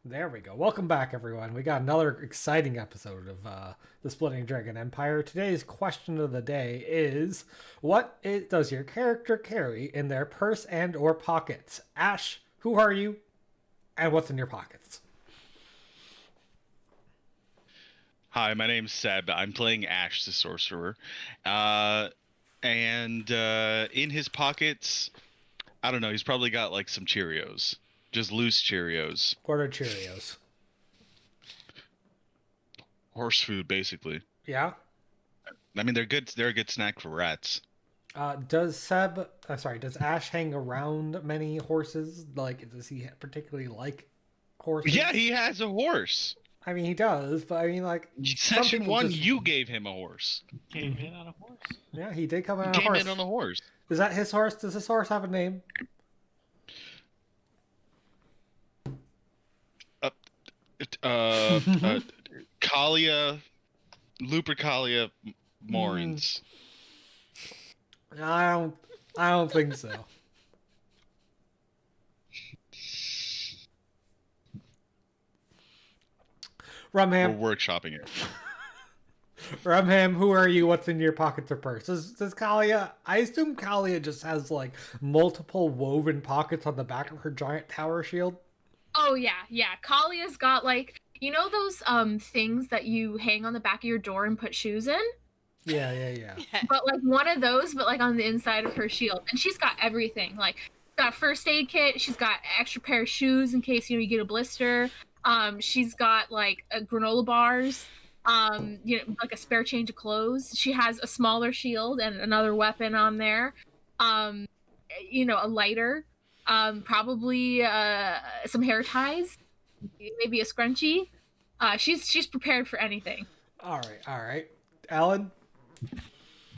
There we go. Welcome back, everyone. We got another exciting episode of the Splitting Dragon Empire. Today's question of the day is, does your character carry in their purse and or pockets? Ash, who are you, and what's in your pockets? Hi, my name's Seb. I'm playing Ash the Sorcerer. And in his pockets, I don't know, he's probably got like some Cheerios. Just loose Cheerios. What are Cheerios? Horse food, basically. Yeah? I mean, they're a good snack for rats. Does Ash hang around many horses? Like, does he particularly like horses? Yeah, he has a horse. I mean, he does, but I mean, like, Session one, you gave him a horse. Came in on a horse. Yeah, he did come in on a Came horse. in on a horse. Is that his horse? Does his horse have a name? Calia, Lupercalia Morans. I don't think so. Rumham. We're workshopping it. Rumham, who are you? What's in your pockets or purse? Does Calia? I assume Calia just has like multiple woven pockets on the back of her giant tower shield. Oh yeah. Kalia's got like those things that you hang on the back of your door and put shoes in. Yeah. But like one of those, but like on the inside of her shield, and she's got everything. Like got a first aid kit. She's got extra pair of shoes in case you get a blister. She's got like granola bars. Like a spare change of clothes. She has a smaller shield and another weapon on there. A lighter. Probably some hair ties. Maybe a scrunchie. She's prepared for anything. All right. Alan?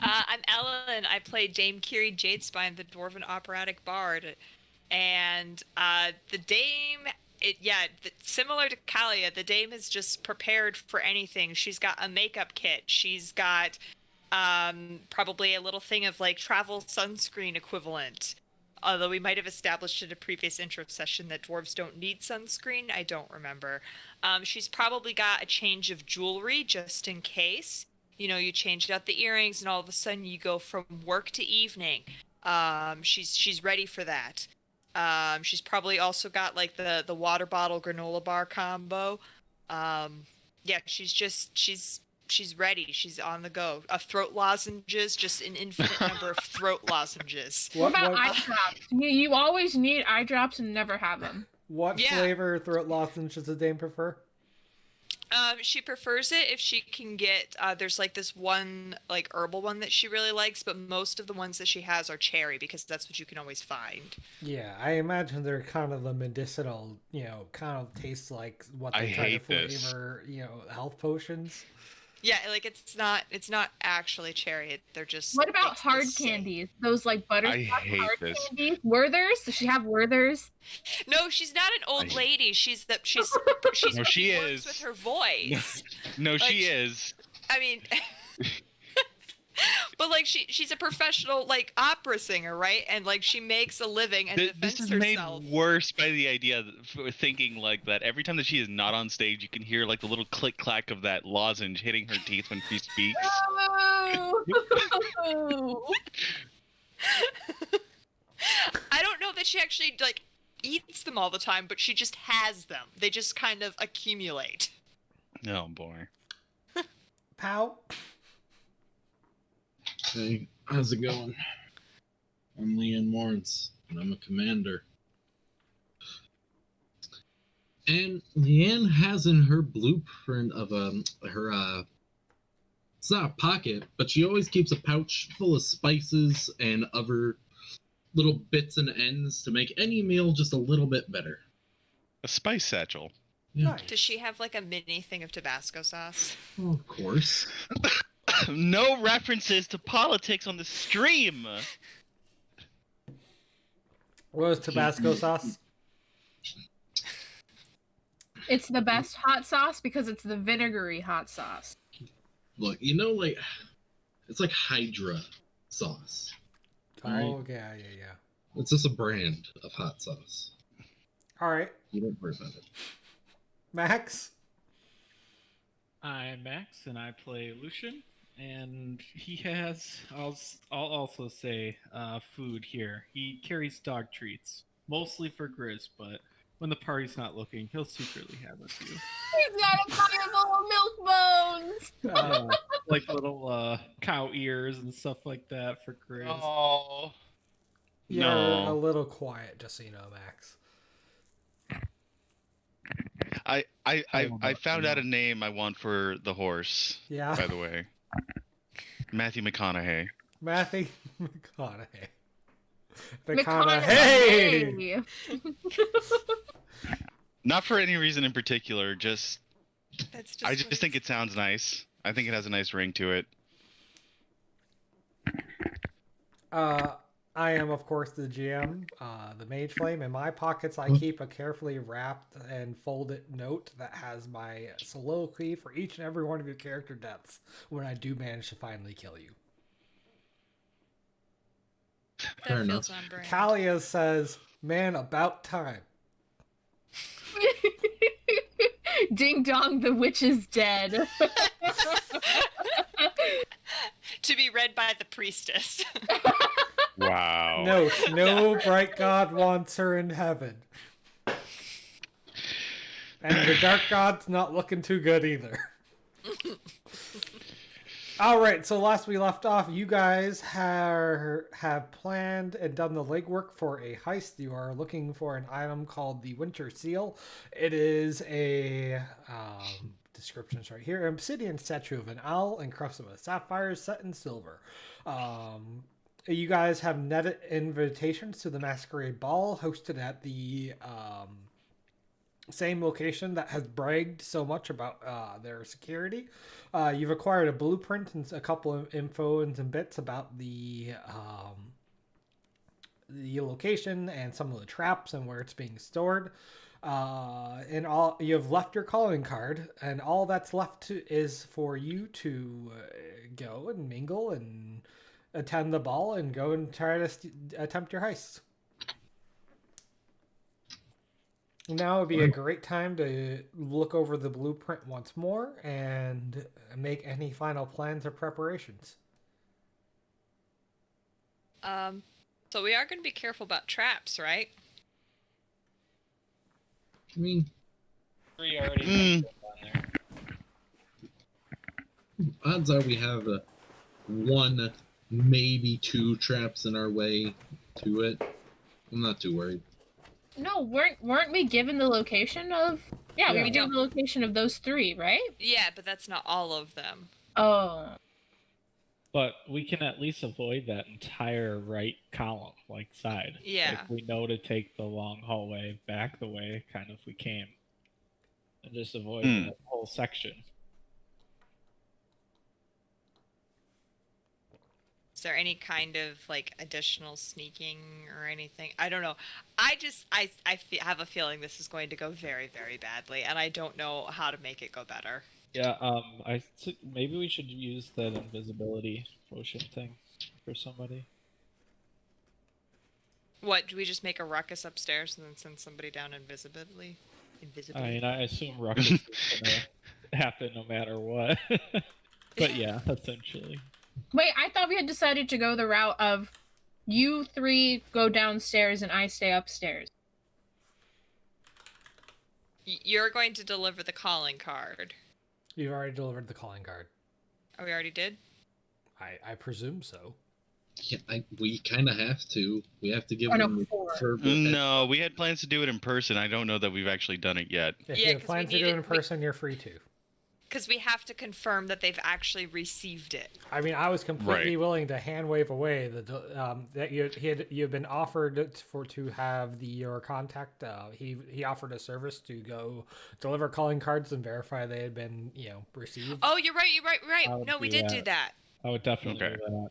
I'm Ellen. I play Dame Kiri Jadespine, the Dwarven Operatic Bard. And the Dame, similar to Calia, the Dame is just prepared for anything. She's got a makeup kit. She's got probably a little thing of like travel sunscreen equivalent. Although we might have established in a previous intro session that dwarves don't need sunscreen, I don't remember. She's probably got a change of jewelry just in case. You change out the earrings and all of a sudden you go from work to evening. She's ready for that. She's probably also got like the water bottle granola bar combo. She's ready. She's on the go. Throat lozenges, just an infinite number of throat lozenges. What about eye drops? You always need eye drops and never have them. What flavor throat lozenge does the Dame prefer? She prefers it if she can get, there's like this one like herbal one that she really likes, but most of the ones that she has are cherry because that's what you can always find. Yeah, I imagine they're kind of the medicinal, kind of tastes like what they try to flavor, health potions. Yeah, like it's not actually cherry. They're just. What about hard candies? Those like butterscotch hard candies. Werther's? Does she have Werther's? No, she's not an old lady. She's no, she works with her voice. No, like, she is. I mean, but like she's a professional like opera singer, right? And like she makes a living and defends herself. This is made worse by the idea of thinking like that every time that she is not on stage, you can hear like the little click clack of that lozenge hitting her teeth when she speaks. I don't know that she actually like eats them all the time, but she just has them. They just kind of accumulate. Oh boy. Pow. Hey, how's it going? I'm Leanne Lawrence, and I'm a commander. And Leanne has in her blueprint of her it's not a pocket, but she always keeps a pouch full of spices and other little bits and ends to make any meal just a little bit better. A spice satchel. Yeah. Nice. Does she have like a mini thing of Tabasco sauce? Well, of course. No references to politics on the stream. What is Tabasco sauce? It's the best hot sauce because it's the vinegary hot sauce. Look, like it's like Hydra sauce. Right? Oh, yeah. It's just a brand of hot sauce. All right. You don't worry about it. Max? I'm Max, and I play Lucian, and he has, I'll also say, food here. He carries dog treats, mostly for Grizz, but when the party's not looking, he'll secretly have a few. He's got a pile of milk bones. Like little cow ears and stuff like that for Grizz. Oh. You're a No. little quiet, just so you know, Max. I found out a name I want for the horse. Yeah. By the way, Matthew McConaughey. Matthew McConaughey. McConaughey. Not for any reason in particular. Just That's just I just think it sounds nice. I think it has a nice ring to it. I am, of course, the GM, the Mage Flame. In my pockets, I keep a carefully wrapped and folded note that has my soliloquy for each and every one of your character deaths when I do manage to finally kill you. Fair That feels enough. on brand. Calia says, "Man, about time." Ding dong, the witch is dead. To be read by the priestess. Wow. No bright god wants her in heaven. And the dark god's not looking too good either. Alright, so last we left off, you guys have planned and done the legwork for a heist. You are looking for an item called the Winter Seal. It is a descriptions right here. Obsidian statue of an owl encrusted with sapphires set in silver. You guys have netted invitations to the Masquerade Ball hosted at the same location that has bragged so much about their security. You've acquired a blueprint and a couple of info and some bits about the location and some of the traps and where it's being stored. And all you have left your calling card, and all that's left is for you to go and mingle and attend the ball and go and try to attempt your heist. Now would be a great time to look over the blueprint once more and make any final plans or preparations. So we are going to be careful about traps, right? I mean, 3 already on there. odds are we have one, maybe 2 traps in our way to it. I'm not too worried. No, weren't we given the location of? Yeah, we were given the location of those 3, right? Yeah, but that's not all of them. Oh. But we can at least avoid that entire right column, like side. Yeah. Like we know to take the long hallway back the way kind of we came. And just avoid that whole section. Is there any kind of like additional sneaking or anything? I don't know. I have a feeling this is going to go very, very badly, and I don't know how to make it go better. Yeah, maybe we should use that invisibility potion thing for somebody. What, do we just make a ruckus upstairs and then send somebody down invisibly? I mean, I assume ruckus is gonna happen no matter what. But yeah, essentially. Wait, I thought we had decided to go the route of you 3 go downstairs and I stay upstairs. You're going to deliver the calling card. You've already delivered the calling card. Oh, we already did? I presume so. Yeah, we kind of have to. We have to give On a them 4. No, we had plans to do it in person. I don't know that we've actually done it yet. If Yeah, you have 'cause we plans to need do it it- in person, you're free to. Because we have to confirm that they've actually received it. I mean, I was completely Right. willing to hand wave away that you've been offered to have your contact. He offered a service to go deliver calling cards and verify they had been received. Oh, you're right. I would No, we do did do that. that. I would definitely Okay. do that.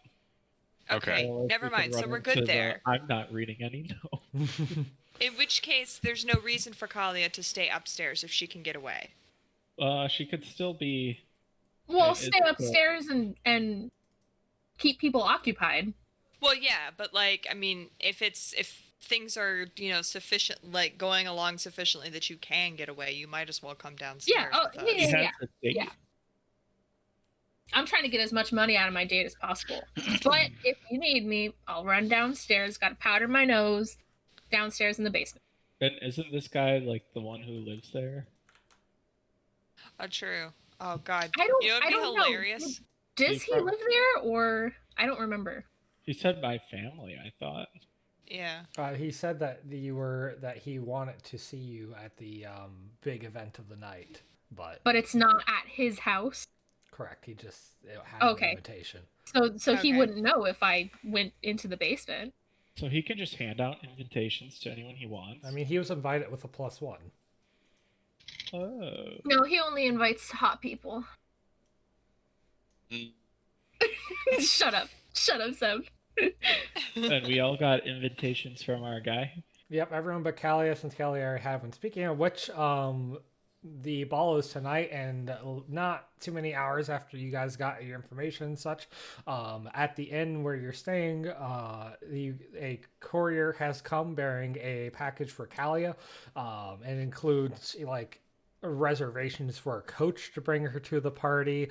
Okay. Otherwise, Never we could mind. So run we're into good the, there. I'm not reading any notes. In which case, there's no reason for Calia to stay upstairs if she can get away. She could still be. Well, It's, stay upstairs and keep people occupied. Well, yeah, but like, I mean, if things are, sufficient, like going along sufficiently that you can get away, you might as well come downstairs with us. He has Yeah. a date. Yeah. I'm trying to get as much money out of my date as possible. But if you need me, I'll run downstairs. Got to powder my nose downstairs in the basement. And isn't this guy like the one who lives there? Oh, true. Oh God. I don't. You know, it'd I be don't know. hilarious. Does he live there, or I don't remember. He said my family, I thought. Yeah. He said that he wanted to see you at the big event of the night, but But it's not at his house. correct. He just had an Okay. invitation. So he Okay. wouldn't know if I went into the basement. So he can just hand out invitations to anyone he wants. I mean, he was invited with a +1. Oh. No, he only invites hot people. Mm. Shut up, Seb. And we all got invitations from our guy. Yep, everyone but Calia, since Calia already had one. Speaking of which, the ball is tonight, and not too many hours after you guys got your information and such. At the inn where you're staying, a courier has come bearing a package for Calia, and includes like reservations for a coach to bring her to the party,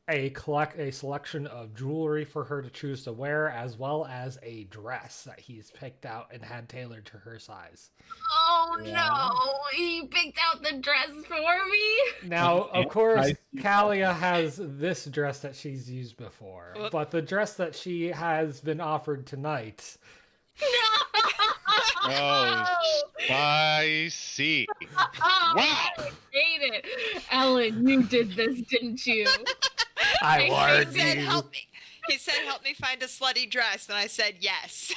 a selection of jewelry for her to choose to wear, as well as a dress that he's picked out and had tailored to her size. Oh Yeah. no, he picked out the dress for me. Now, of Yeah, course, I see. Calia has this dress that she's used before, Whoop. but the dress that she has been offered tonight, No. Oh, spicy. Oh, Wow. I hate it. Ellen, you did this, didn't you? I He warned said, you. "Help me." He said, "Help me find a slutty dress," and I said, "Yes."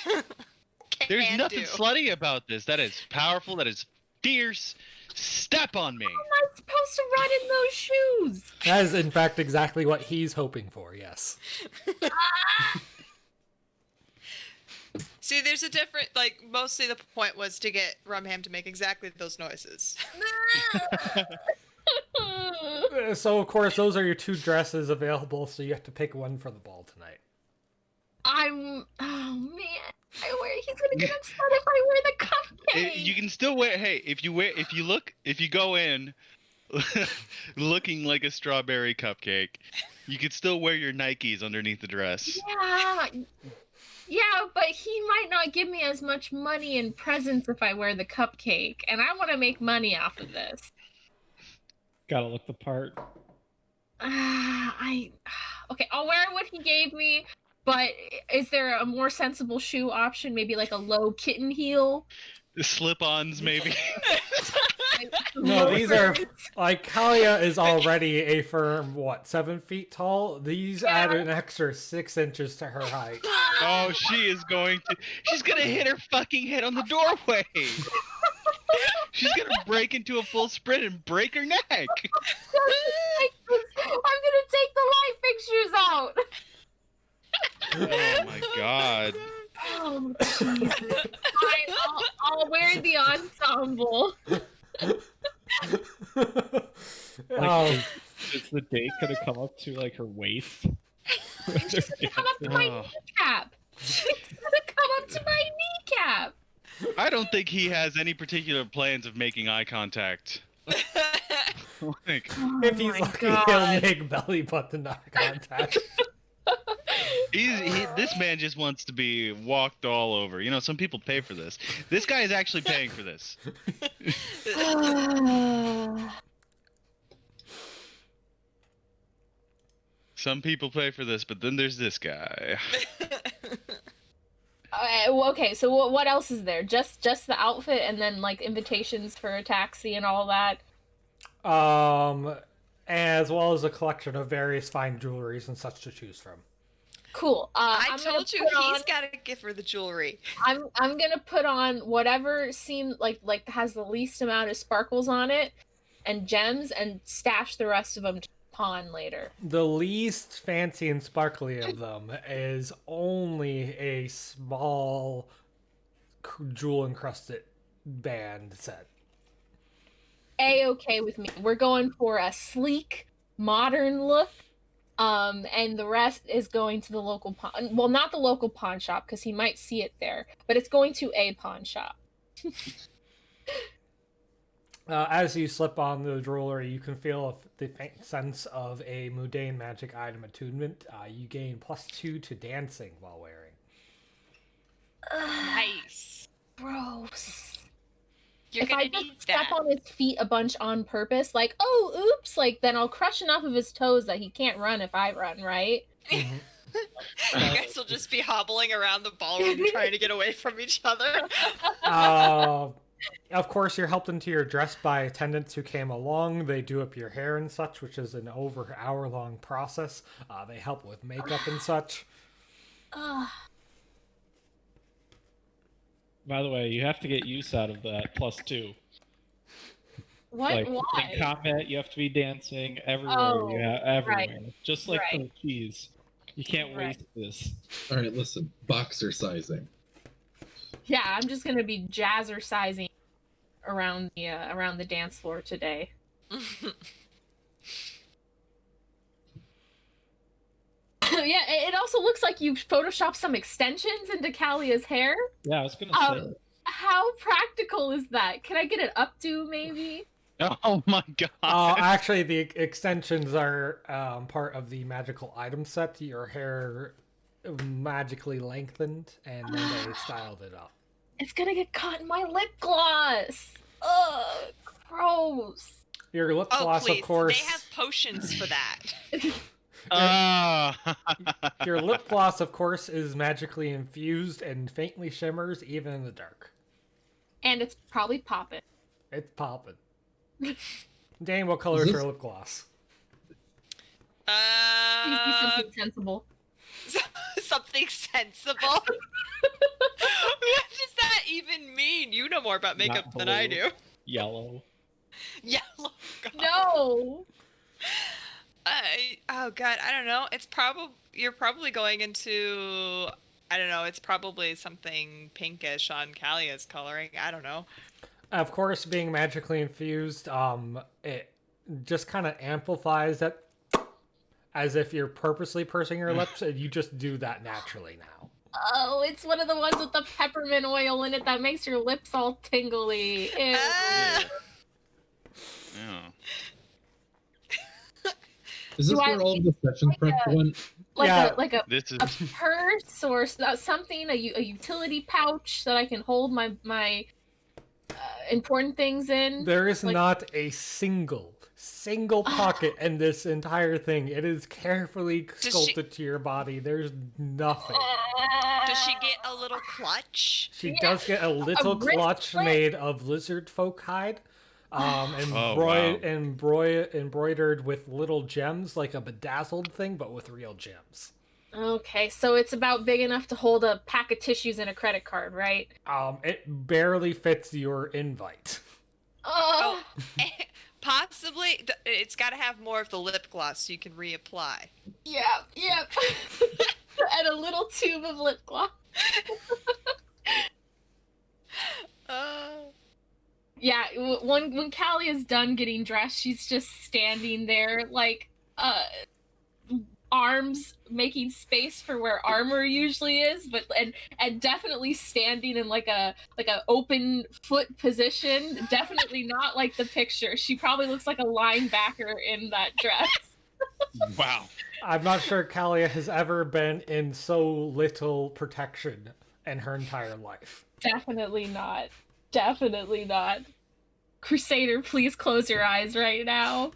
There's Can nothing do. slutty about this. That is powerful. That is fierce. Step on me. How am I supposed to run in those shoes? That is, in fact, exactly what he's hoping for, yes. See, there's a different, like, mostly the point was to get Rumham to make exactly those noises. So, of course, those are your two dresses available, so you have to pick one for the ball tonight. Oh man, he's gonna get upset if I wear the cupcake. You can still wear. Hey, if you go in looking like a strawberry cupcake, you could still wear your Nikes underneath the dress. Yeah, but he might not give me as much money in presents if I wear the cupcake, and I want to make money off of this. Gotta look the part. Okay, I'll wear what he gave me. But is there a more sensible shoe option? Maybe like a low kitten heel? Slip-ons, maybe. No, these are, like, Calia is already a firm, 7 feet tall? These add an extra 6 inches to her height. Oh, she's gonna hit her fucking head on the doorway. She's gonna break into a full sprint and break her neck. I'm gonna take the light fixtures out. Oh my god. Oh, Jesus. Fine, I'll wear the ensemble. Oh, Is the date gonna come up to like her waist? She's gonna come up to my Oh. kneecap. She's gonna come up to my kneecap. I don't think he has any particular plans of making eye contact. Like, if he's my lucky, God. he'll make belly button eye contact. this man just wants to be walked all over. You know, some people pay for this. This guy is actually paying for this. Some people pay for this, but then there's this guy. Okay, so what else is there? Just the outfit and then like invitations for a taxi and all that. As well as a collection of various fine jewelries and such to choose from. Cool. I I'm gonna told you put on- he's got to give her the jewelry. I'm gonna put on whatever seems like has the least amount of sparkles on it and gems, and stash the rest of them to pawn later. The least fancy and sparkly of them is only a small jewel encrusted band set. A-okay with me. We're going for a sleek, modern look, And the rest is going to the local pawn. Well, not the local pawn shop because he might see it there, but it's going to a pawn shop. As you slip on the jewelry, you can feel the faint sense of a mundane magic item attunement. You gain +2 to dancing while wearing. Nice. Gross. You're If gonna I just need step that. on his feet a bunch on purpose, like, oh, oops, like, then I'll crush enough of his toes that he can't run if I run, right? You guys will just be hobbling around the ballroom trying to get away from each other. Of course, you're helped into your dress by attendants who came along. They do up your hair and such, which is an over hour-long process. They help with makeup and such. Ugh. By the way, you have to get use out of that +2. What? Like Why? in combat, you have to be dancing everywhere. Oh, everywhere, right. just like Right. the cheese. You can't Right. waste this. All right, listen. Boxercising. Yeah, I'm just gonna be jazzercising around the dance floor today. Yeah, it also looks like you photoshopped some extensions into Calia's hair. Yeah, I was gonna say. How practical is that? Can I get an updo maybe? Oh my god. Actually, the extensions are part of the magical item set. Your hair magically lengthened, and then they styled it up. It's gonna get caught in my lip gloss. Ugh, gross. Your lip Oh, gloss, please. of course. They have potions for that. Your lip gloss, of course, is magically infused and faintly shimmers even in the dark. And it's probably popping. It's popping. Dane, what color is your lip gloss? Please be something sensible. Something sensible? What does that even mean? You know more about makeup Not than I blue. do. Yellow. Yellow. God. No. Oh god, I don't know. You're probably going into, I don't know. It's probably something pinkish on Calia's coloring. I don't know. Of course, being magically infused, it just kind of amplifies it, as if you're purposely pursing your lips, and you just do that naturally now. Oh, it's one of the ones with the peppermint oil in it that makes your lips all tingly. Ew. Ah! Yeah. Is this Do I where all of the session prep went? Like a This is purse or something, a utility pouch that I can hold my important things in. There is Like- not a single pocket in this entire thing. It is carefully sculpted to your body. There's nothing. Does she get a little clutch? She does get a little wrist clutch clip? made of lizard folk hide, wow. embroidered with little gems, like a bedazzled thing, but with real gems. Okay, so it's about big enough to hold a pack of tissues and a credit card, right? It barely fits your invite. Oh, Possibly. It's got to have more of the lip gloss so you can reapply. yep. And a little tube of lip gloss. Yeah, when Callie is done getting dressed, she's just standing there, like, arms making space for where armor usually is, but and definitely standing in like a open foot position. Definitely not like the picture. She probably looks like a linebacker in that dress. wow. I'm not sure Calia has ever been in so little protection in her entire life. Definitely not. Definitely not. Crusader, please close your eyes right now.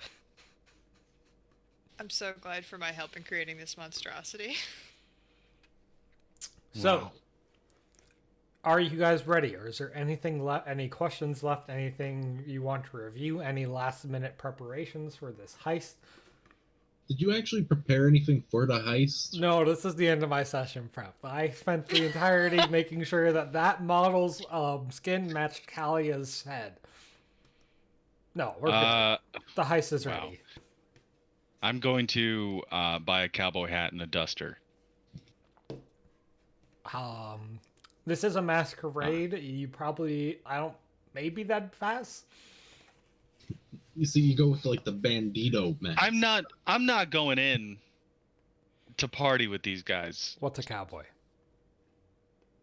I'm so glad for my help in creating this monstrosity. So, Wow. are you guys ready, or is there anything left? Any questions left? Anything you want to review? Any last-minute preparations for this heist? Did you actually prepare anything for the heist? No, this is the end of my session prep. I spent the entirety making sure that model's skin matched Calia's head. No, we're good. The heist is wow. ready. I'm going to buy a cowboy hat and a duster. This is a masquerade. You probably maybe that fast. You see, you go with like the bandito mask. I'm not going in to party with these guys. What's a cowboy?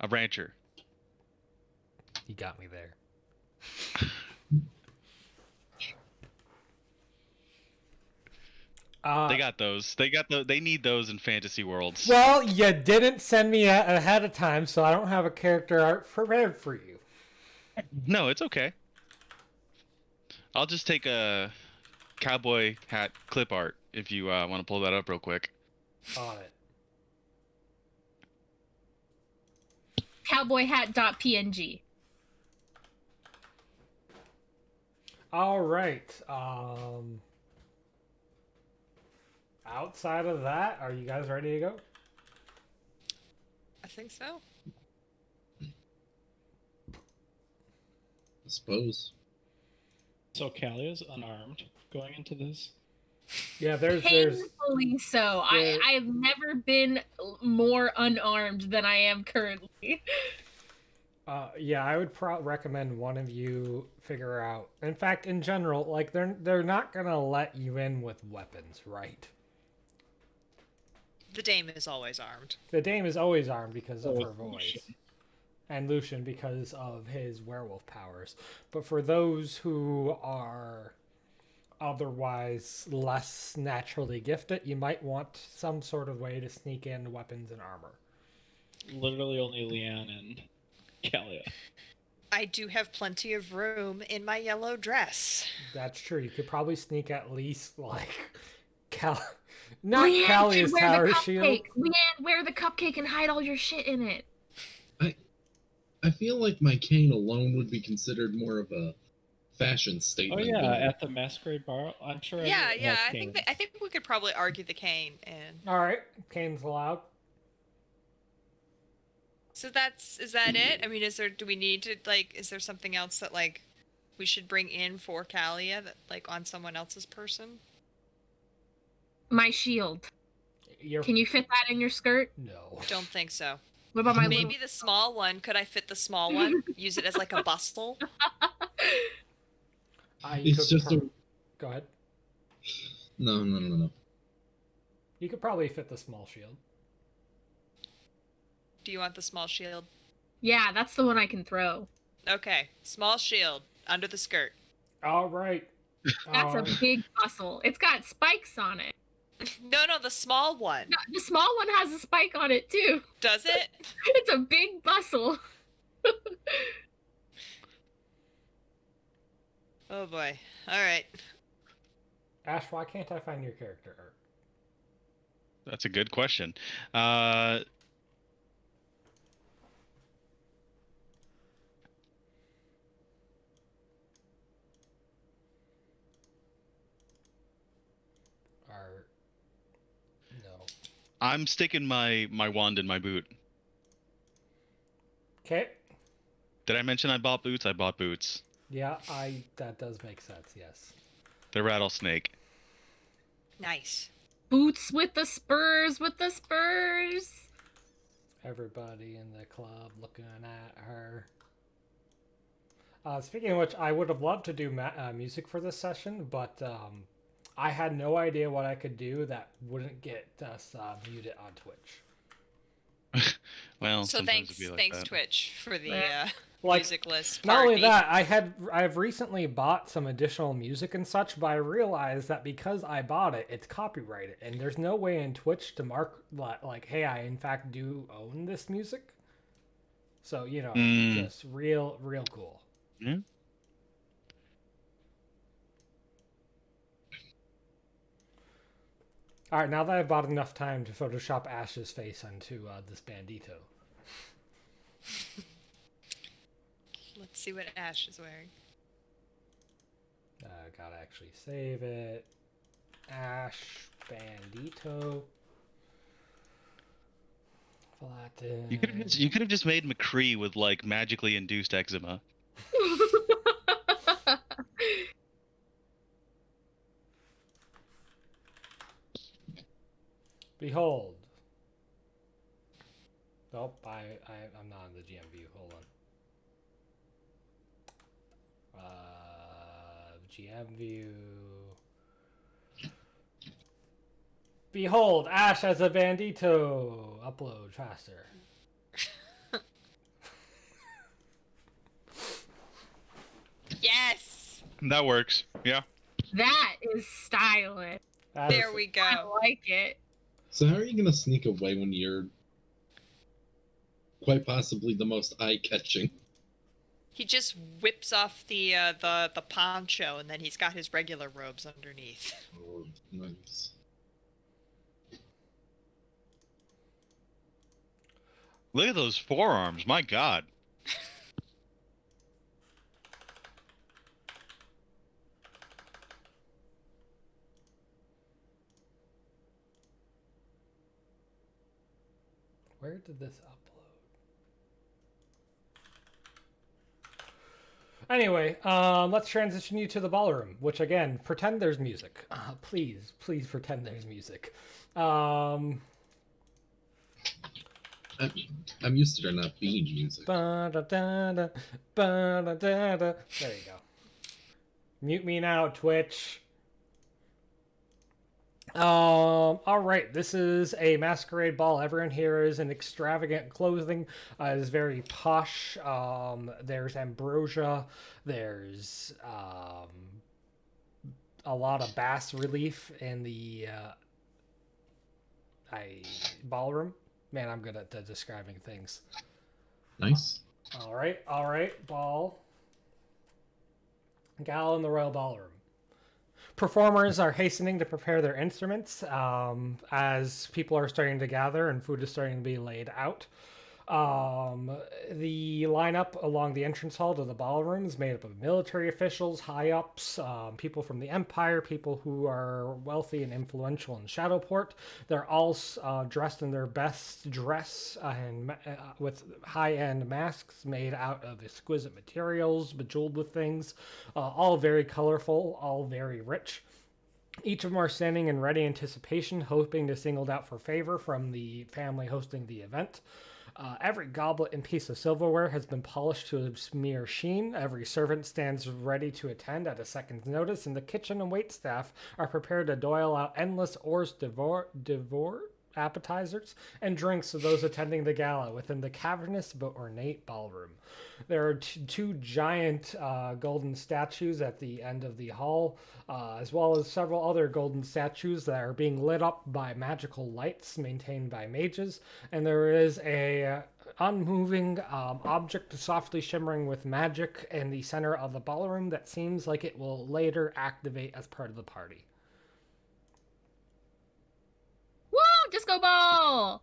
A rancher. You got me there. They got those. They need those in fantasy worlds. Well, you didn't send me ahead of time, so I don't have a character art prepared for you. No, it's okay. I'll just take a cowboy hat clip art if you want to pull that up real quick. On it. Cowboyhat.png. All right. Outside of that, are you guys ready to go? I think so. I suppose. So Calia's unarmed going into this. Yeah, there's Painfully so. there- I've never been more unarmed than I am currently. yeah, I would recommend one of you figure out. In fact, in general, like they're not gonna let you in with weapons, right? The dame is always armed. The dame is always armed because of So her is voice, Lucian. and Lucian because of his werewolf powers. But for those who are otherwise less naturally gifted, you might want some sort of way to sneak in weapons and armor. Literally only Leanne and Calia. I do have plenty of room in my yellow dress. That's true. You could probably sneak at least like not Leanne Calia's should wear tower the shield. cupcake. Leanne, wear the cupcake and hide all your shit in it. I feel like my cane alone would be considered more of a fashion Oh statement. yeah, than- at the Masquerade bar. I'm sure. Yeah, everyone yeah. has I think canes. I think we could probably argue the cane, and All right, Kane's allowed. so is that it? I mean, do we need to is there something else that we should bring in for Calia that on someone else's person? My shield. Can you fit that in your skirt? No. Don't think so. What about my Maybe the small one. Could I fit the small one? Use it as a bustle? It's just a Go ahead. no. You could probably fit the small shield. Do you want the small shield? Yeah, that's the one I can throw. Okay, small shield under the skirt. All right. That's a big bustle. It's got spikes on it. No, the small one. No, the small one has a spike on it too. Does it? It's a big bustle. Oh boy. All right. Ash, why can't I find your character art? That's a good question. Art. No. I'm sticking my wand in my boot. Okay. Did I mention I bought boots? I bought boots. Yeah, that does make sense, yes. The rattlesnake. Nice. Boots with the spurs, with the spurs. Everybody in the club looking at her. Speaking of which, I would have loved to do music for this session, but I had no idea what I could do that wouldn't get us muted on Twitch. Well, So sometimes thanks, it'd be like thanks that. Twitch for the Like, music list. Not only Pardon me. that, I've recently bought some additional music and such, but I realized that because I bought it, it's copyrighted, and there's no way in Twitch to mark like, hey, I in fact do own this music. So just real cool. Yeah. All right, now that I've bought enough time to Photoshop Ash's face onto this bandito. Let's see what Ash is wearing. Gotta actually save it. Ash bandito. Flatten. You could have just made McCree with magically induced eczema. Behold. Nope, I'm not in the GM view. Hold on. GM view. Behold, Ash as a bandito. Upload faster. Yes. That works. Yeah. That is stylish. There we go. I like it. So how are you gonna sneak away when you're quite possibly the most eye-catching? He just whips off the poncho, and then he's got his regular robes underneath. Oh, nice. Look at those forearms. My God. Where did this upload? Anyway, let's transition you to the ballroom, which again, pretend there's music. Please pretend there's music. I'm used to there not being music. Ba-da-da-da, ba-da-da-da. There you go. Mute me now, Twitch. All right, this is a masquerade ball. Everyone here is in extravagant clothing. It is very posh. There's ambrosia. There's a lot of bas relief in the ballroom. Man, I'm good at describing things. Nice. All right, ball. Gal in the royal ballroom. Performers are hastening to prepare their instruments as people are starting to gather and food is starting to be laid out. The lineup along the entrance hall to the ballroom is made up of military officials, high-ups, people from the Empire, people who are wealthy and influential in Shadowport. They're all dressed in their best dress and with high-end masks made out of exquisite materials, bejeweled with things, all very colorful, all very rich. Each of them are standing in ready anticipation, hoping to singled out for favor from the family hosting the event. Every goblet and piece of silverware has been polished to a mere sheen. Every servant stands ready to attend at a second's notice, and the kitchen and wait staff are prepared to dole out endless hors d'oeuvre appetizers and drinks to those attending the gala within the cavernous but ornate ballroom. There are two giant golden statues at the end of the hall, as well as several other golden statues that are being lit up by magical lights maintained by mages, and there is a unmoving object softly shimmering with magic in the center of the ballroom that seems like it will later activate as part of the party. Woo! Disco ball!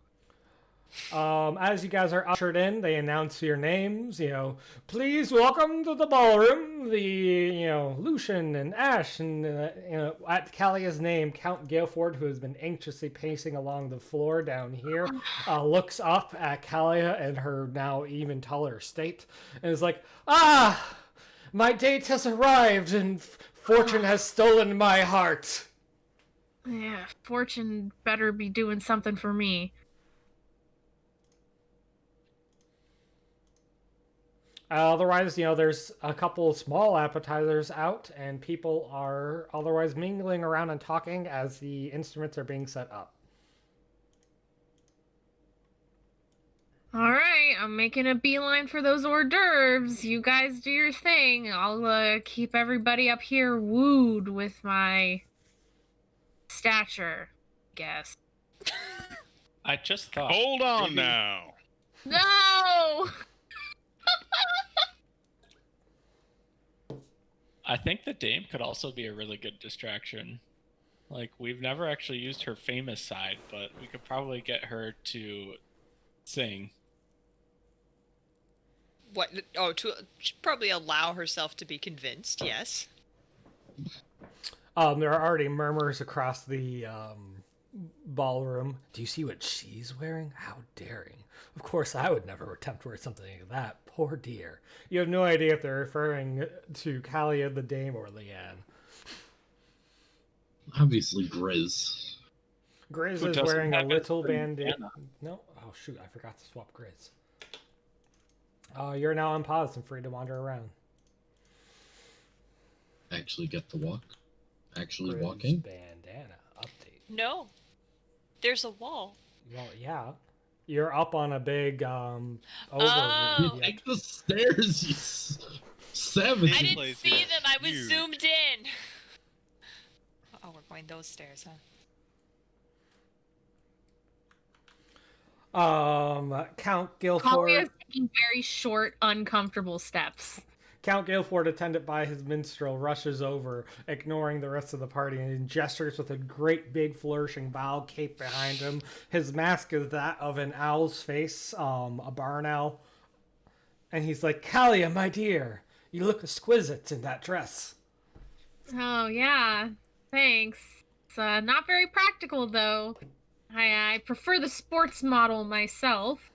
As you guys are ushered in, they announce your names. Please welcome to the ballroom the Lucian and Ash, and at Calia's name, Count Gifford, who has been anxiously pacing along the floor down here, looks up at Calia in her now even taller state, and is like, my date has arrived, and fortune has stolen my heart. Yeah, fortune better be doing something for me. Otherwise, there's a couple of small appetizers out, and people are otherwise mingling around and talking as the instruments are being set up. All right, I'm making a beeline for those hors d'oeuvres. You guys do your thing. I'll keep everybody up here wooed with my stature, I guess. I just thought. Hold on maybe- now. No! I think the dame could also be a really good distraction. Like, we've never actually used her famous side, but we could probably get her to sing. What? Oh, she'd probably allow herself to be convinced. Yes. There are already murmurs across the ballroom. Do you see what she's wearing? How daring. Of course, I would never attempt to wear something like that. Poor dear. You have no idea if they're referring to Calia, the dame, or Leanne. Obviously, Grizz. Grizz Who is doesn't wearing a have little bandana? bandana. No? Oh, shoot. I forgot to swap Grizz. You're now on pause and free to wander around. Actually get to walk. Actually Grizz walking. bandana update. No. There's a wall. Well, yeah. You're up on a big over. Oh. Take the stairs, you savage. I didn't place see is them. I was huge. zoomed in. Oh, we're going those stairs, huh? Count Guilford. Kalia's taking very short, uncomfortable steps. Count Guilford, attended by his minstrel, rushes over, ignoring the rest of the party, and gestures with a great big flourishing bow cape behind him. His mask is that of an owl's face, a barn owl. And he's like, Calia, my dear, you look exquisite in that dress. Oh, yeah. Thanks. It's not very practical, though. I prefer the sports model myself.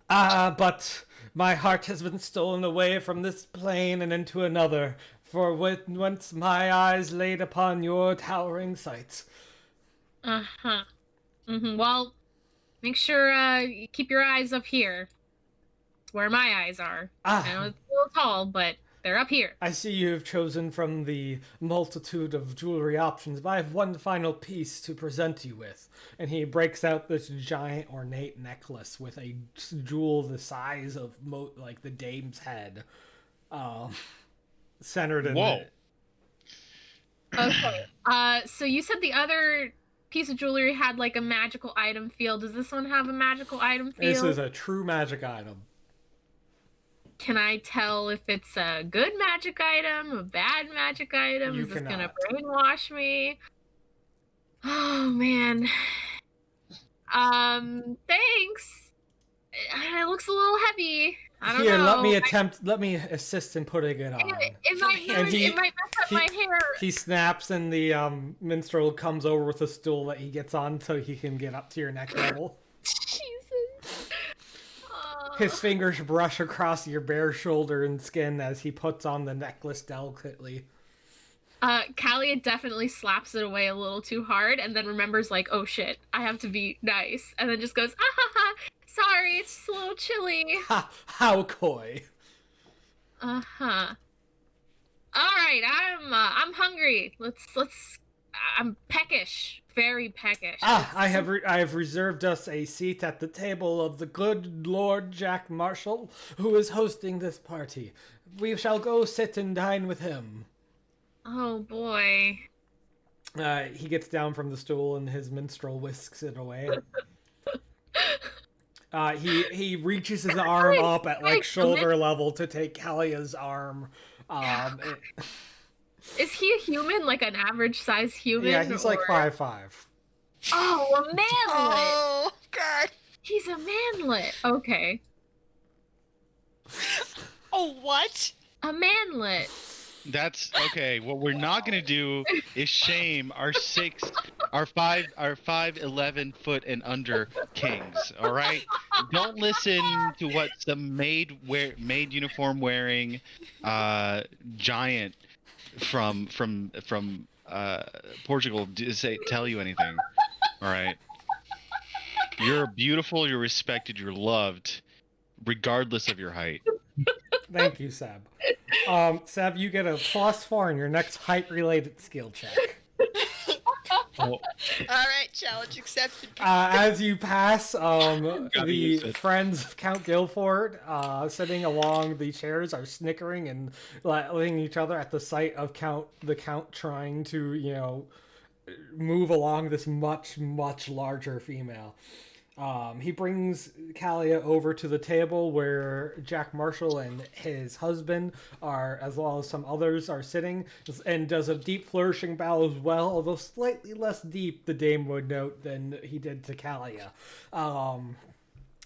But my heart has been stolen away from this plane and into another, for once my eyes laid upon your towering sights. Uh-huh. Well, make sure you keep your eyes up here. It's where my eyes are. I know it's a little tall, but they're up here. I see you have chosen from the multitude of jewelry options, but I have one final piece to present you with. And he breaks out this giant ornate necklace with a jewel the size of like the dame's head, centered in. Whoa. Okay. So you said the other piece of jewelry had like a magical item feel. Does this one have a magical item feel? This is a true magic item. Can I tell if it's a good magic item, a bad magic item? You Is this gonna cannot. brainwash me? Oh man. Thanks. It looks a little heavy. I don't Here, know. let me assist in putting it on. It might mess up my hair. He snaps, and the minstrel comes over with a stool that he gets on so he can get up to your neck level. Jesus. His fingers brush across your bare shoulder and skin as he puts on the necklace delicately. Calia definitely slaps it away a little too hard and then remembers, like, oh shit, I have to be nice. And then just goes, ah ha ha, sorry, it's just a little chilly. Ha! How coy. Uh-huh. Alright, I'm hungry. I'm peckish. Very peckish. I have reserved us a seat at the table of the good Lord Jack Marshall, who is hosting this party. We shall go sit and dine with him. Oh boy. He gets down from the stool and his minstrel whisks it away. He reaches his arm up at like shoulder level to take Calia's arm. Is he a human, like an average size human? Yeah, he's like 5'5". Oh, a manlet. Oh, God. He's a manlet. Okay. Oh, what? A manlet. That's okay. What we're not gonna do is shame our 5'11" and under kings. All right. Don't listen to what some maid uniform wearing giant from Portugal tell you anything. All right. You're beautiful. You're respected. You're loved, regardless of your height. Thank you, Seb. Seb, you get a +4 in your next height-related skill check. Oh, All right, challenge accepted. As you pass, Gotta the use it. friends of Count Guilford sitting along the chairs are snickering and letting each other at the sight of the Count trying to, move along this much, much larger female. He brings Calia over to the table where Jack Marshall and his husband are, as well as some others, are sitting, and does a deep flourishing bow as well, although slightly less deep, the dame would note, than he did to Calia.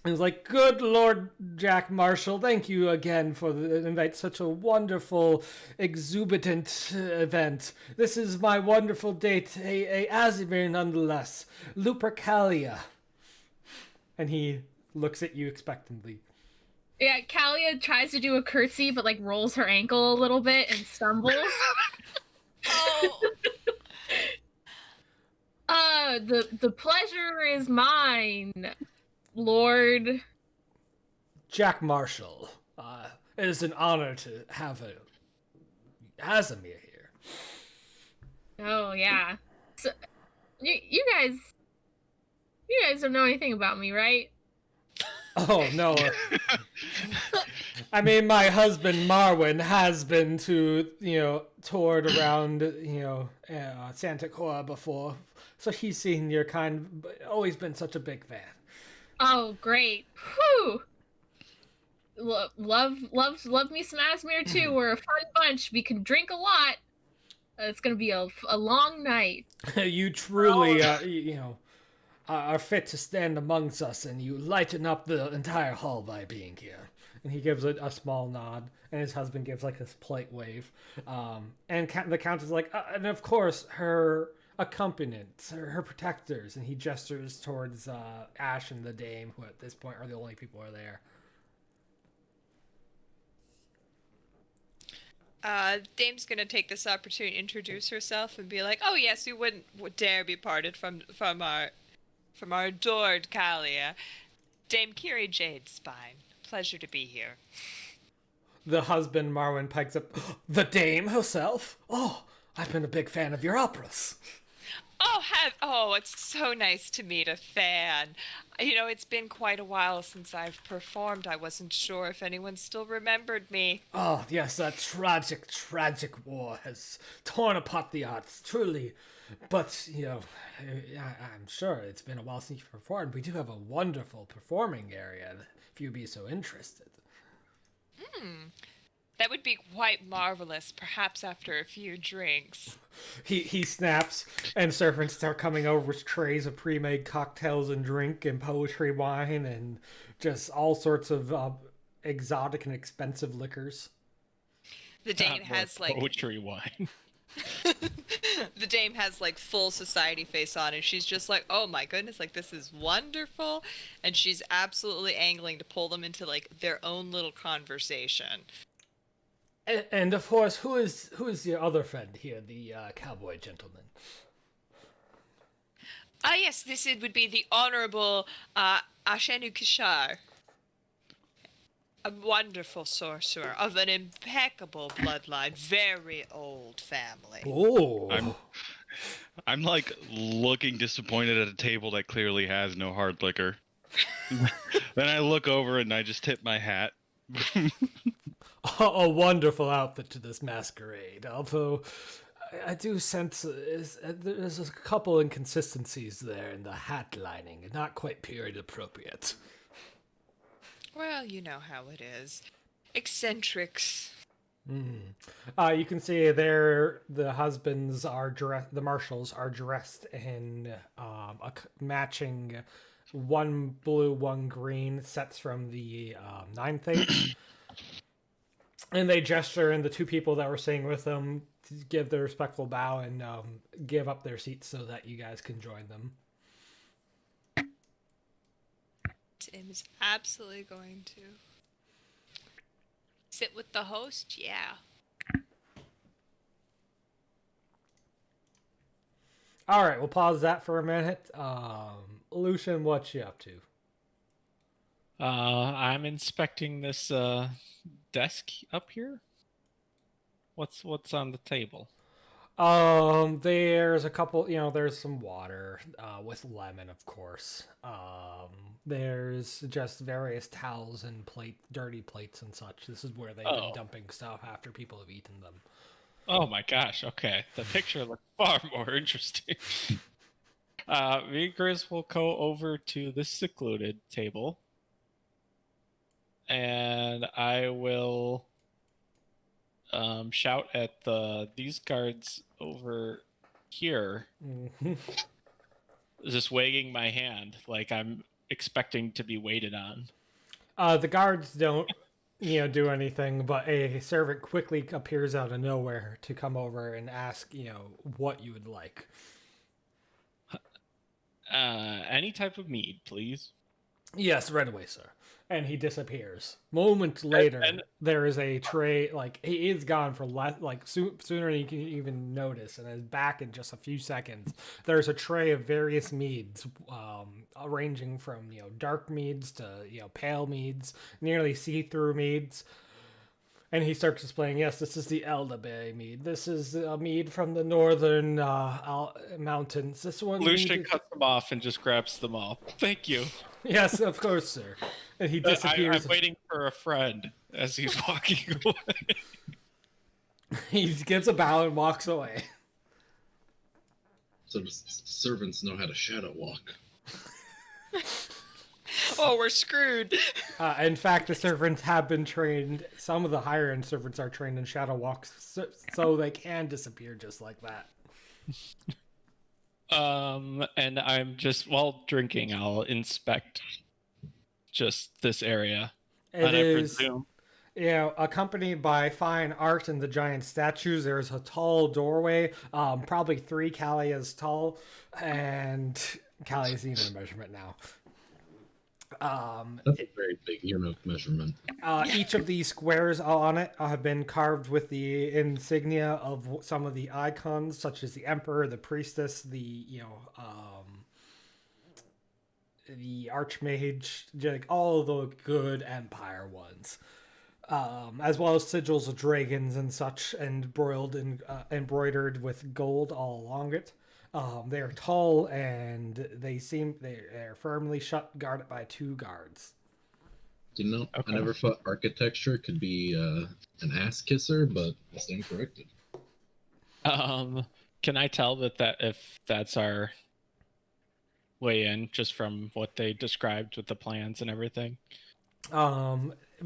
He's like, good Lord Jack Marshall, thank you again for the invite. Such a wonderful, exuberant event. This is my wonderful date, a Azimir nonetheless, Lupercalia. And he looks at you expectantly. Yeah, Calia tries to do a curtsy, but like rolls her ankle a little bit and stumbles. Oh. The pleasure is mine, Lord. Jack Marshall. It is an honor to have a Azimir here. Oh yeah. So, you guys don't know anything about me, right? Oh no. I mean, my husband Marwin has been to, toured around, Santa Clara before, so he's seen your kind. But always been such a big fan. Oh, great. Whew. Love me some Asmere too. We're a fun bunch. We can drink a lot. It's gonna be a long night. You truly, are fit to stand amongst us, and you lighten up the entire hall by being here. And he gives a small nod, and his husband gives like this polite wave. And the count is like, and of course, her accompanants, her protectors, and he gestures towards Ash and the dame, who at this point are the only people who are there. Dame's gonna take this opportunity to introduce herself and be like, "Oh yes, you wouldn't dare be parted from our adored Calia, Dame Kiri Jadespine. Pleasure to be here." The husband, Marwin, pikes up, the dame herself? Oh, I've been a big fan of your operas. It's so nice to meet a fan. It's been quite a while since I've performed. I wasn't sure if anyone still remembered me. Oh, yes, that tragic, tragic war has torn apart the arts, truly. But, I'm sure it's been a while since you've performed. We do have a wonderful performing area, if you'd be so interested. That would be quite marvelous, perhaps after a few drinks. He snaps, and servants start coming over with trays of pre-made cocktails and drink and poetry wine and just all sorts of exotic and expensive liquors. The dame has poetry wine. The dame has full society face on, and she's just like, "Oh my goodness, this is wonderful," and she's absolutely angling to pull them into their own little conversation. And of course, who is your other friend here, the cowboy gentleman? Yes, this would be the Honorable Ashenu Kishar. A wonderful sorcerer of an impeccable bloodline, very old family. Oh. I'm looking disappointed at a table that clearly has no hard liquor. Then I look over and I just tip my hat. A wonderful outfit to this masquerade, although I do sense there's a couple inconsistencies there in the hat lining, and not quite period appropriate. Well, you know how it is. Eccentrics. You can see there the husbands are dressed, the marshals are dressed in matching one blue, one green sets from the Ninth Age. And they gesture, and the two people that were staying with them give their respectful bow and give up their seats so that you guys can join them. Tim is absolutely going to sit with the host. Yeah. All right, we'll pause that for a minute. Lucian, what you up to? I'm inspecting this desk up here. What's on the table? There's a couple, there's some water, with lemon, of course. There's just various towels and dirty plates and such. This is where they've been dumping stuff after people have eaten them. Oh my gosh, okay. The picture looks far more interesting. Me and Grizz will go over to this secluded table. And I will shout at these guards over here, just wagging my hand like I'm expecting to be waited on. The guards don't, do anything, but a servant quickly appears out of nowhere to come over and ask, what you would like. Any type of mead, please. Yes, right away, sir. And he disappears. Moments later, there is a tray. He is gone for sooner than you can even notice, and is back in just a few seconds. There's a tray of various meads, ranging from dark meads to pale meads, nearly see-through meads, And he starts explaining, yes, this is the elderberry mead. This is a mead from the northern mountains. This one's Lucian mead. cuts them off and just grabs them all. Thank you. Yes, of course, sir. And he I'm disappears. waiting for a friend as he's walking away. He gives a bow and walks away. So the servants know how to shadow walk. Oh, we're screwed. In fact, the servants have been trained. Some of the higher end servants are trained in shadow walks, so they can disappear just like that. And I'm just, while drinking, I'll inspect just this area. It and is, I presume. accompanied by fine art and the giant statues. There's a tall doorway, probably 3 Calias tall, and Calia's even a measurement now. That's a very big unit measurement. Each of these squares on it have been carved with the insignia of some of the icons, such as the emperor, the priestess, the archmage, like all the good empire ones, as well as sigils of dragons and such, and embroidered with gold all along it. They are tall and they're firmly shut, guarded by 2 guards. You know, Okay. I never thought architecture could be an ass kisser, but I stand corrected. Can I tell that if that's our way in, just from what they described with the plans and everything?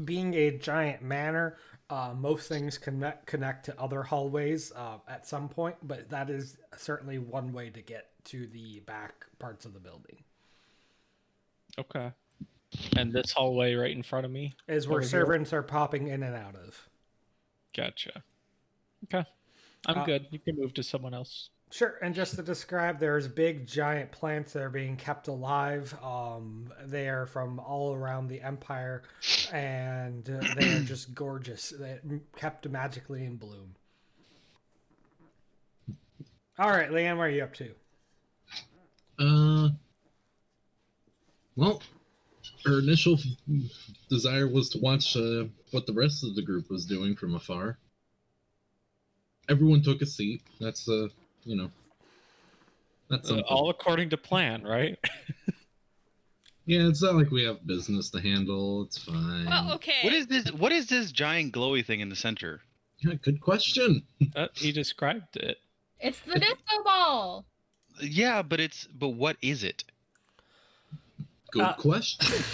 Being a giant manor, most things connect to other hallways at some point, but that is certainly one way to get to the back parts of the building. Okay. And this hallway right in front of me Is where over here? servants are popping in and out of. Gotcha. Okay. I'm good. You can move to someone else. Sure, and just to describe, there's big giant plants that are being kept alive. They are from all around the empire, and they are just gorgeous. They're kept magically in bloom. All right, Leanne, what are you up to? Well, her initial desire was to watch what the rest of the group was doing from afar. Everyone took a seat. That's that's something. All according to plan, right? Yeah, it's not like we have business to handle. It's fine. Well, okay. What is this giant glowy thing in the center? Yeah, good question. He described it. It's the disco ball. Yeah, but what is it? Good question.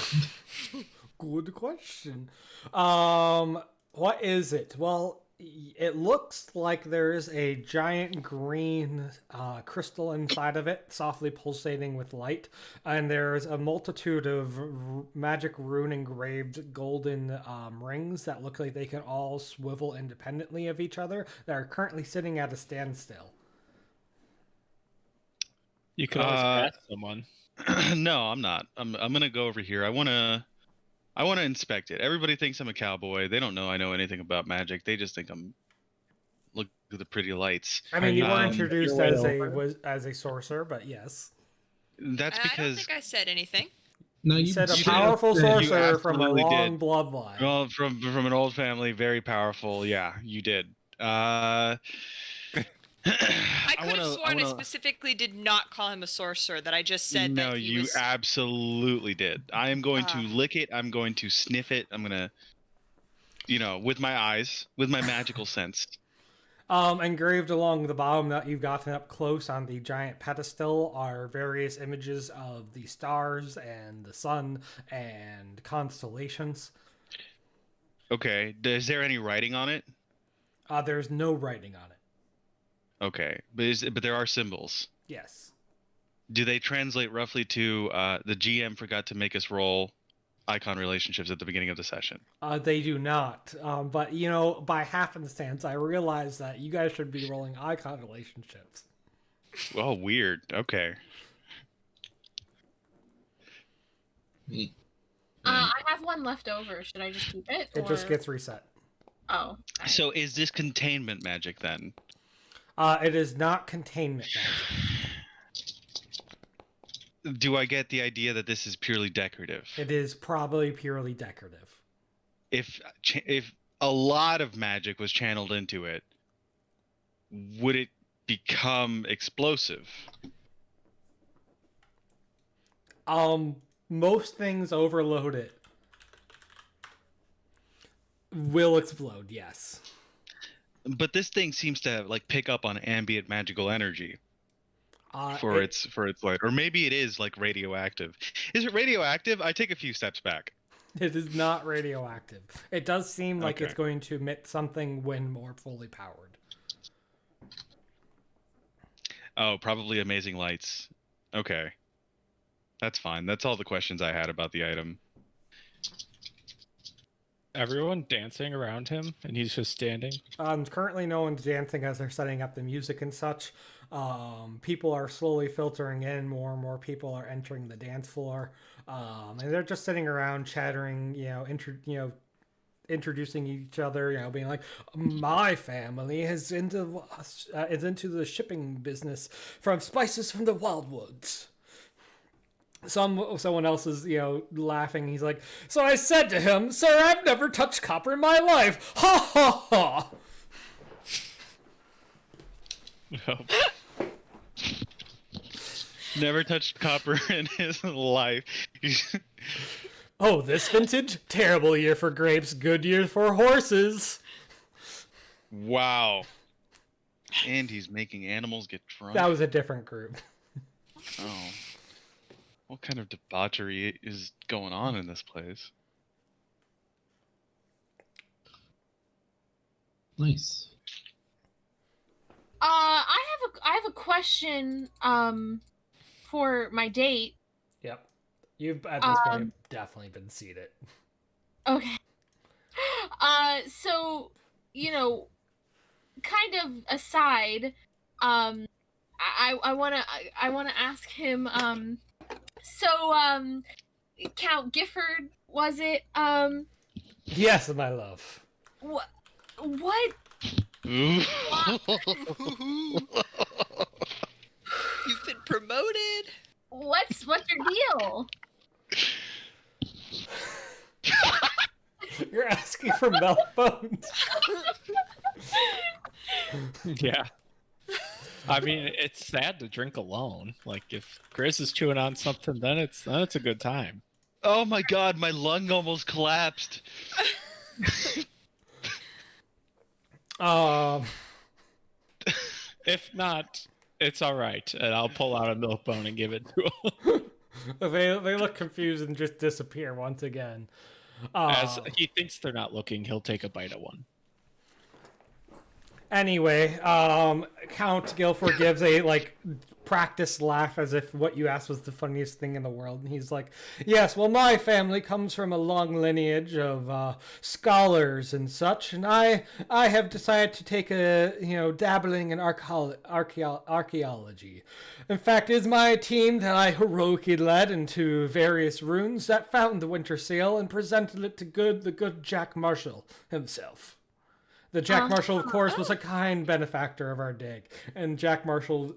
Good question. What is it? Well, it looks like there's a giant green crystal inside of it, softly pulsating with light, and there's a multitude of magic rune engraved golden rings that look like they can all swivel independently of each other that are currently sitting at a standstill. You could always ask someone. No, I'm not. I'm gonna go over here. I wanna inspect it. Everybody thinks I'm a cowboy. They don't know I know anything about magic. They just think I'm look at the pretty lights. I mean, you were Um, introduced you're as a sorcerer, but yes, That's I don't because think I said anything. No, you said a you powerful did. You sorcerer from a absolutely long did. bloodline. well, from an old family, very powerful. Yeah, you did. I could have sworn I specifically did not call him a sorcerer. That I just said no, that he you was. absolutely did. I am going to lick it. I'm going to sniff it. I'm gonna, with my eyes, with my magical sense. Engraved along the bottom that you've gotten up close on the giant pedestal are various images of the stars and the sun and constellations. Okay. Is there any writing on it? There's no writing on it. Okay, but there are symbols. Yes. Do they translate roughly to the GM forgot to make us roll icon relationships at the beginning of the session? They do not. But, by happenstance, I realized that you guys should be rolling icon relationships. Oh, weird. Okay. I have one left over. Should I just keep it? It just or- gets reset. Oh. So is this containment magic then? It is not containment magic. Do I get the idea that this is purely decorative? It is probably purely decorative. If a lot of magic was channeled into it, would it become explosive? Most things overloaded will explode, yes. But this thing seems to like pick up on ambient magical energy for its light, or maybe it is like radioactive. Is it radioactive? I take a few steps back. It is not radioactive. It does seem like Okay. it's going to emit something when more fully powered. Oh, probably amazing lights. Okay. That's fine. That's all the questions I had about the item. Everyone dancing around him, and he's just standing. Currently, no one's dancing as they're setting up the music and such. People are slowly filtering in. More and more people are entering the dance floor, and they're just sitting around chattering. Introducing each other. Being like, "My family is into the shipping business from spices from the wildwoods." Someone else is, laughing. He's like, "So I said to him, 'Sir, I've never touched copper in my life.' Ha ha ha." Never touched copper in his life. Oh, this vintage? Terrible year for grapes, good year for horses. Wow. And he's making animals get drunk. That was a different group. Oh. What kind of debauchery is going on in this place? Nice. I have a question for my date. Yep. You've, at this point, definitely been seated. Okay. So, kind of aside, I wanna ask him, Count Gifford, was it? Yes, my love. What? You've been promoted. What's your deal? You're asking for milk bones. Yeah. I mean, it's sad to drink alone. Like, if Grizz is chewing on something, then it's a good time. Oh my god, my lung almost collapsed. If not, it's all right, and I'll pull out a milk bone and give it to him. They look confused and just disappear once again. As he thinks they're not looking, he'll take a bite of one. Anyway, Count Gifford gives a practiced laugh as if what you asked was the funniest thing in the world, and he's like, "Yes, well, my family comes from a long lineage of scholars and such, and I have decided to take a dabbling in archaeology. In fact, it is my team that I heroically led into various ruins that found the Winter Seal and presented it to the good Jack Marshall himself." The Jack Marshall, of course, was a kind benefactor of our dig. And Jack Marshall,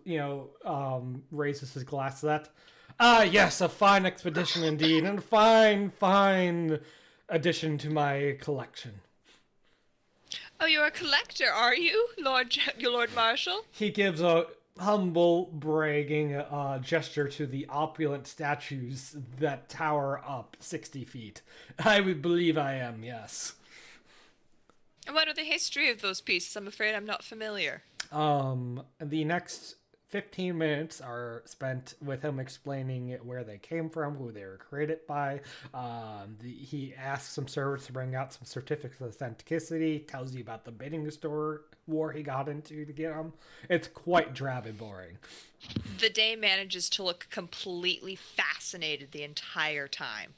raises his glass to that. "Ah, yes, a fine expedition indeed, and a fine addition to my collection." Oh, you're a collector, are you, Lord Marshall? He gives a humble, bragging gesture to the opulent statues that tower up 60 feet. "I would believe I am, yes." And what are the history of those pieces? I'm afraid I'm not familiar. The next 15 minutes are spent with him explaining where they came from, who they were created by. He asks some servers to bring out some certificates of authenticity, tells you about the bidding store war he got into to get them. It's quite drab and boring. The dame manages to look completely fascinated the entire time.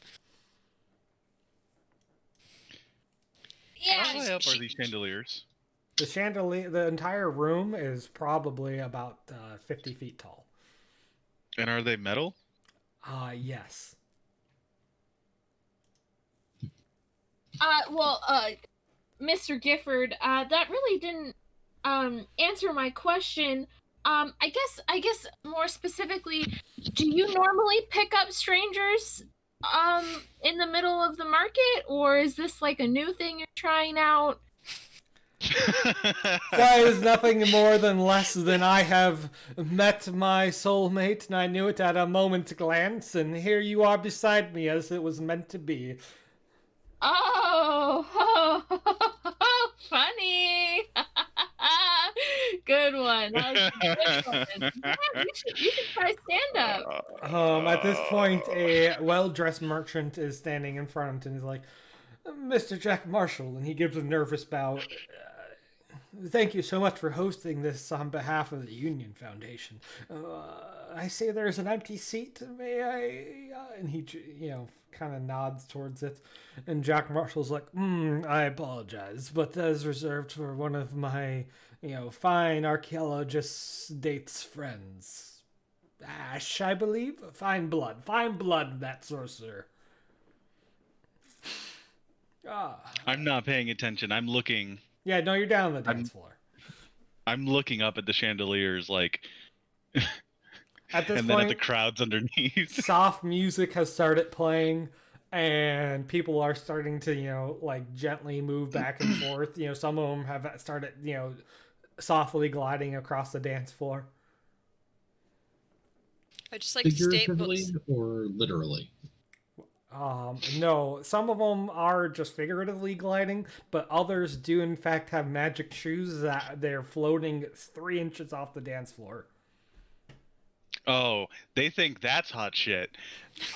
Yeah. How high up are these chandeliers? The entire room is probably about 50 feet tall. And are they metal? Yes. Mr. Gifford, that really didn't answer my question. I guess more specifically, do you normally pick up strangers In the middle of the market, or is this like a new thing you're trying out? Why is nothing more than less than I have met my soulmate, and I knew it at a moment's glance, and here you are beside me as it was meant to be. Oh, funny. Good one. That was a good one. Yeah, you should try stand up. At this point, a well-dressed merchant is standing in front, and he's like, Mr. Jack Marshall, and he gives a nervous bow. Thank you so much for hosting this on behalf of the Union Foundation. I see there's an empty seat. May I? And he, kind of nods towards it. And Jack Marshall's like, I apologize, but that is reserved for one of my, fine archaeologist's date's friends. Ash, I believe? Fine blood, that sorcerer. I'm not paying attention. I'm looking. Yeah, no, you're down on the dance floor. I'm looking up at the chandeliers, like, at this and point, then at the crowds underneath. Soft music has started playing, and people are starting to, gently move back and forth. Some of them have started, softly gliding across the dance floor. I just like to state Figuratively or literally? No, some of them are just figuratively gliding, but others do in fact have magic shoes that they're floating 3 inches off the dance floor. Oh, they think that's hot shit.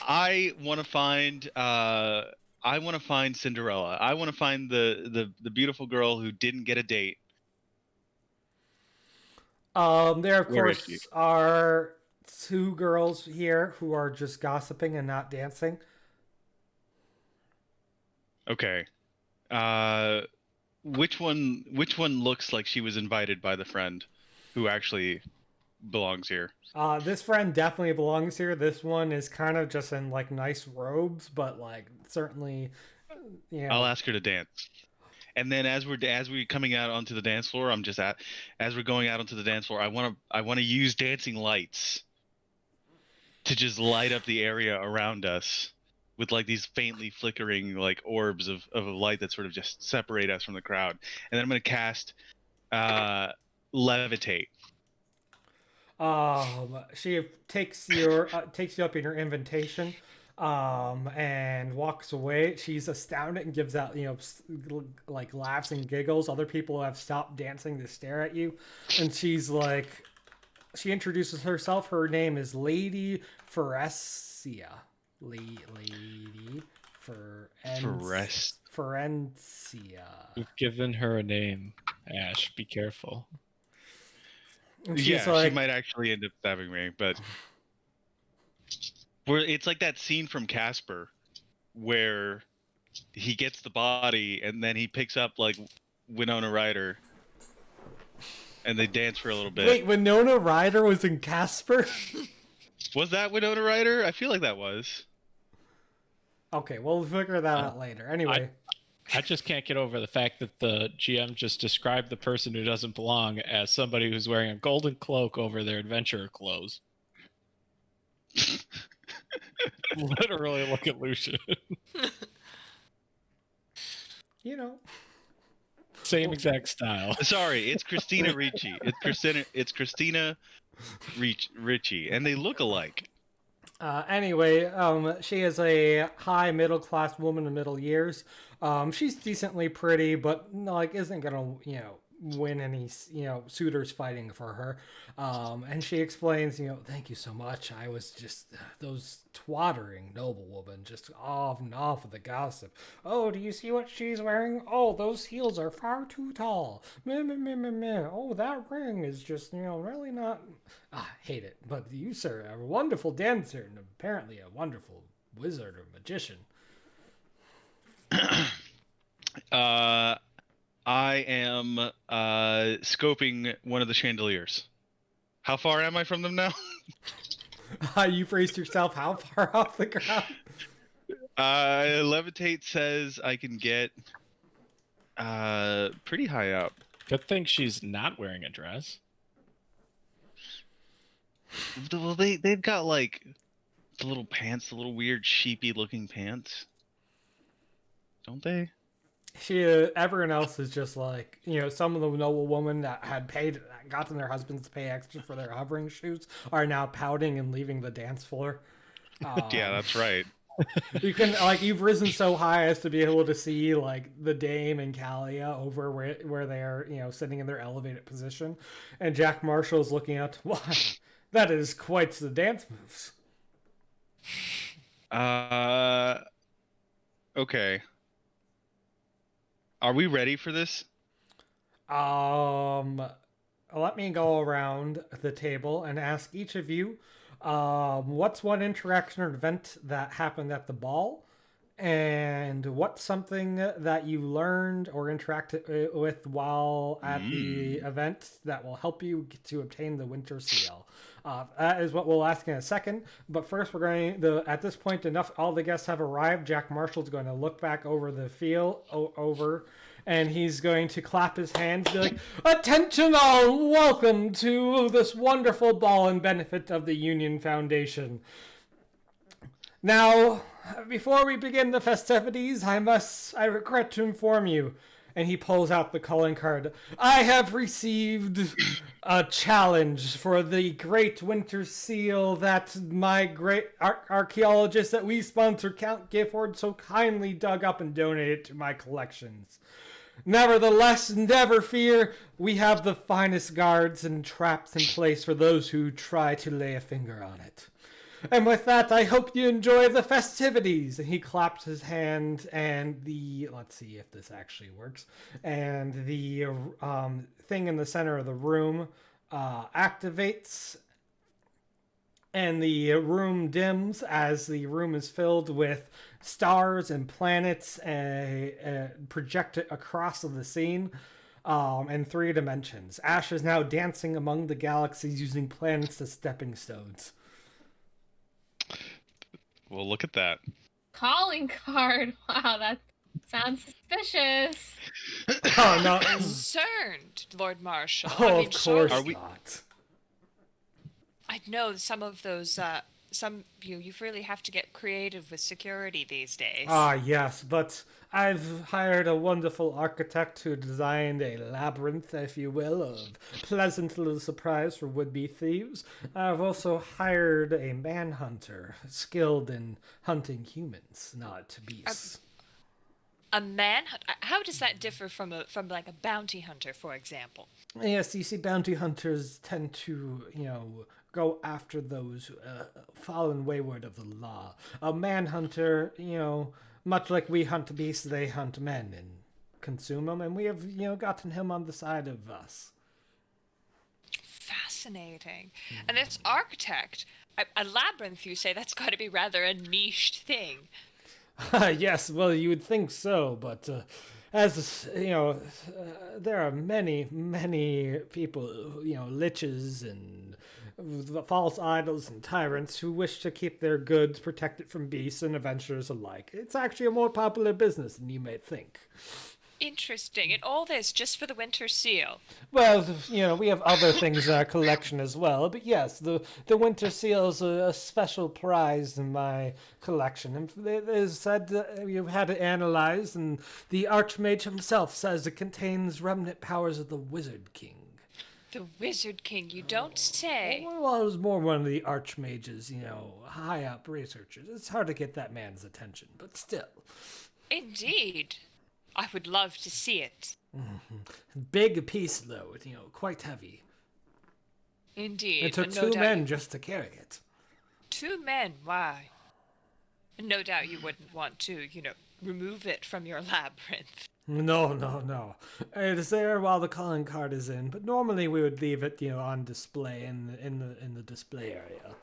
I want to find Cinderella. I want to find the beautiful girl who didn't get a date. There of Where is course she? are 2 girls here who are just gossiping and not dancing. Okay. Which one looks like she was invited by the friend who actually belongs here? This friend definitely belongs here. This one is kind of just in nice robes, but certainly, I'll ask her to dance. And then as we're coming out onto the dance floor, as we're going out onto the dance floor, I want to use dancing lights to just light up the area around us with these faintly flickering orbs of light that sort of just separate us from the crowd. And then I'm going to cast levitate. She takes you up in your invitation, and walks away. She's astounded and gives out, laughs and giggles. Other people have stopped dancing to stare at you, and she's like, she introduces herself. Her name is Lady Ferencia. Lady Ferencia. You've given her a name, Ash. Be careful. Yeah, she might actually end up stabbing me, but it's like that scene from Casper where he gets the body and then he picks up Winona Ryder and they dance for a little bit. Wait, Winona Ryder was in Casper? Was that Winona Ryder? I feel like that was. Okay, we'll figure that out later. Anyway. I just can't get over the fact that the GM just described the person who doesn't belong as somebody who's wearing a golden cloak over their adventurer clothes. Literally look at Lucian. Same exact style. Sorry, it's Christina Ricci. It's Christina Ricci, and they look alike. Anyway, she is a high middle class woman in middle years. She's decently pretty, but isn't gonna win any suitors fighting for her. And she explains, thank you so much. I was just those twattering noblewomen just off and off with the gossip. Oh, do you see what she's wearing? Oh, those heels are far too tall. Meh, meh, meh, meh, meh. Oh, that ring is just really not. I hate it. But you, sir, are a wonderful dancer and apparently a wonderful wizard or magician. I am scoping one of the chandeliers. How far am I from them now? You phrased yourself how far off the ground? Levitate says I can get pretty high up. Good thing she's not wearing a dress. Well, they've got the little pants, the little weird sheepy looking pants, don't they? Everyone else is just like, some of the noble women that had gotten their husbands to pay extra for their hovering shoes are now pouting and leaving the dance floor. Yeah, that's right. You can you've risen so high as to be able to see like the Dame and Calia over where they are, sitting in their elevated position, and Jack Marshall's looking out. Why, that is quite the dance moves. Okay. Are we ready for this? Let me go around the table and ask each of you, what's one interaction or event that happened at the ball? And what's something that you learned or interacted with while at the event that will help you to obtain the Winter Seal? That is what we'll ask in a second. But first, we're going to, at this point, all the guests have arrived. Jack Marshall's going to look back over the field, and he's going to clap his hands, be like, "Attention all, welcome to this wonderful ball in benefit of the Union Foundation. Now, before we begin the festivities, I regret to inform you," and he pulls out the calling card, "I have received a challenge for the Great Winter Seal that my great archaeologist that we sponsor, Count Gifford, so kindly dug up and donated to my collections. Nevertheless, never fear, we have the finest guards and traps in place for those who try to lay a finger on it. And with that, I hope you enjoy the festivities." And he claps his hand, and let's see if this actually works, and the thing in the center of the room activates, and the room dims as the room is filled with stars and planets projected across the scene in 3 dimensions. Ash is now dancing among the galaxies using planets as stepping stones. Well, look at that. Calling card. Wow, that sounds suspicious. Oh, no. Concerned, Lord Marshall. Oh, I mean, of course surely- not. I know some of those. You really have to get creative with security these days. Yes, but I've hired a wonderful architect who designed a labyrinth, if you will, of pleasant little surprise for would-be thieves. I've also hired a manhunter skilled in hunting humans, not beasts. A manhunt? How does that differ from like a bounty hunter, for example? Yes, you see, bounty hunters tend to, go after those fallen wayward of the law. A manhunter, much like we hunt beasts, they hunt men and consume them, and we have, gotten him on the side of us. Fascinating. And this architect, a labyrinth, you say? That's got to be rather a niched thing. Yes, well, you would think so, but as there are many, many people, liches and false idols and tyrants who wish to keep their goods protected from beasts and adventurers alike. It's actually a more popular business than you may think. Interesting. And all this just for the Winter Seal. Well, we have other things in our collection as well, but yes, the Winter Seal is a special prize in my collection. And it is said that you've had it analyzed, and the Archmage himself says it contains remnant powers of the Wizard King. The Wizard King, you don't say. Well, it was more one of the Archmage's, high up researchers. It's hard to get that man's attention, but still. Indeed. I would love to see it. Mm-hmm. Big piece, though, quite heavy. Indeed. It took 2 men just to carry it. 2 men? Why? No doubt you wouldn't want to, remove it from your labyrinth. No. It is there while the calling card is in, but normally we would leave it, on display in the display area.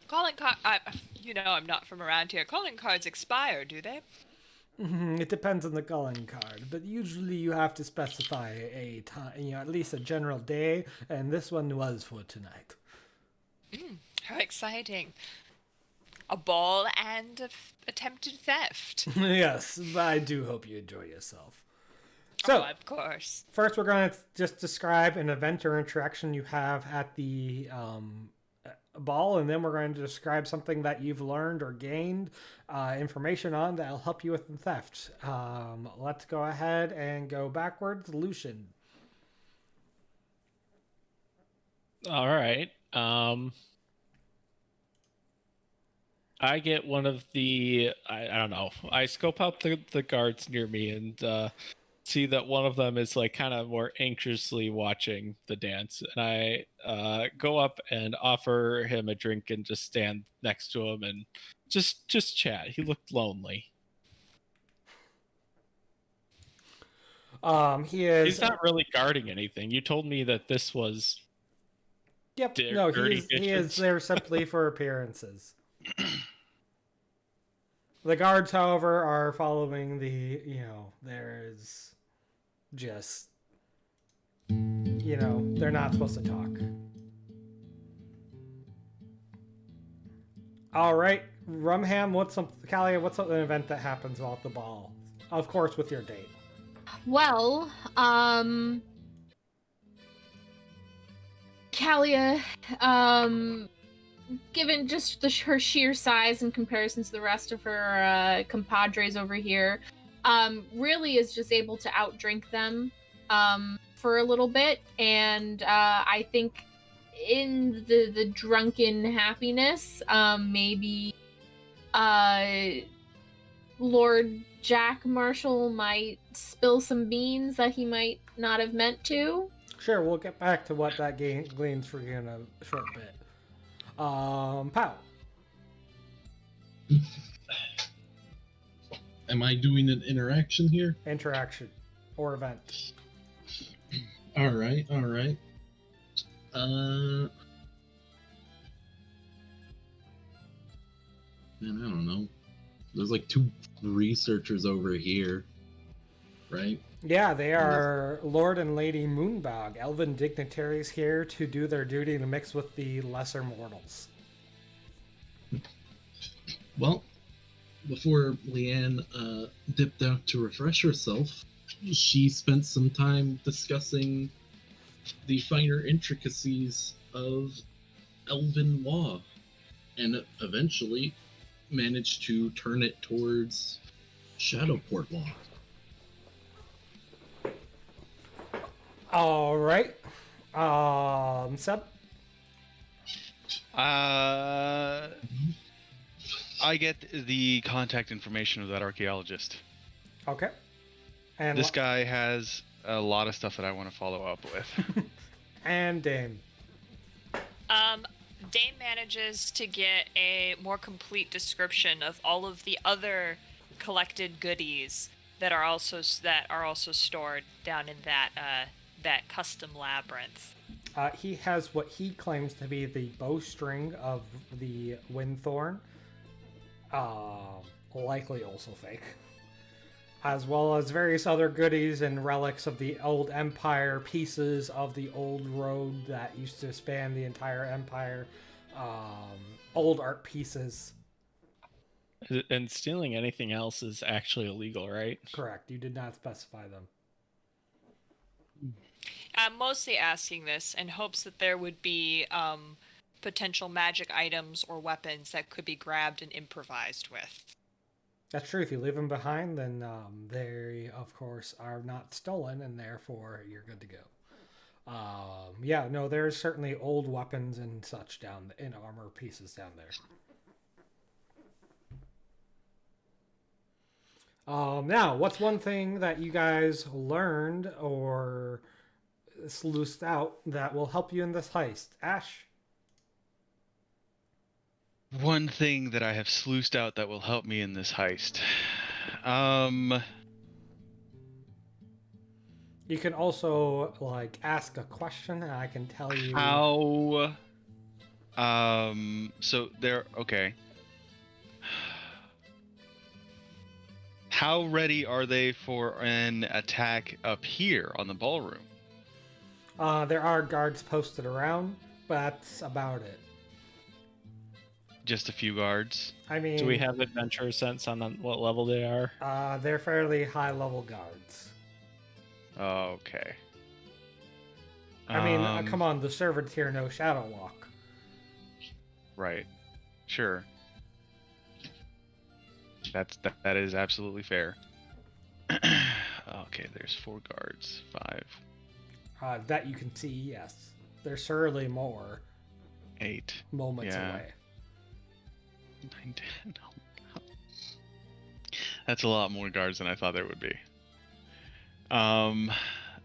Calling card, I'm not from around here. Calling cards expire, do they? Mm-hmm. It depends on the calling card, but usually you have to specify a time, at least a general day, and this one was for tonight. How exciting. A ball and attempted theft. Yes, I do hope you enjoy yourself. So, of course. First, we're going to just describe an event or interaction you have at the ball, and then we're going to describe something that you've learned or gained information on that'll help you with the theft. Let's go ahead and go backwards. Lucian. All right. I get one of the I don't know. I scope out the guards near me and see that one of them is like kind of more anxiously watching the dance, and I go up and offer him a drink and just stand next to him and just chat. He looked lonely. He is. He's not really guarding anything. You told me that this was. Yep. Dirty No, he is dishes. there simply for appearances. The guards, however, are following the. There's just. They're not supposed to talk. All right, Rumham. Calia? What's an event that happens off the ball? Of course, with your date. Well, Calia, given just her sheer size in comparison to the rest of her compadres over here, really is just able to outdrink them for a little bit, and I think in the drunken happiness, maybe Lord Jack Marshall might spill some beans that he might not have meant to. Sure, we'll get back to what that gleans for you in a short bit. Pow. Am I doing an interaction here? Interaction or event. All right. Man, I don't know. There's like 2 researchers over here, right? Yeah, they are Lord and Lady Moonbog, elven dignitaries here to do their duty to mix with the lesser mortals. Well, before Leanne dipped out to refresh herself, she spent some time discussing the finer intricacies of elven law, and eventually managed to turn it towards Shadowport law. All right. Seb? I get the contact information of that archaeologist. Okay. And This guy has a lot of stuff that I want to follow up with. And Dame. Dame manages to get a more complete description of all of the other collected goodies that are also stored down in that custom labyrinth. He has what he claims to be the bowstring of the Windthorn. Likely also fake. As well as various other goodies and relics of the old empire, pieces of the old road that used to span the entire empire, old art pieces. And stealing anything else is actually illegal, right? Correct. You did not specify them. I'm mostly asking this in hopes that there would be potential magic items or weapons that could be grabbed and improvised with. That's true. If you leave them behind, then they, of course, are not stolen, and therefore you're good to go. Yeah, no, there's certainly old weapons and such down in armor pieces down there. Now, what's one thing that you guys learned or sluiced out that will help you in this heist? Ash? One thing that I have sluiced out that will help me in this heist. You can also, ask a question, and I can tell you... How... So there... Okay. How ready are they for an attack up here on the ballroom? There are guards posted around, but that's about it. Just a few guards? I mean... Do we have adventure sense on what level they are? They're fairly high-level guards. Okay. I mean, come on, the servants here know Shadow Walk. Right. Sure. That is absolutely fair. Okay, there's 4 guards, 5, That you can see, yes. There's surely more 8, moments Yeah. away. 9, 10. That's a lot more guards than I thought there would be.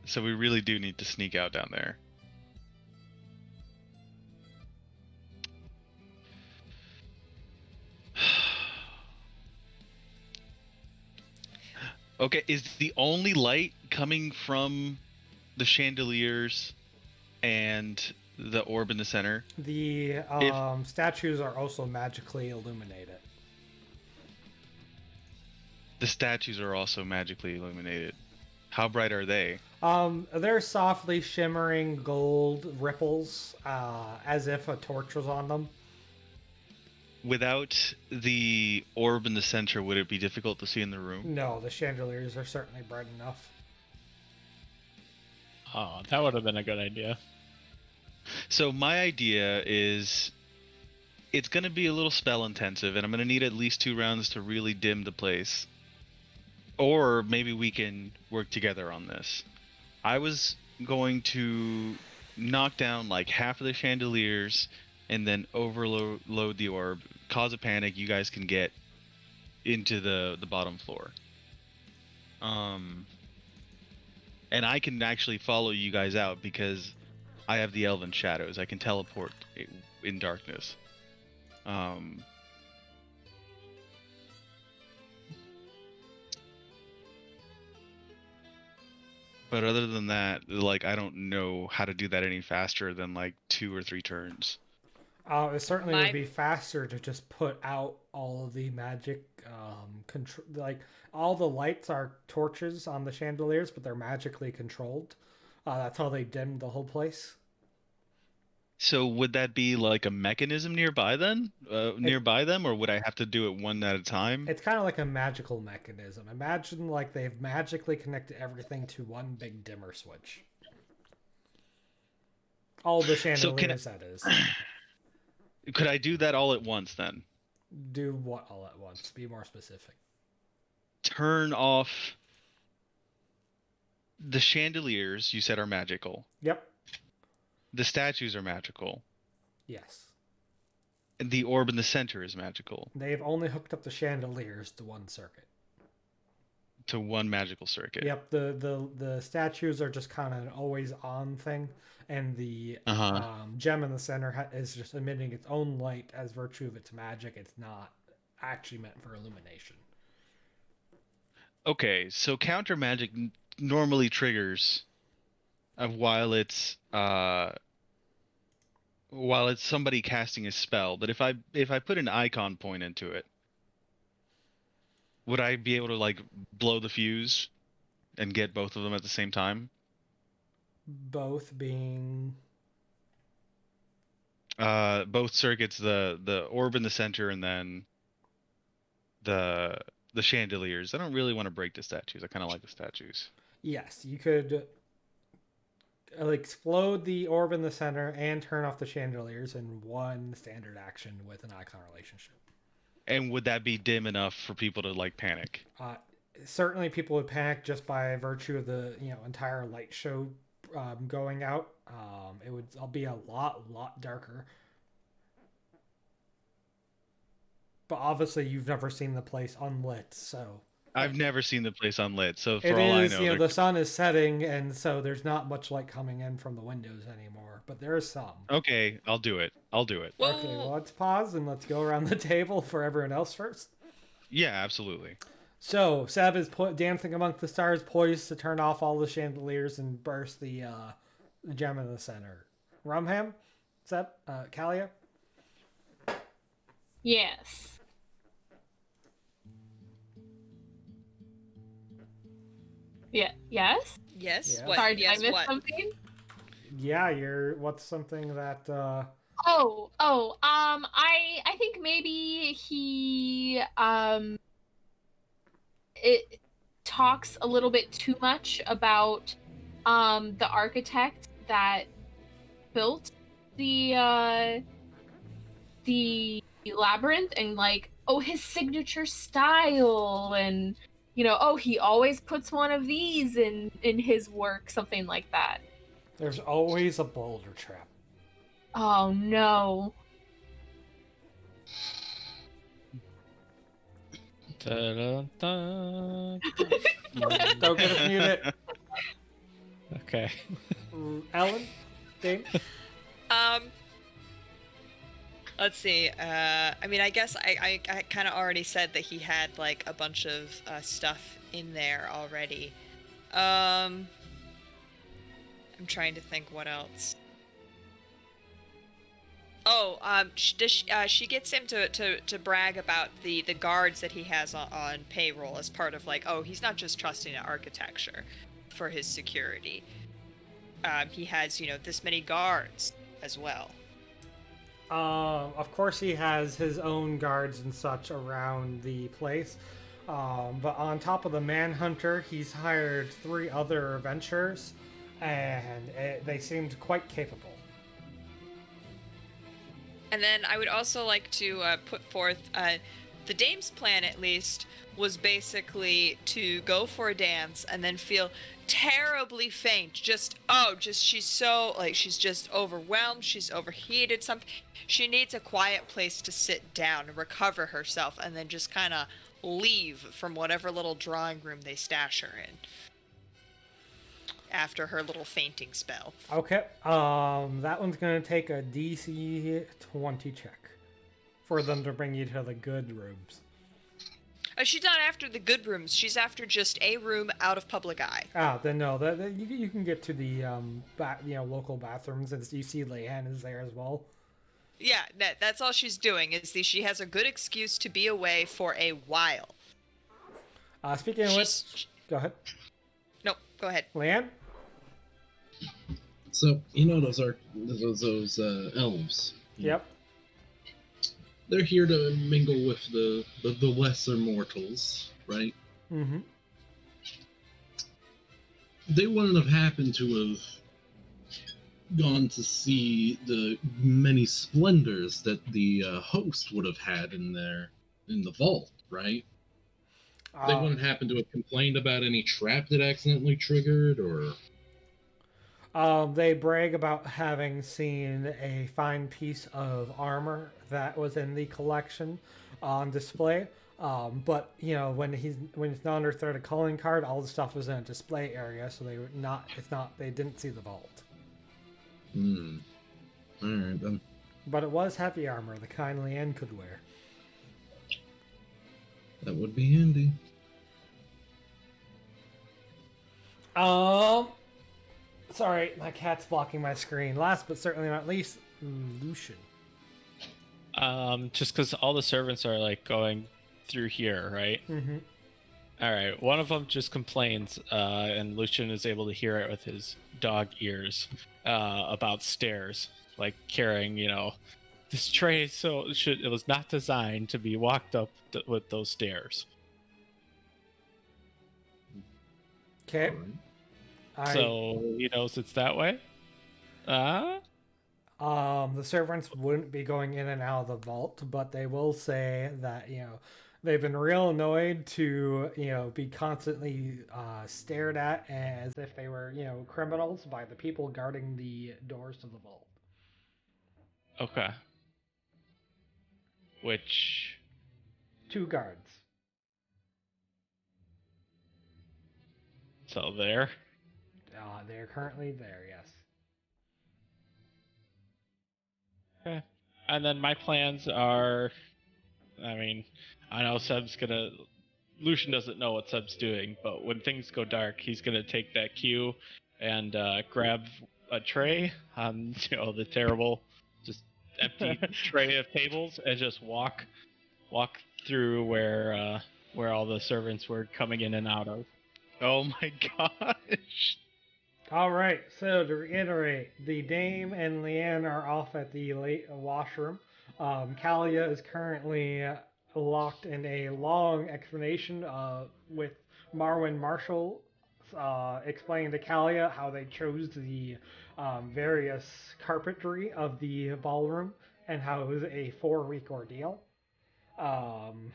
So we really do need to sneak out down there. Okay, is the only light coming from the chandeliers and the orb in the center? The statues are also magically illuminated. The statues are also magically illuminated. How bright are they? They're softly shimmering gold ripples, as if a torch was on them. Without the orb in the center, would it be difficult to see in the room? No, the chandeliers are certainly bright enough. Oh, that would have been a good idea. So my idea is it's going to be a little spell intensive, and I'm going to need at least 2 rounds to really dim the place. Or maybe we can work together on this. I was going to knock down like half of the chandeliers and then overload the orb, cause a panic. You guys can get into the bottom floor. And I can actually follow you guys out because I have the elven shadows. I can teleport in darkness. But other than that, like, I don't know how to do that any faster than like 2 or 3 turns. It certainly My- would be faster to just put out all of the magic control. Like all the lights are torches on the chandeliers, but they're magically controlled. That's how they dim the whole place. So would that be like a mechanism nearby then? Nearby them, or would I have to do it one at a time? It's kind of like a magical mechanism. Imagine like they've magically connected everything to one big dimmer switch. All the chandeliers, that is. Could I do that all at once then? Do what all at once? Be more specific. Turn off the chandeliers you said are magical. Yep. The statues are magical. Yes. And the orb in the center is magical. They've only hooked up the chandeliers to one circuit. To one magical circuit. Yep. The statues are just kind of an always on thing, and the gem in the center is just emitting its own light as virtue of its magic. It's not actually meant for illumination. Okay, so counter magic normally triggers while it's somebody casting a spell, but if I put an icon point into it, would I be able to like blow the fuse and get both of them at the same time? Both being Both circuits, the orb in the center and then the chandeliers. I don't really want to break the statues. I kind of like the statues. yes, you could explode the orb in the center and turn off the chandeliers in one standard action with an icon relationship. And would that be dim enough for people to like panic? Certainly, people would panic just by virtue of the entire light show going out. It would be a lot darker. But obviously, you've never seen the place unlit, so I've never seen the place unlit, so for it all is. I know, The sun is setting, and so there's not much light coming in from the windows anymore. But there is some. okay, I'll do it. Whoa. Okay, well, let's pause and let's go around the table for everyone else first. Yeah, absolutely. So, Seb is dancing amongst the stars, poised to turn off all the chandeliers and burst the gem in the center. Rumham? Seb? Calia? Yes. Yeah. Yes. Yes. Yeah. What? Sorry, did yes. I miss What? something? Yeah, what's something that, I think maybe he it talks a little bit too much about the architect that built the the labyrinth and like, oh, his signature style, and oh, he always puts one of these in his work, something like that. There's always a boulder trap. Oh no. Da-da-da. Don't get it muted. Okay. Ellen? Dane? Let's see. I mean, I guess I kind of already said that he had like a bunch of stuff in there already. I'm trying to think what else. Oh, she gets him to brag about the guards that he has on payroll as part of like, oh, he's not just trusting architecture for his security. He has, this many guards as well. Of course he has his own guards and such around the place. But on top of the Manhunter, he's hired 3 other adventurers, and they seemed quite capable. And then I would also like to put forth the dame's plan, at least, was basically to go for a dance and then feel terribly faint. Just she's so, like, she's just overwhelmed, she's overheated, something. She needs a quiet place to sit down and recover herself and then just kind of leave from whatever little drawing room they stash her in after her little fainting spell. Okay, that one's gonna take a DC 20 check for them to bring you to the good rooms. She's not after the good rooms. She's after just a room out of public eye. Then no, you can get to the local bathrooms, and you see Leanne is there as well. Yeah, that's all she's doing. She has a good excuse to be away for a while. Speaking of which, go ahead. Nope, go ahead. Leanne? So, those elves. Yep. They're here to mingle with the lesser mortals, right? Mm-hmm. They wouldn't have happened to have gone to see the many splendors that the host would have had in the vault, right? They wouldn't happen to have complained about any trap that accidentally triggered, or... They brag about having seen a fine piece of armor that was in the collection on display. But when it's not under threat of calling card, all the stuff was in a display area, so they didn't see the vault. Alright then. But it was heavy armor, the kind Leanne could wear. That would be handy. Sorry, my cat's blocking my screen. Last but certainly not least, Lucian. Just because all the servants are like going through here, right? Mm-hmm. All right. One of them just complains, and Lucian is able to hear it with his dog ears about stairs, like carrying, this tray. It was not designed to be walked up with those stairs. Okay. So he knows it's that way. The servants wouldn't be going in and out of the vault, but they will say that they've been real annoyed to be constantly stared at as if they were criminals by the people guarding the doors to the vault. Okay. Which 2 guards. So there. They're currently there, yes. Okay. And then my plans are, I know Lucian doesn't know what Seb's doing, but when things go dark, he's gonna take that cue and grab a tray on, the terrible, just empty tray of tables, and just walk through where all the servants were coming in and out of. Oh my gosh. All right, so to reiterate, the Dame and Leanne are off at the late washroom. Calia is currently locked in a long explanation with Marwyn Marshall explaining to Calia how they chose the various carpentry of the ballroom and how it was a 4-week ordeal. Count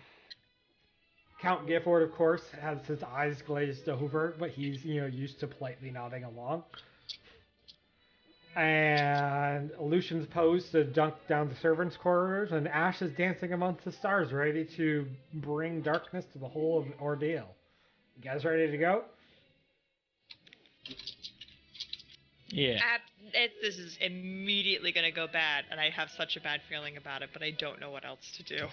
Gifford, of course, has his eyes glazed over, but he's used to politely nodding along. And Lucian's posed to dunk down the servants' corridors, and Ash is dancing amongst the stars, ready to bring darkness to the whole ordeal. You guys ready to go? Yeah. This is immediately going to go bad, and I have such a bad feeling about it, but I don't know what else to do.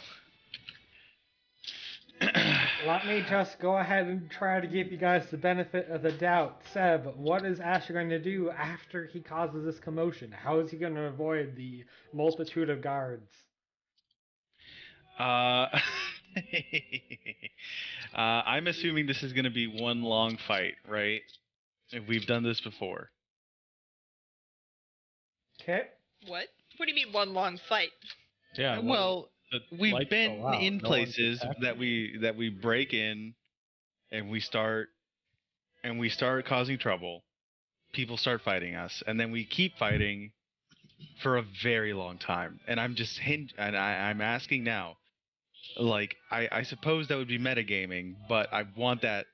Let me just go ahead and try to give you guys the benefit of the doubt. Seb, what is Asher going to do after he causes this commotion? How is he going to avoid the multitude of guards? I'm assuming this is going to be one long fight, right? If we've done this before. Okay. What? What do you mean one long fight? Yeah. Well, we've lights been go out. in No one's places that we break in, and we start causing trouble. People start fighting us, and then we keep fighting for a very long time. And I'm asking now, like I suppose that would be metagaming, but I want that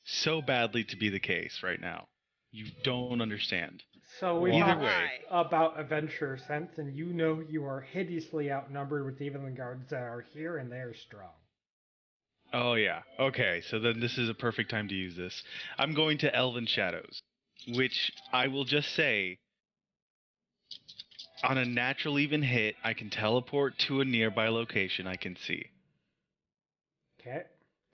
so badly to be the case right now. You don't understand. So we Either talked way. about adventure sense, and you are hideously outnumbered with even the guards that are here, and they are strong. Oh yeah. Okay, so then this is a perfect time to use this. I'm going to Elven Shadows, which I will just say, on a natural even hit, I can teleport to a nearby location I can see. Okay.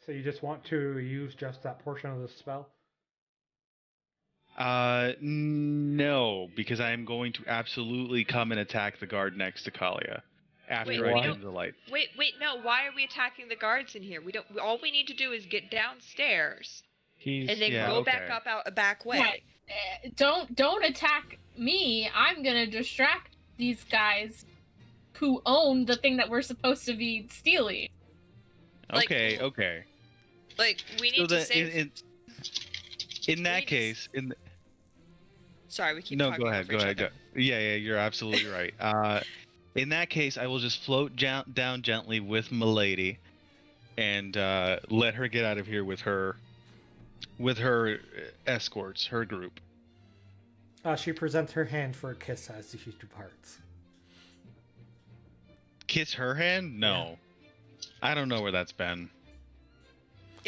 So you just want to use just that portion of the spell? No, because I am going to absolutely come and attack the guard next to Calia after Wait, I dim the light. Wait, no. Why are we attacking the guards in here? All we need to do is get downstairs and then go back up out a back way. Don't attack me. I'm gonna distract these guys who own the thing that we're supposed to be stealing. Okay. Like we need to save. In that case, Sorry, we keep no, talking go ahead. over each other. Yeah, you're absolutely right. In that case, I will just float down gently with Milady, and let her get out of here with her escorts, her group. She presents her hand for a kiss as she departs. Kiss her hand? No, I don't know where that's been.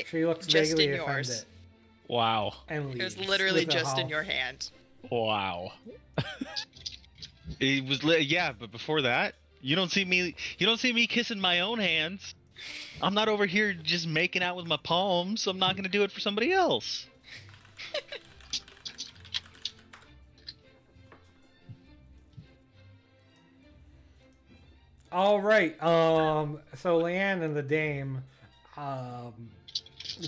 She looks Just vaguely in yours. offended. Wow. And It was leaves literally with a just in howl. your hand. Wow. It was yeah, but before that, you don't see me kissing my own hands. I'm not over here just making out with my palms. So I'm not going to do it for somebody else. All right. So Leanne and the Dame,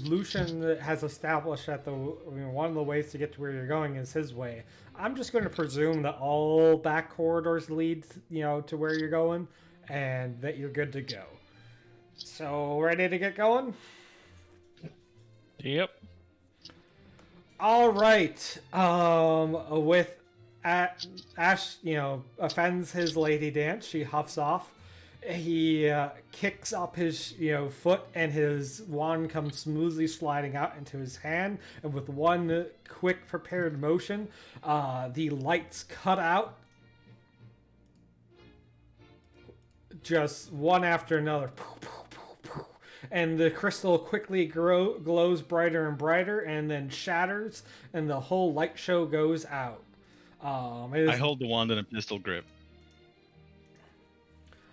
Lucian has established that one of the ways to get to where you're going is his way. I'm just going to presume that all back corridors lead, to where you're going, and that you're good to go. So ready to get going? Yep. All right. With Ash, offends his lady dance. She huffs off. He kicks up his, foot, and his wand comes smoothly sliding out into his hand. And with one quick prepared motion, the lights cut out, just one after another. And the crystal quickly glows brighter and brighter, and then shatters, and the whole light show goes out. I hold the wand in a pistol grip.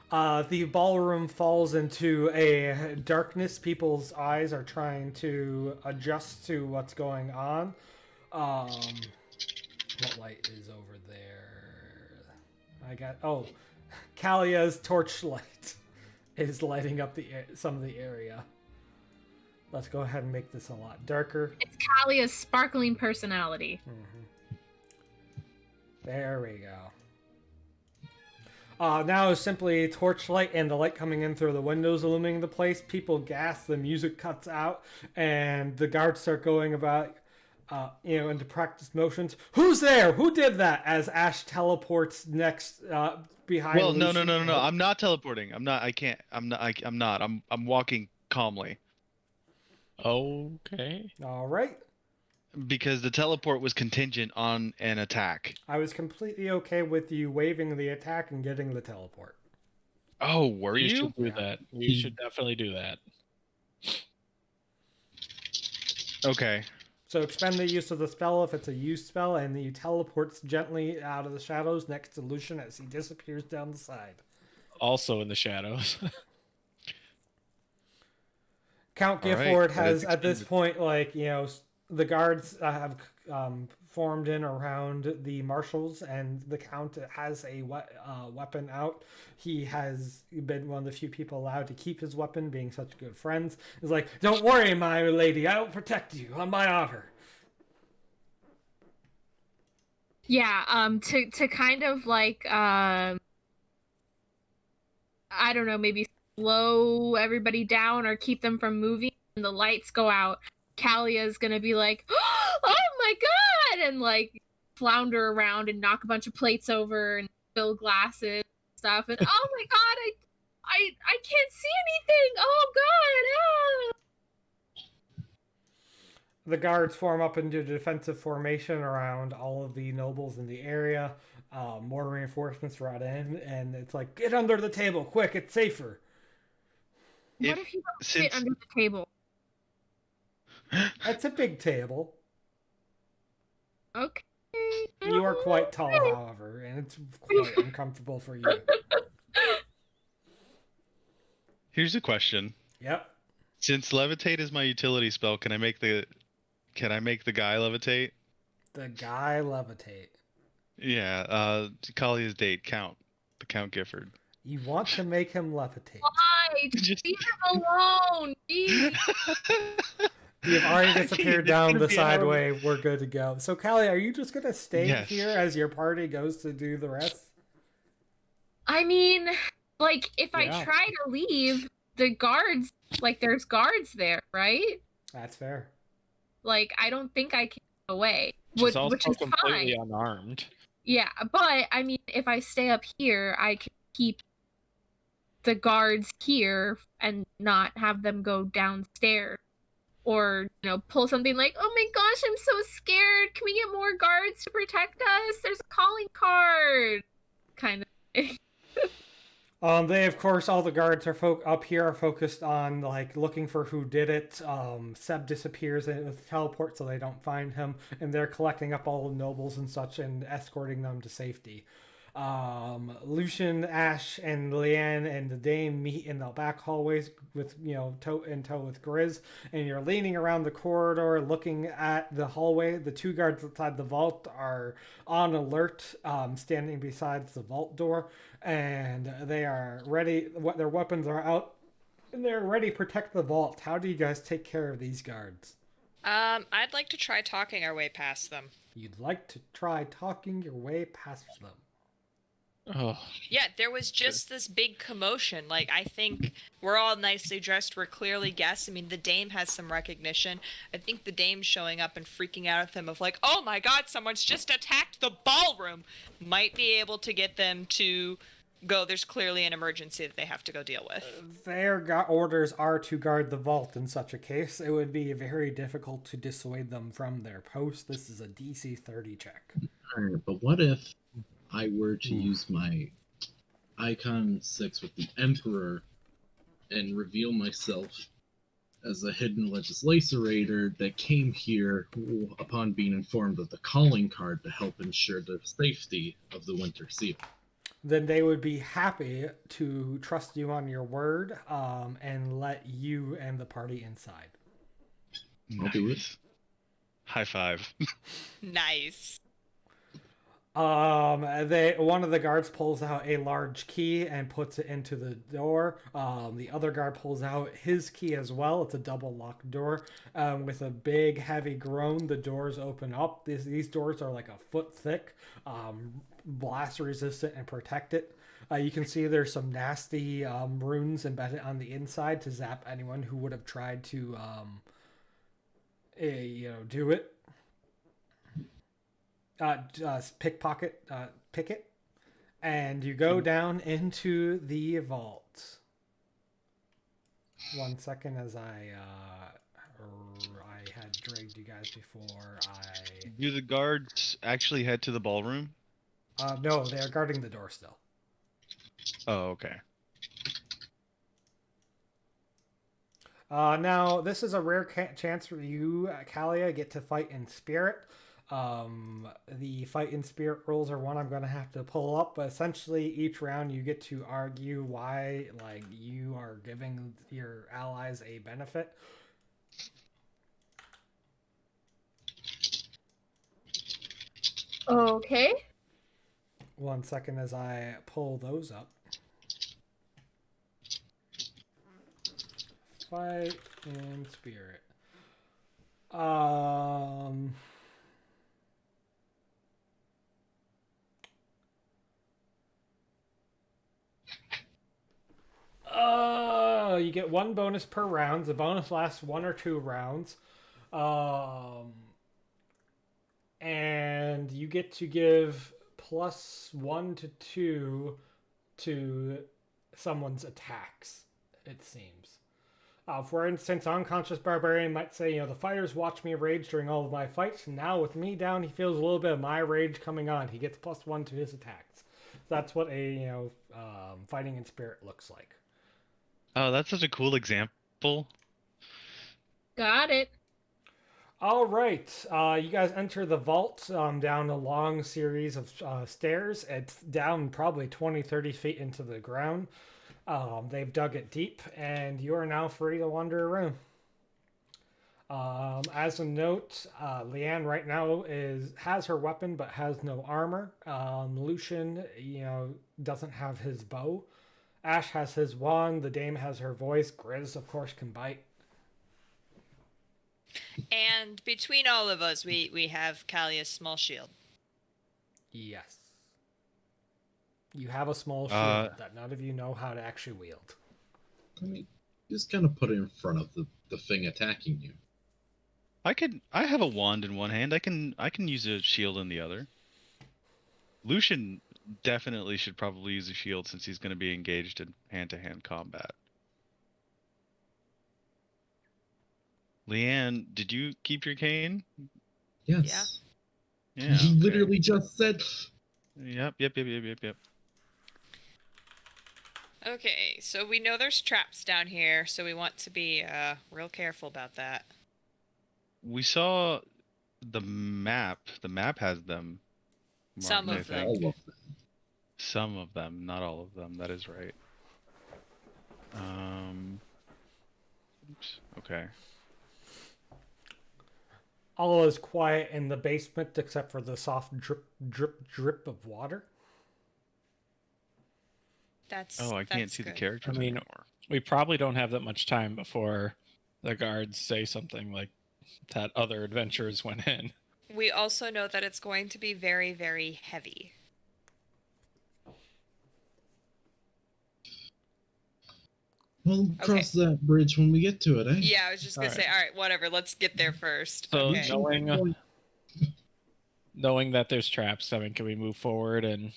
The ballroom falls into a darkness. People's eyes are trying to adjust to what's going on. What light is over there? Calia's torchlight is lighting up some of the area. Let's go ahead and make this a lot darker. It's Calia's sparkling personality. Mm-hmm. There we go. Now is simply torchlight and the light coming in through the windows illuminating the place. People gasp, the music cuts out, and the guards start going about. into practice motions. Who's there? Who did that? As Ash teleports next behind. Well, no. Lucian. I'm not teleporting. I'm not. I can't. I'm not. I'm not. I'm walking calmly Okay. All right. because the teleport was contingent on an attack. I was completely okay with you waving the attack and getting the teleport. Oh, were You you? should do that. You should definitely do that. Okay. So expend the use of the spell if it's a used spell, and he teleports gently out of the shadows next to Lucian as he disappears down the side. Also in the shadows. Count All right, Gifford that is has, at this expended. point, the guards have formed in around the marshals, and the Count has a weapon out. He has been one of the few people allowed to keep his weapon, being such good friends. He's like, "Don't worry, my lady, I will protect you on my honor." Yeah, to kind of like I don't know, maybe slow everybody down or keep them from moving when the lights go out. Calia's gonna be like, "Oh my god!" and like flounder around and knock a bunch of plates over and spill glasses and stuff. And oh my god, I can't see anything. Oh god! Ah. The guards form up into defensive formation around all of the nobles in the area. More reinforcements brought in, and it's like, "Get under the table, quick! It's safer." What if you don't sit under the table? It's a big table. Okay. You are quite tall, however, and it's quite uncomfortable for you. Here's a question. Yep. Since levitate is my utility spell, can I make the guy levitate? The guy levitate. Yeah. Kalia's date. The Count Gifford. You want to make him levitate. Why? Just- Leave him alone. Jeez. You've already I disappeared think down it's the gonna be out of- sideway. We're good to go. So, Calia, are you just going to stay Yes. here as your party goes to do the rest? I mean, like, if I Yeah. try to leave, the guards, like, there's guards there, right? That's fair. Like, I don't think I can get away, She's also which is completely fine. unarmed. Yeah, but, I mean, if I stay up here, I can keep the guards here and not have them go downstairs. Or, pull something like, "Oh my gosh, I'm so scared. Can we get more guards to protect us? There's a calling card." Kind of thing. They, of course, all the guards are up here are focused on like looking for who did it. Seb disappears with teleport, so they don't find him, and they're collecting up all the nobles and such and escorting them to safety. Lucian, Ash, and Leanne and the Dame meet in the back hallways with toe in toe with Grizz, and you're leaning around the corridor looking at the hallway. The two guards outside the vault are on alert, standing beside the vault door, and they are ready. Their weapons are out, and they're ready to protect the vault. How do you guys take care of these guards? I'd like to try talking our way past them. You'd like to try talking your way past them. Oh, Yeah, there was just this big commotion. Like, I think we're all nicely dressed. We're clearly guests. I mean, the Dame has some recognition. I think the Dame showing up and freaking out at them of like, "Oh my god, someone's just attacked the ballroom," might be able to get them to go, there's clearly an emergency that they have to go deal with. Their orders are to guard the vault in such a case. It would be very difficult to dissuade them from their post. This is a DC 30 check. Alright, but what if I were to use my Icon 6 with the Emperor and reveal myself as a hidden legislator that came here upon being informed of the calling card to help ensure the safety of the Winter Seal? Then they would be happy to trust you on your word and let you and the party inside. I'll do it. High five. Nice. One of the guards pulls out a large key and puts it into the door. The other guard pulls out his key as well. It's a double locked door. With a big heavy groan, the doors open up. These doors are like a foot thick, blast resistant and protected. You can see there's some nasty runes embedded on the inside to zap anyone who would have tried to do it. picket, and you go down into the vault. 1 second, as I had dragged you guys before I. Do the guards actually head to the ballroom? No, they are guarding the door still. Oh, okay. Now, this is a rare chance for you, Calia, get to fight in spirit. The fight in spirit rules are one I'm going to have to pull up, but essentially each round you get to argue why, like, you are giving your allies a benefit. Okay. 1 second as I pull those up. Fight in spirit. You get 1 bonus per round. The bonus lasts 1 or 2 rounds. And you get to give +1 to 2 to someone's attacks, it seems. For instance, unconscious barbarian might say, the fighters watch me rage during all of my fights. Now with me down, he feels a little bit of my rage coming on. He gets +1 to his attacks. That's what a fighting in spirit looks like. Oh, that's such a cool example. Got it. All right, you guys enter the vault down a long series of stairs. It's down probably 20, 30 feet into the ground. They've dug it deep, and you are now free to wander around. As a note, Leanne right now has her weapon but has no armor. Lucian, doesn't have his bow. Ash has his wand. The dame has her voice. Grizz, of course, can bite. And between all of us, we have Calia's small shield. Yes. You have a small shield that none of you know how to actually wield. I mean, just kind of put it in front of the thing attacking you. I have a wand in one hand. I can use a shield in the other. Lucian definitely should probably use a shield since he's going to be engaged in hand-to-hand combat. Leanne, did you keep your cane? Yes. Yeah. You okay. literally just said. Yep. Okay, so we know there's traps down here, so we want to be real careful about that. We saw the map. The map has them marked, Some of I them. think. All of them. Some of them, not all of them. That is right. Oops. Okay. All is quiet in the basement except for the soft drip, drip, drip of water. I can't see the characters I mean, anymore. we probably don't have that much time before the guards say something like that other adventurers went in. We also know that it's going to be very, very heavy. We'll cross that bridge when we get to it, eh? Yeah, I was just going to say, all right, whatever, let's get there first. So Okay. knowing that there's traps, I mean, can we move forward? And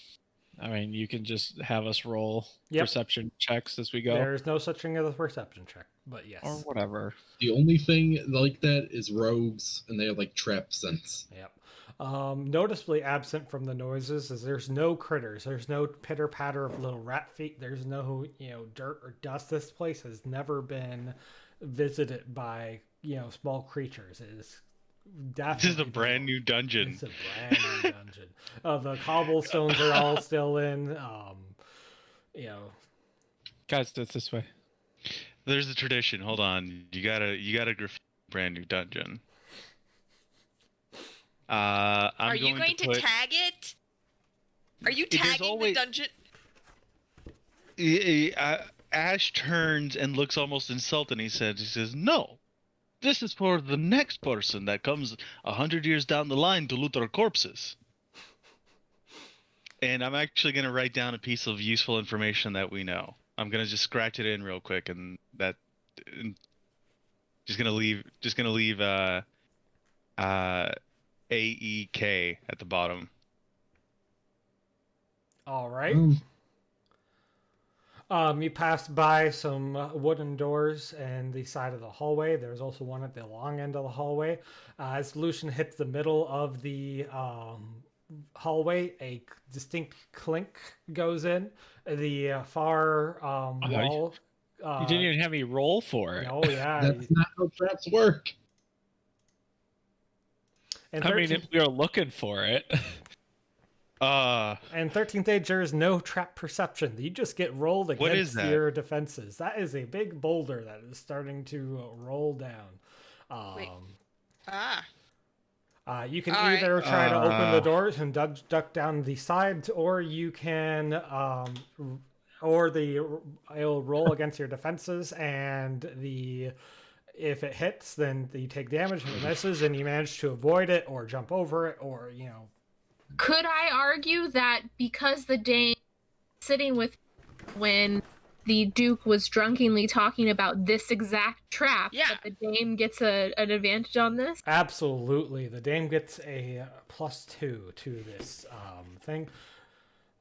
I mean, you can just have us roll perception checks as we go. There's no such thing as a perception check, but yes. Or whatever. The only thing like that is rogues, and they have like trap sense. Yep. Noticeably absent from the noises is there's no critters. There's no pitter patter of little rat feet. There's no dirt or dust. This place has never been visited by small creatures. It is definitely. This is a brand new dungeon. It's a brand new dungeon. The cobblestones are all still in. Guys, it's this way. There's a tradition. Hold on. You gotta graffiti brand new dungeon. Are you going to tag it? Are you tagging the dungeon? Ash turns and looks almost insulted. He says, "No, this is for the next person that comes 100 years down the line to loot our corpses." And I'm actually going to write down a piece of useful information that we know. I'm going to just scratch it in real quick, and just going to leave AEK at the bottom. All right. Um, You passed by some wooden doors and the side of the hallway. There's also one at the long end of the hallway. As Lucian hits the middle of the hallway, a distinct clink goes in. The far wall. You didn't even have me roll for it. Oh yeah. that's not how traps work. And I mean, if we were looking for it. And 13th Age, there is no trap perception. You just get rolled What is against that? your defenses. That is a big boulder that is starting to roll down. Wait. You can All right. either try to open the doors and duck down the sides, or you can, it'll roll against your defenses, and if it hits, then you take damage. If it misses, then you manage to avoid it or jump over it, or Could I argue that because the Dane sitting with when the Duke was drunkenly talking about this exact trap, Yeah. that the Dame gets an advantage on this? Absolutely. The Dame gets a +2 to this thing.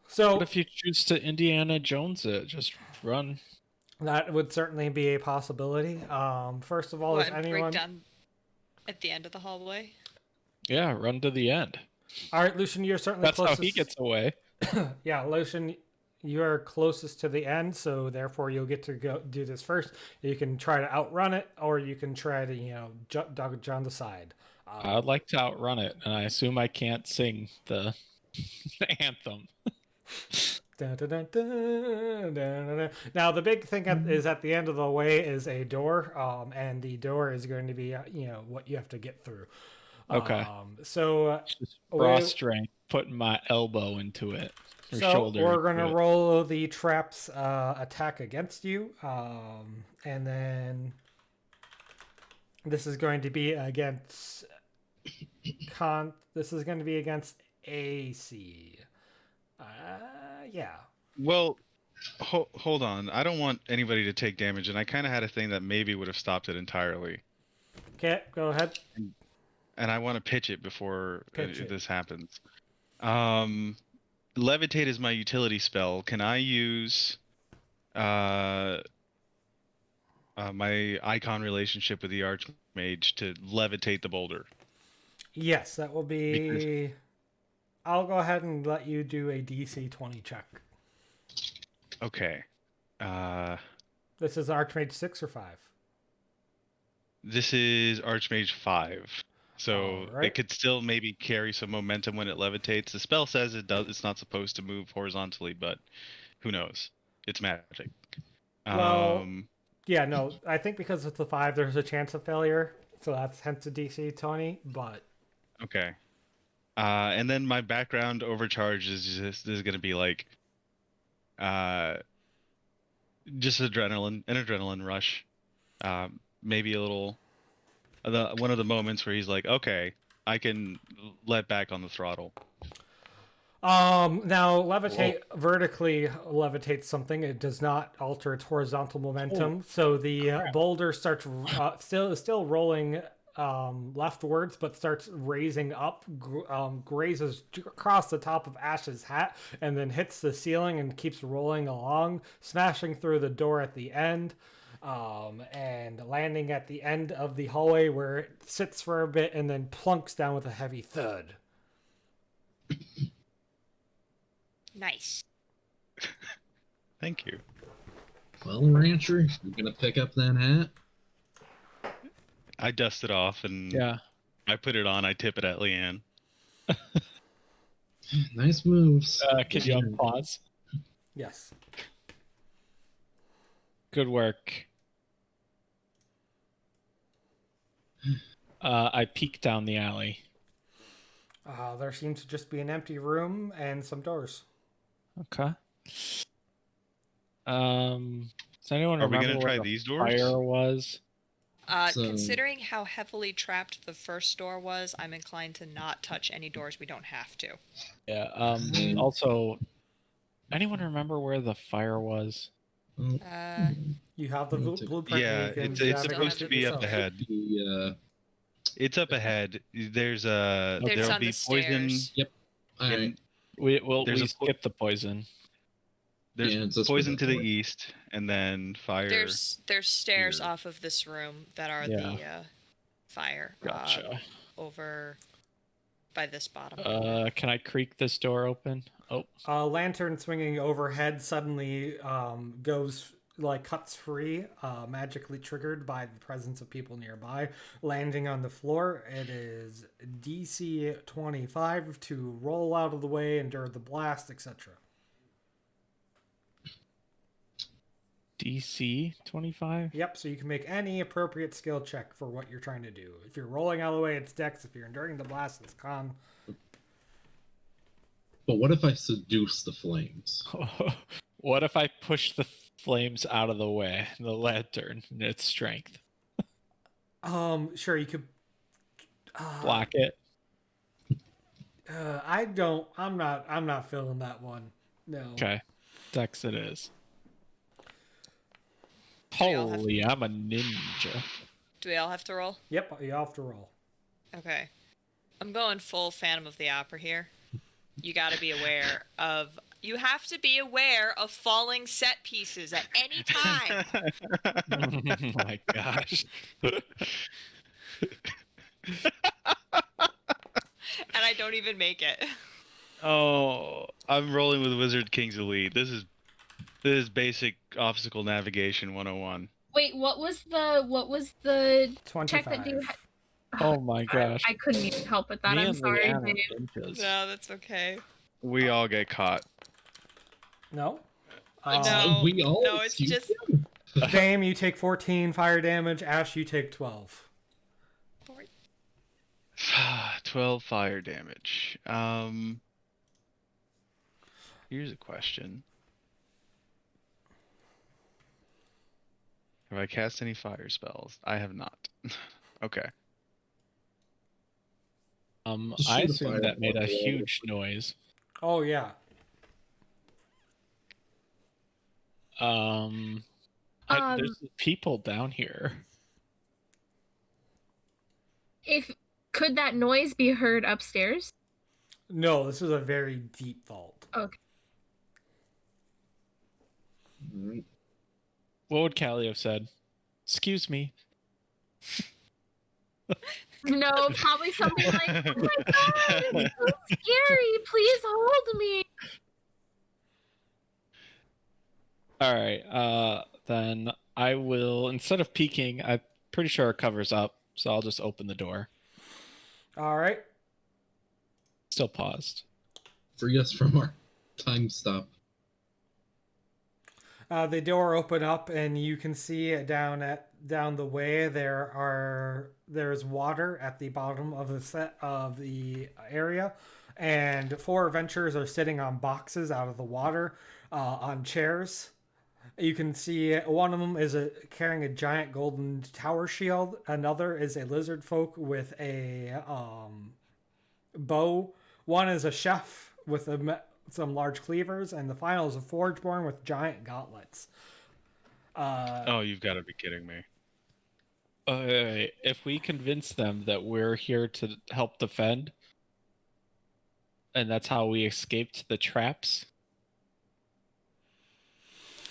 So What if you choose to Indiana Jones it? Just run. that would certainly be a possibility. First of all, What, is and break anyone... down at the end of the hallway? Yeah, run to the end. All right, Lucian, you're certainly That's closest. how he gets away. Yeah, Lucian, you are closest to the end, so therefore you'll get to go do this first. You can try to outrun it, or you can try to, dodge on the side. I'd like to outrun it, and I assume I can't sing the anthem. Dun, dun, dun, dun, dun, dun, dun. Now the big thing is at the end of the way is a door, and the door is going to be what you have to get through. Okay. So Just raw strength, putting my elbow into it. Or so shoulder. we're gonna roll the trap's attack against you, and then this is going to be against This is going to be against AC. Yeah. Well, hold on. I don't want anybody to take damage, and I kind of had a thing that maybe would have stopped it entirely. Okay, go ahead. And I want to pitch it before Pitch it. this happens. Levitate is my utility spell. Can I use my icon relationship with the Archmage to levitate the boulder? Yes, that will be... I'll go ahead and let you do a DC 20 check. Okay. This is Archmage 6 or 5? This is Archmage 5. So Alright. it could still maybe carry some momentum when it levitates. The spell says it does. It's not supposed to move horizontally, but who knows? It's magic. Well, yeah, no, I think because it's a 5, there's a chance of failure. So that's hence the DC 20, but... Okay. And then my background overcharge is going to be like just an adrenaline rush. Maybe a little... one of the moments where he's like, okay, I can let back on the throttle. Now levitate vertically levitates something. It does not alter its horizontal momentum. So the boulder starts still rolling leftwards, but starts raising up, grazes across the top of Ash's hat, and then hits the ceiling and keeps rolling along, smashing through the door at the end. And landing at the end of the hallway where it sits for a bit and then plunks down with a heavy thud. Nice. Thank you. Well, Rancher, you gonna pick up that hat? I dust it off and Yeah. I put it on. I tip it at Leanne. Nice moves. Can you unpause? Yes. Good work. I peek down the alley. There seems to just be an empty room and some doors. Okay. Does anyone Are we remember gonna where try the these doors? fire was? So- Considering how heavily trapped the first door was, I'm inclined to not touch any doors we don't have to. Yeah. Also, anyone remember where the fire was? Uh, You have the Let me take- blueprint. Yeah, and you can it's navigate supposed to be up yourself. ahead. It's up ahead. There's It's there'll on be the poison. stairs. All right. There's We a skip the poison. There's Yeah, it's just poison for to the the door. east, and then fire. There's stairs here. off of this room that are Yeah. the fire Gotcha. over by this bottom. Can I creak this door open? Oh, A lantern swinging overhead suddenly goes cuts free, magically triggered by the presence of people nearby, landing on the floor. It is DC 25 to roll out of the way, endure the blast, etc. DC 25. Yep, so you can make any appropriate skill check for what you're trying to do. If you're rolling out of the way, it's Dex. If you're enduring the blast, it's Con. But what if I seduce the flames? What if I push the flames out of the way? The lantern and its strength. Sure, you could Block it. I'm not feeling that one. No. Okay. Dex it is. we all have- Holy, I'm a ninja. Do we all have to roll? Yep, you have to roll. Okay. I'm going full Phantom of the Opera here. You got to be aware of. You have to be aware of falling set pieces at any time. Oh my gosh. And I don't even make it. Oh, I'm rolling with Wizard King's Elite. This is basic obstacle navigation 101. Wait, what was the 25. check that you had? Oh my gosh. I couldn't even help with that. Me I'm and sorry, Leanna Dave. ninjas. No, that's okay. We all get caught. No? No, we all no, it's excuse just Dame, you take 14 fire damage. Ash, you take 12. 12 fire damage. Here's a question. Have I cast any fire spells? I have not. Okay. Just I shoot a assume that made a fireball. huge noise. Oh, yeah. There's people down here. Could that noise be heard upstairs? No, this is a very deep vault. Okay. Alright. What would Calia have said? Excuse me. No, probably something like, "Oh my god, it's so scary! Please hold me." All right. Then I will, instead of peeking, I'm pretty sure it covers up, so I'll just open the door. All right. Still paused. Free us from our time stop. The door open up, and you can see down the way there's water at the bottom of the area, and 4 adventurers are sitting on boxes out of the water on chairs. You can see one of them is carrying a giant golden tower shield. Another is a lizard folk with a bow. One is a chef with some large cleavers, and the final is a forgeborn with giant gauntlets. Oh, you've got to be kidding me. If we convince them that we're here to help defend, and that's how we escaped the traps.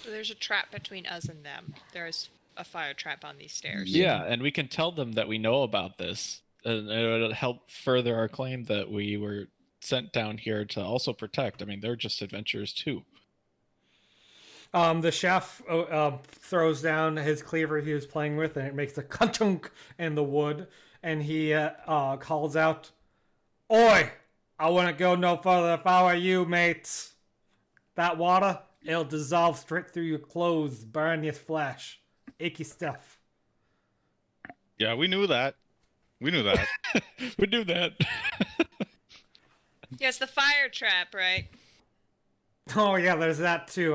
So there's a trap between us and them. There is a fire trap on these stairs. Yeah, and we can tell them that we know about this, and it'll help further our claim that we were sent down here to also protect. I mean, they're just adventurers too. The chef throws down his cleaver he was playing with, and it makes a ka-chunk in the wood, and he calls out, "Oi! I wouldn't go no further if I were you, mates. That water, it'll dissolve straight through your clothes, burn your flesh. Icky stuff." Yeah, we knew that. We knew that. We do that. Yes, the fire trap, right? Oh yeah, there's that too.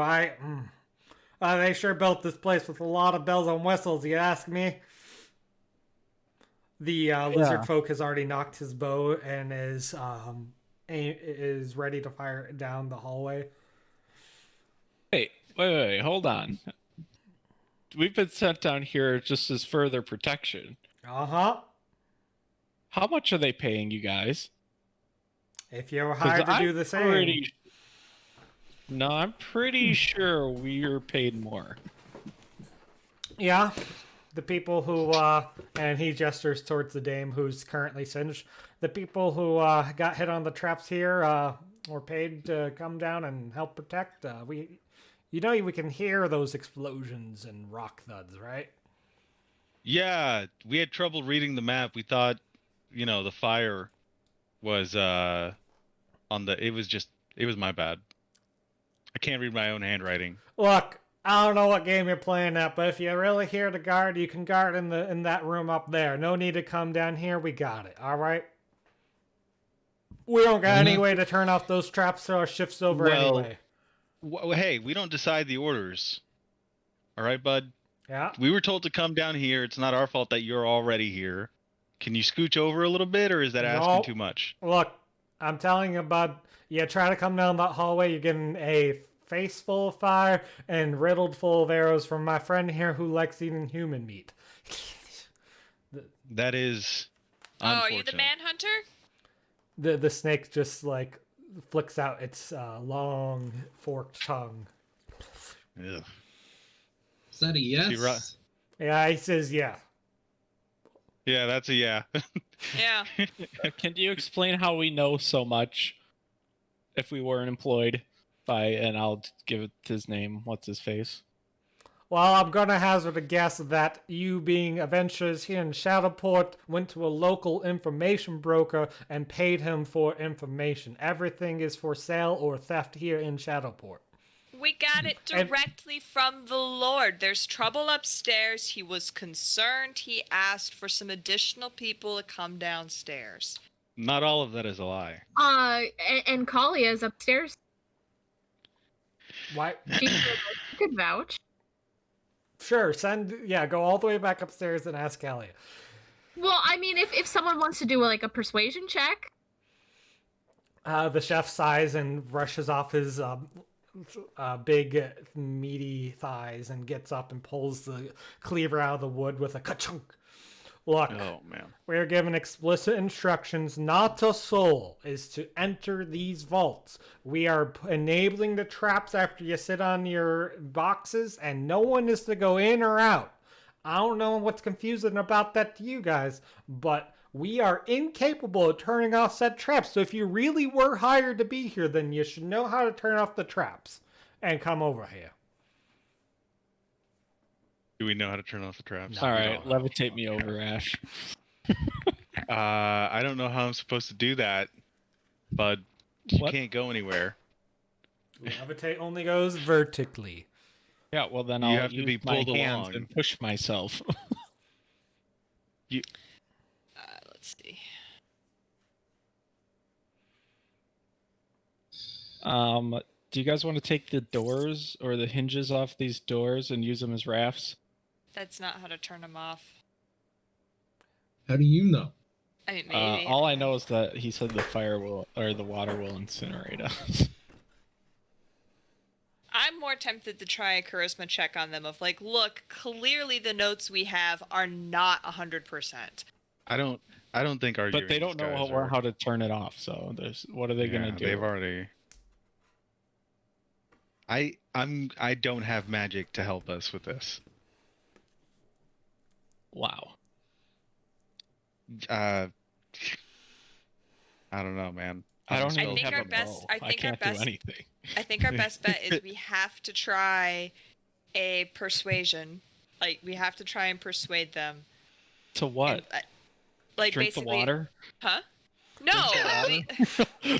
They sure built this place with a lot of bells and whistles, you ask me. The lizard folk has already knocked his bow and is ready to fire it down the hallway. Wait, hold on. We've been sent down here just as further protection. Uh-huh. How much are they paying you guys? If you're 'Cause hired to I'm do the same. No, I'm pretty sure we're paid more. Yeah. The people who, and he gestures towards the dame who's currently singed. The people who got hit on the traps here were paid to come down and help protect. We can hear those explosions and rock thuds, right? Yeah, we had trouble reading the map. We thought, the fire was on the. It was my bad. I can't read my own handwriting. Look, I don't know what game you're playing at, but if you're really here to guard, you can guard in that room up there. No need to come down here. We got it. All right. We don't got any way to turn off those traps, so our shift's over anyway. Hey, we don't decide the orders. All right, bud. Yeah. We were told to come down here. It's not our fault that you're already here. Can you scooch over a little bit, or is that asking too much? Look, I'm telling you, bud. You try to come down that hallway, you're getting a face full of fire and riddled full of arrows from my friend here who likes eating human meat. That is Oh, are you the manhunter? The snake just like flicks out its long forked tongue. Ugh. Is that a yes? Yeah, he says yeah. Yeah, that's a yeah. Yeah. Can you explain how we know so much if we weren't employed by, and I'll give it his name, what's his face? Well, I'm gonna hazard a guess that you being adventurers here in Shadowport went to a local information broker and paid him for information. Everything is for sale or theft here in Shadowport. We got it directly from the Lord. There's trouble upstairs. He was concerned. He asked for some additional people to come downstairs. Not all of that is a lie. And Calia is upstairs. Why? She could vouch. Sure, go all the way back upstairs and ask Calia. Well, I mean, if someone wants to do like a persuasion check. The chef sighs and brushes off his big meaty thighs and gets up and pulls the cleaver out of the wood with a ka-chunk. Look, oh man, we're given explicit instructions not a soul is to enter these vaults. We are enabling the traps after you sit on your boxes, and no one is to go in or out. I don't know what's confusing about that to you guys, but we are incapable of turning off said traps. So if you really were hired to be here, then you should know how to turn off the traps and come over here. do we know how to turn off the traps? All right, levitate me over, Ash. I don't know how I'm supposed to do that, but you can't go anywhere. Levitate only goes vertically. Yeah, well then You I'll have to use be my pulled hands along. and push myself. Let's see. Do you guys want to take the doors or the hinges off these doors and use them as rafts? That's not how to turn them off. How do you know? I mean, maybe. All I know is that he said the fire will, or the water will incinerate us. I'm more tempted to try a charisma check on them of like, look, clearly the notes we have are not 100%. I don't think our. But they don't know how to turn it off. So what are they gonna do? They've already. I don't have magic to help us with this. Wow. I don't know, man. I don't I even think have our a best- bow. I think our can't best- do anything. I think our best bet is we have to try a persuasion. Like, we have to try and persuade them. To what? And, like, Drink basically, the water? Huh? No,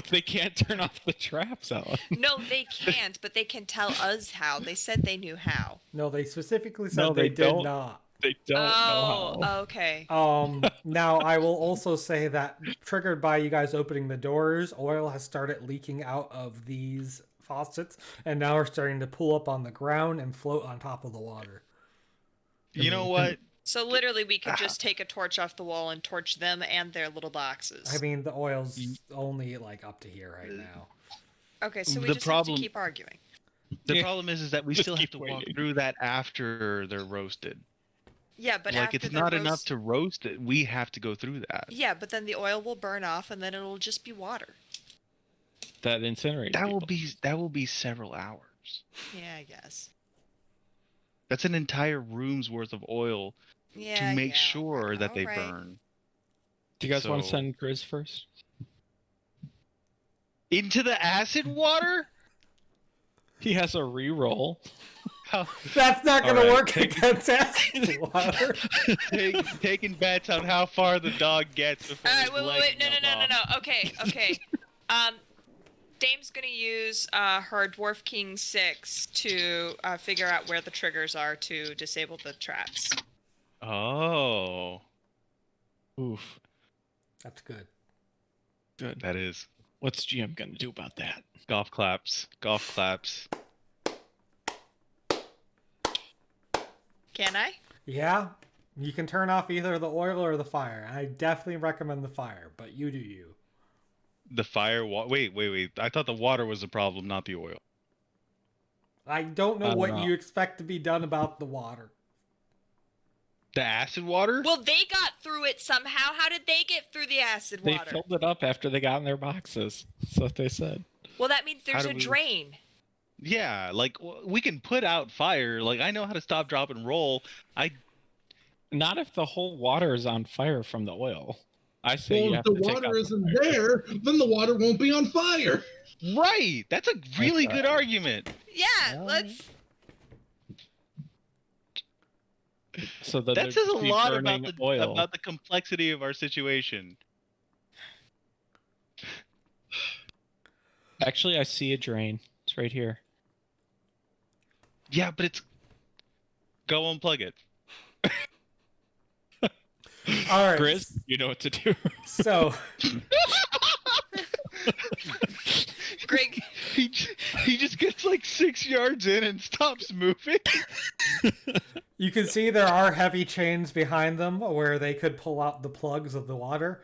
They can't turn off the traps, Ellen. no, they can't. But they can tell us how. They said they knew how. No, they specifically said No, they they did don't. not. They don't know how. Okay. Now I will also say that triggered by you guys opening the doors, oil has started leaking out of these faucets and now are starting to pull up on the ground and float on top of the water. You know what? So literally, we could just take a torch off the wall and torch them and their little boxes. I mean, the oil's only like up to here right now. Okay, so we The just problem- have to keep arguing. The problem is that we Just still have keep to walk waiting. through that after they're roasted. Yeah, but like after it's the not enough roast... to roast it. We have to go through that. Yeah, but then the oil will burn off, and then it'll just be water. That incinerates That people. will be several hours. Yeah, I guess. That's an entire room's worth of oil Yeah, to make yeah, sure that they alright. burn. Do you guys want to So- send Grizz first? Into the acid water? He has a reroll. How, That's not going to Alright, work take- against acid water. taking bets on how far the dog gets before Alright, his wait, legs no. melt off. Okay. Dame's gonna use her Dwarf King 6 to figure out where the triggers are to disable the traps. Oh, Oof. That's good. Good. that is What's GM gonna do about that? golf claps. Golf claps. Can I? Yeah, you can turn off either the oil or the fire. I definitely recommend the fire, but you do you. The fire. Wait. I thought the water was the problem, not the oil. I don't know I don't what know. you expect to be done about the water. The acid water? Well, they got through it somehow. How did they get through the acid They water? filled it up after they got in their boxes. That's what they said. Well, that means there's How a do we- drain. Yeah, like we can put out fire. Like I know how to stop, drop, and roll. Not if the whole water is on fire from the oil. I say you Well, have if the to take out water the isn't fire. there, then the water won't be on fire. Right. That's a really Okay. good argument. Yeah, Well, let's... So that That says a there'd be lot about burning oil. the complexity of our situation. Actually, I see a drain. It's right here. Yeah, but it's go unplug it. All right. Grizz, you know what to do. So Greg, He just gets like 6 yards in and stops moving. you can see there are heavy chains behind them where they could pull out the plugs of the water.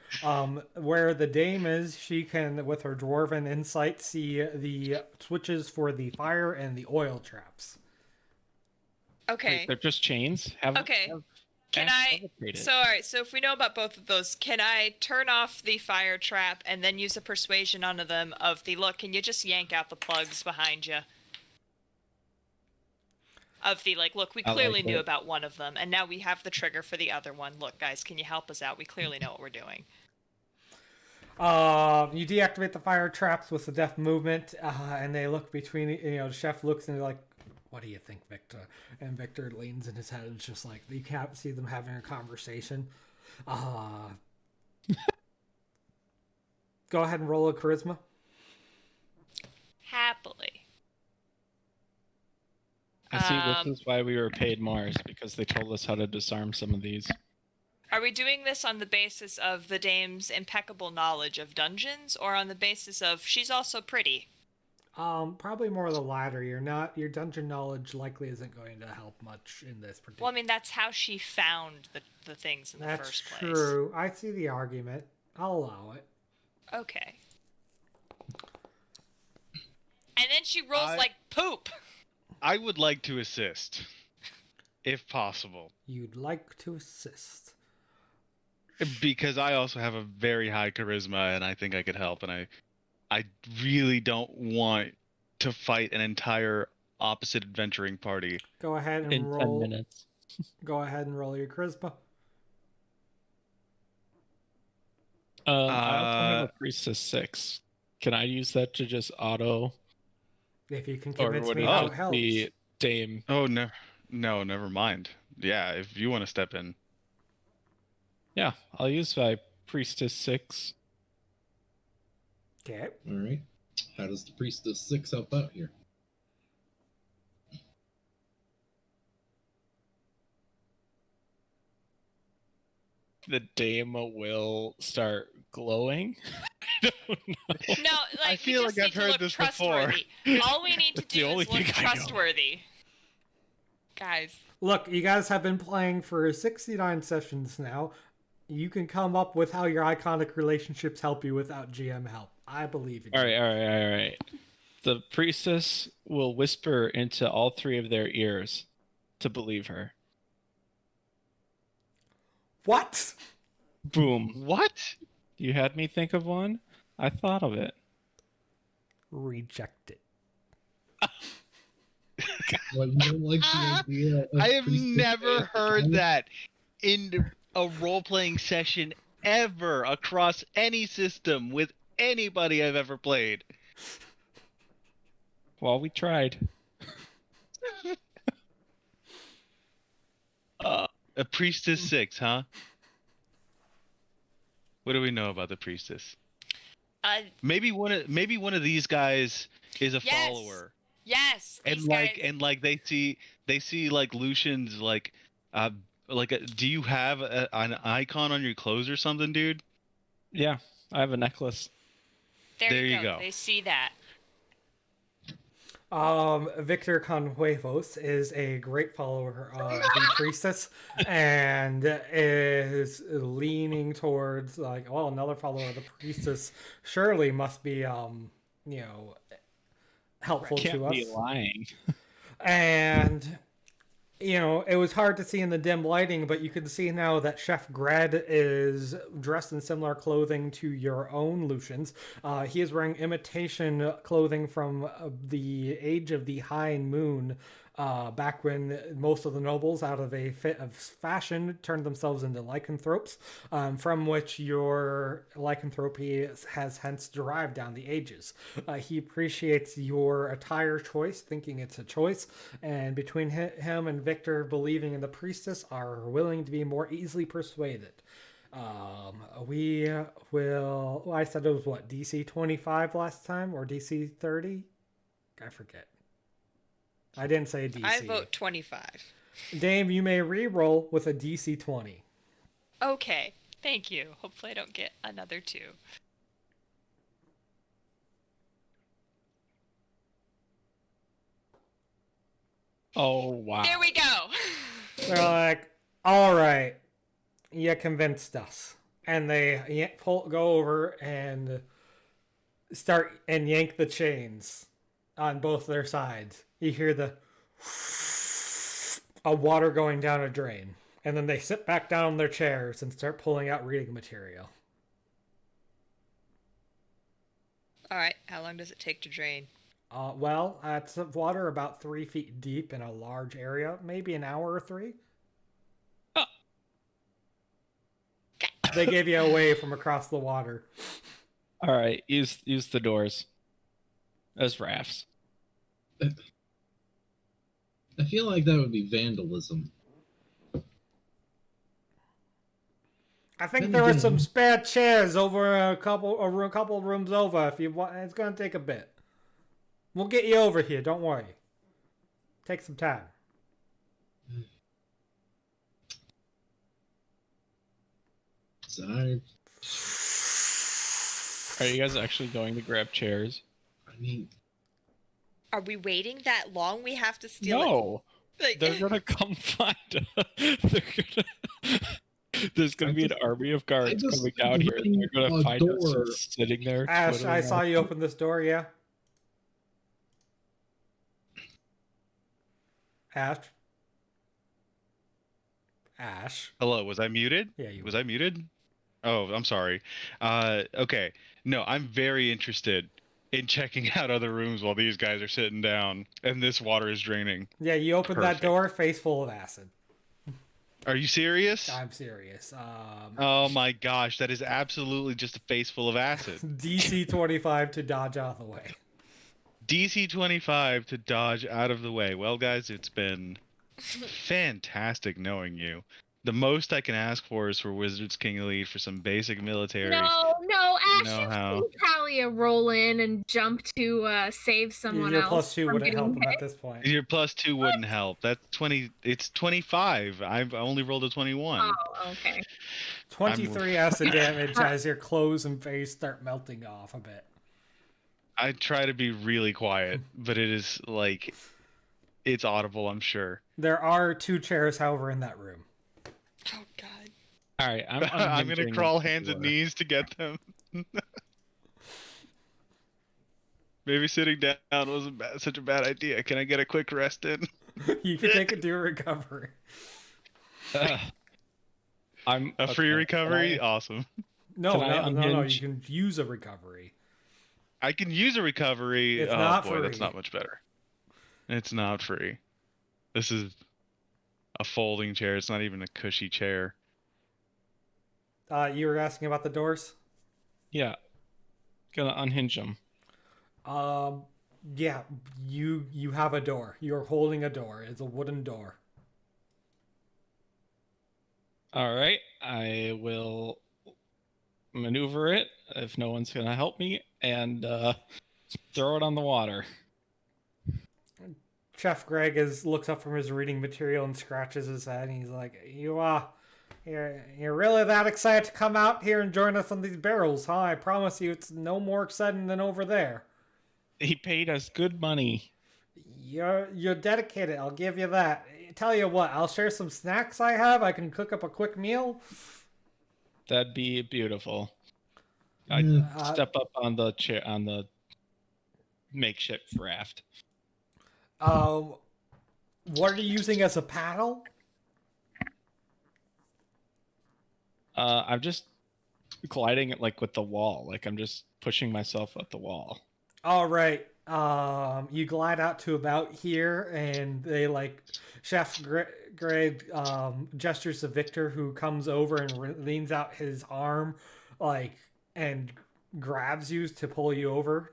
Where the dame is, she can, with her dwarven insight, see the switches for the fire and the oil traps. okay. Wait, they're just chains? Okay. Can I... So, alright, so if we know about both of those, can I turn off the fire trap and then use a persuasion onto them of the, look, can you just yank out the plugs behind you? Of the, like, look, we I like clearly knew it. about one of them, and now we have the trigger for the other one. Look, guys, can you help us out? We clearly know what we're doing. You deactivate the fire traps with the deft movement, and they look between, the chef looks and they're like, what do you think, Victor? And Victor leans in his head and it's just like, you can't see them having a conversation. Go ahead and roll a charisma. Happily. I see, this is why we were paid more, is because they told us how to disarm some of these. Are we doing this on the basis of the dame's impeccable knowledge of dungeons, or on the basis of she's also pretty? Probably more the latter. Your dungeon knowledge likely isn't going to help much in this particular. Well, I mean, that's how she found the things in the That's first place. true. I see the argument. I'll allow it. Okay. And then she rolls I- like poop. I would like to assist, if possible, You'd like to assist. because I also have a very high charisma, and I think I could help. And I really don't want to fight an entire opposite adventuring party. Go ahead and In 10 roll. minutes. Go ahead and roll your charisma. I also have a priestess 6. Can I use that to just auto, If you can or convince would me it how it just helps. be dame? Oh no, never mind. Yeah, if you want to step in. Yeah, I'll use my priestess 6. Okay. All right. How does the priestess 6 help out here? The dame will start glowing. I don't know. No, like I feel we just like I've need to heard look this before. trustworthy. All we need to That's the do only is look thing I know. trustworthy. Guys. Look, you guys have been playing for 69 sessions now. You can come up with how your iconic relationships help you without GM help. I believe in you. All right. The priestess will whisper into all 3 of their ears to believe her. What? Boom. What? You had me think of one. I thought of it. Reject it. What, you don't like the idea of I have priestess never heard AFK? that in a role-playing session ever across any system with anybody I've ever played. Well, we tried. A priestess 6, huh? What do we know about the priestess? Maybe one of these guys is a Yes. follower. Yes. And these like guys- and like they see like Lucian's like do you have an icon on your clothes or something, dude? Yeah, I have a necklace. there you go. They see that. Victor Conhuevos is a great follower of the priestess and is leaning towards like, well, another follower of the priestess surely must be, helpful Can't to us. be lying. And it was hard to see in the dim lighting, but you can see now that Chef Gred is dressed in similar clothing to your own, Lucian's. He is wearing imitation clothing from the age of the High Moon, back when most of the nobles, out of a fit of fashion, turned themselves into lycanthropes, from which your lycanthropy has hence derived down the ages. He appreciates your attire choice, thinking it's a choice, and between him and Victor believing in the priestess are willing to be more easily persuaded. We will... I said it was what, DC 25 last time, or DC 30? I forget. I didn't say DC. I vote 25. Dame, you may re-roll with a DC 20. Okay. Thank you. Hopefully I don't get another 2. Oh, wow. There we go. They're like, all right, you convinced us. And they go over and start and yank the chains on both their sides. You hear the water going down a drain. And then they sit back down in their chairs and start pulling out reading material. All right. How long does it take to drain? Well, it's water about 3 feet deep in a large area. Maybe an hour or 3. Oh. They gave you away from across the water. All right, use the doors as rafts. I feel like that would be vandalism. I think Then there are again- some spare chairs over a couple rooms over. If you want, it's gonna take a bit. We'll get you over here. Don't worry. Take some time. Sorry. Are you guys actually going to grab chairs? I mean, Are we waiting that long? We have to steal No, it. Like, they're gonna come find us. There's gonna be an army of guards just coming down here. And they're gonna a find us door. just sitting there. Ash, twiddling I saw our- you open this door. Yeah. Ash. Ash. Hello, was I muted? Yeah, you Was were. I muted? Oh, I'm sorry. Okay. No, I'm very interested in checking out other rooms while these guys are sitting down and this water is draining. Yeah, you opened that Perfect. door, face full of acid. Are you serious? I'm serious. Oh my gosh, that is absolutely just a face full of acid. DC 25 to dodge out of the way. DC 25 to dodge out of the way. Well, guys, it's been fantastic knowing you. The most I can ask for is for Wizards King Elite for some basic military. No, Ash, know you've how. seen Calia roll in and jump to save someone Your else. +2 from wouldn't help getting him hit. at this point. Your +2 wouldn't help. That's 20. It's 25. I've only rolled a 21. Oh, okay. 23 acid damage as your clothes and face start melting off a bit. I try to be really quiet, but it is like it's audible, I'm sure. There are 2 chairs, however, in that room. oh God. All right, I'm I'm gonna unhinging crawl the hands and door. knees to get them. Maybe sitting down wasn't such a bad idea. Can I get a quick rest in? You can take it to recovery. Ugh. A free okay, recovery? can Awesome. No, Can I no, no, no. You unhinge? can use a recovery. I can use a recovery. It's Oh not boy, that's free. not much better. It's not free. This is a folding chair. It's not even a cushy chair. You were asking about the doors? Yeah. Gonna unhinge them. Yeah, you have a door. You're holding a door. It's a wooden door. All right. I will maneuver it if no one's gonna help me, and throw it on the water. Chef Greg looks up from his reading material and scratches his head, and he's like, You're really that excited to come out here and join us on these barrels, huh? I promise you it's no more exciting than over there. He paid us good money. You're dedicated, I'll give you that. Tell you what, I'll share some snacks I have. I can cook up a quick meal. That'd be beautiful. I step up on the chair on the makeshift raft. What are you using as a paddle? I'm just gliding it like with the wall. Like I'm just pushing myself at the wall. All right. You glide out to about here, and they Chef Greg gestures to Victor, who comes over and leans out his arm, and grabs you to pull you over,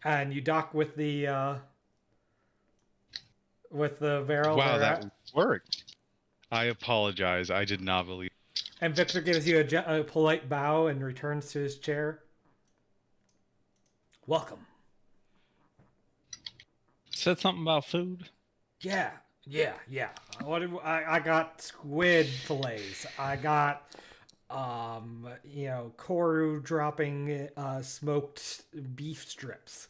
and you dock with the barrel. Wow, that worked. I apologize. I did not believe. And Victor gives you a polite bow and returns to his chair. Welcome. Said something about food. Yeah. I got squid fillets. I got, Koru dropping smoked beef strips.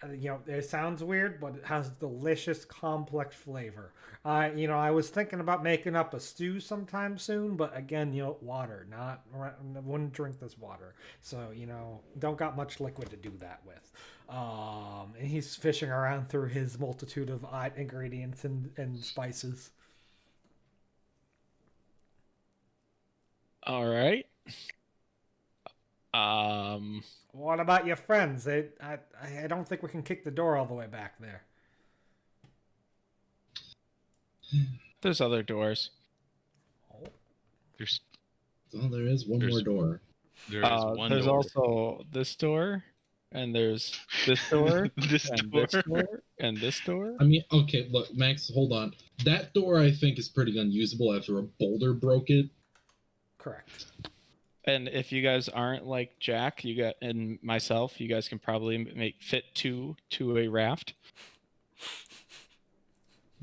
It sounds weird, but it has delicious, complex flavor. I was thinking about making up a stew sometime soon, but again, water. I wouldn't drink this water. So, don't got much liquid to do that with. And he's fishing around through his multitude of odd ingredients and spices. All right. What about your friends? I don't think we can kick the door all the way back there. There's other doors. There is one more door. There is one There's door. also this door, and there's this door, This and door. this door, and this door. I mean, okay, look, Max, hold on. That door, I think, is pretty unusable after a boulder broke it. Correct. And if you guys aren't like Jack, and myself, you guys can probably fit two to a raft.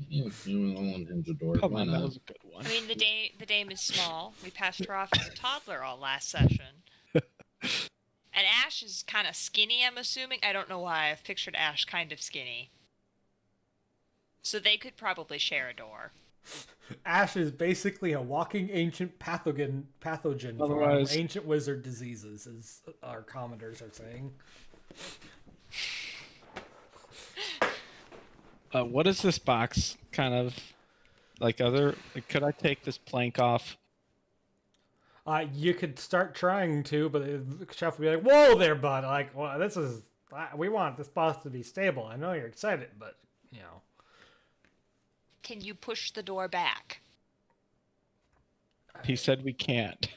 Yeah, I'll unhinge the door. Come Why on, not? that was a good one. I mean, the dame is small. We passed her off as a toddler all last session. And Ash is kind of skinny, I'm assuming. I don't know why. I've pictured Ash kind of skinny. So they could probably share a door. Ash is basically a walking ancient pathogen Otherwise- for ancient wizard diseases, as our commenters are saying. What is this box kind of could I take this plank off? You could start trying to, but the chef would be like, "Whoa there, bud! We want this boss to be stable. I know you're excited, but Can you push the door back? He said we can't.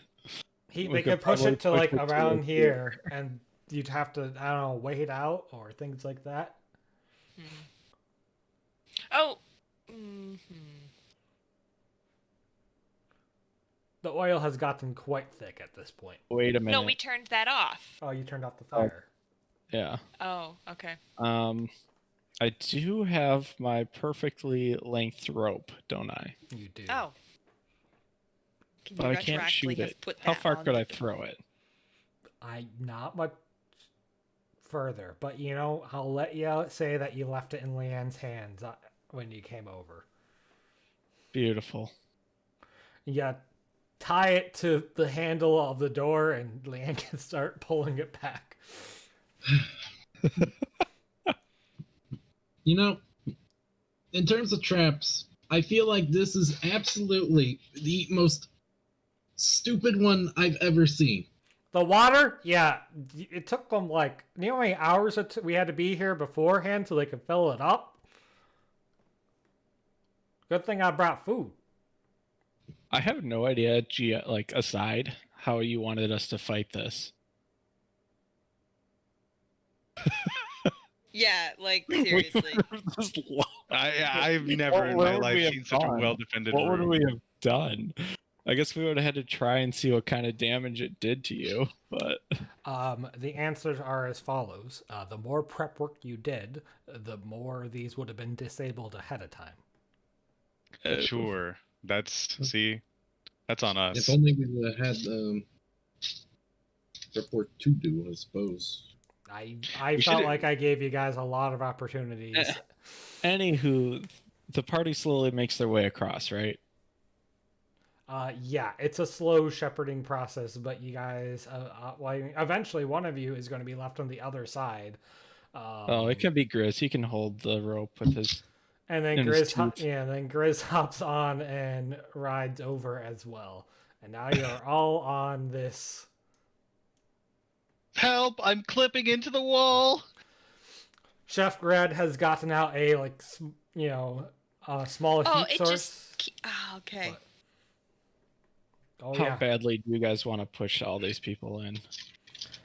They We could push probably it to push it to around here. here, and you'd have to, I don't know, wait out or things like that. Oh. The oil has gotten quite thick at this point. Wait a minute. No, we turned that off. Oh, you turned off the fire. Yeah. Oh, okay. I do have my perfectly length rope, don't I? You do. Oh. Can But I can't shoot have it. put How that far on could the I door? throw it? Not much further, but I'll let you say that you left it in Leanne's hands when you came over. Beautiful. You tie it to the handle of the door, and Leanne can start pulling it back. In terms of traps, I feel like this is absolutely the most stupid one I've ever seen. The water, yeah, it took them like, you know how many hours we had to be here beforehand so they could fill it up? Good thing I brought food. I have no idea, like, aside how you wanted us to fight this. Yeah, like seriously. I've never in my life seen such a well-defended What would room. we have done? I guess we would have had to try and see what kind of damage it did to you, but The answers are as follows. The more prep work you did, the more these would have been disabled ahead of time. Sure. That's on us. If only we would have had report to do, I suppose. I felt like I gave you guys a lot of opportunities. Anywho, the party slowly makes their way across, right? Yeah, it's a slow shepherding process, but you guys, eventually one of you is going to be left on the other side. It can be Grizz. He can hold the rope with his. And then in his teeth. then Grizz hops on and rides over as well. And now you're all on this. Help! I'm clipping into the wall. Chef Grad has gotten out a small heat source. Okay. How badly do you guys want to push all these people in?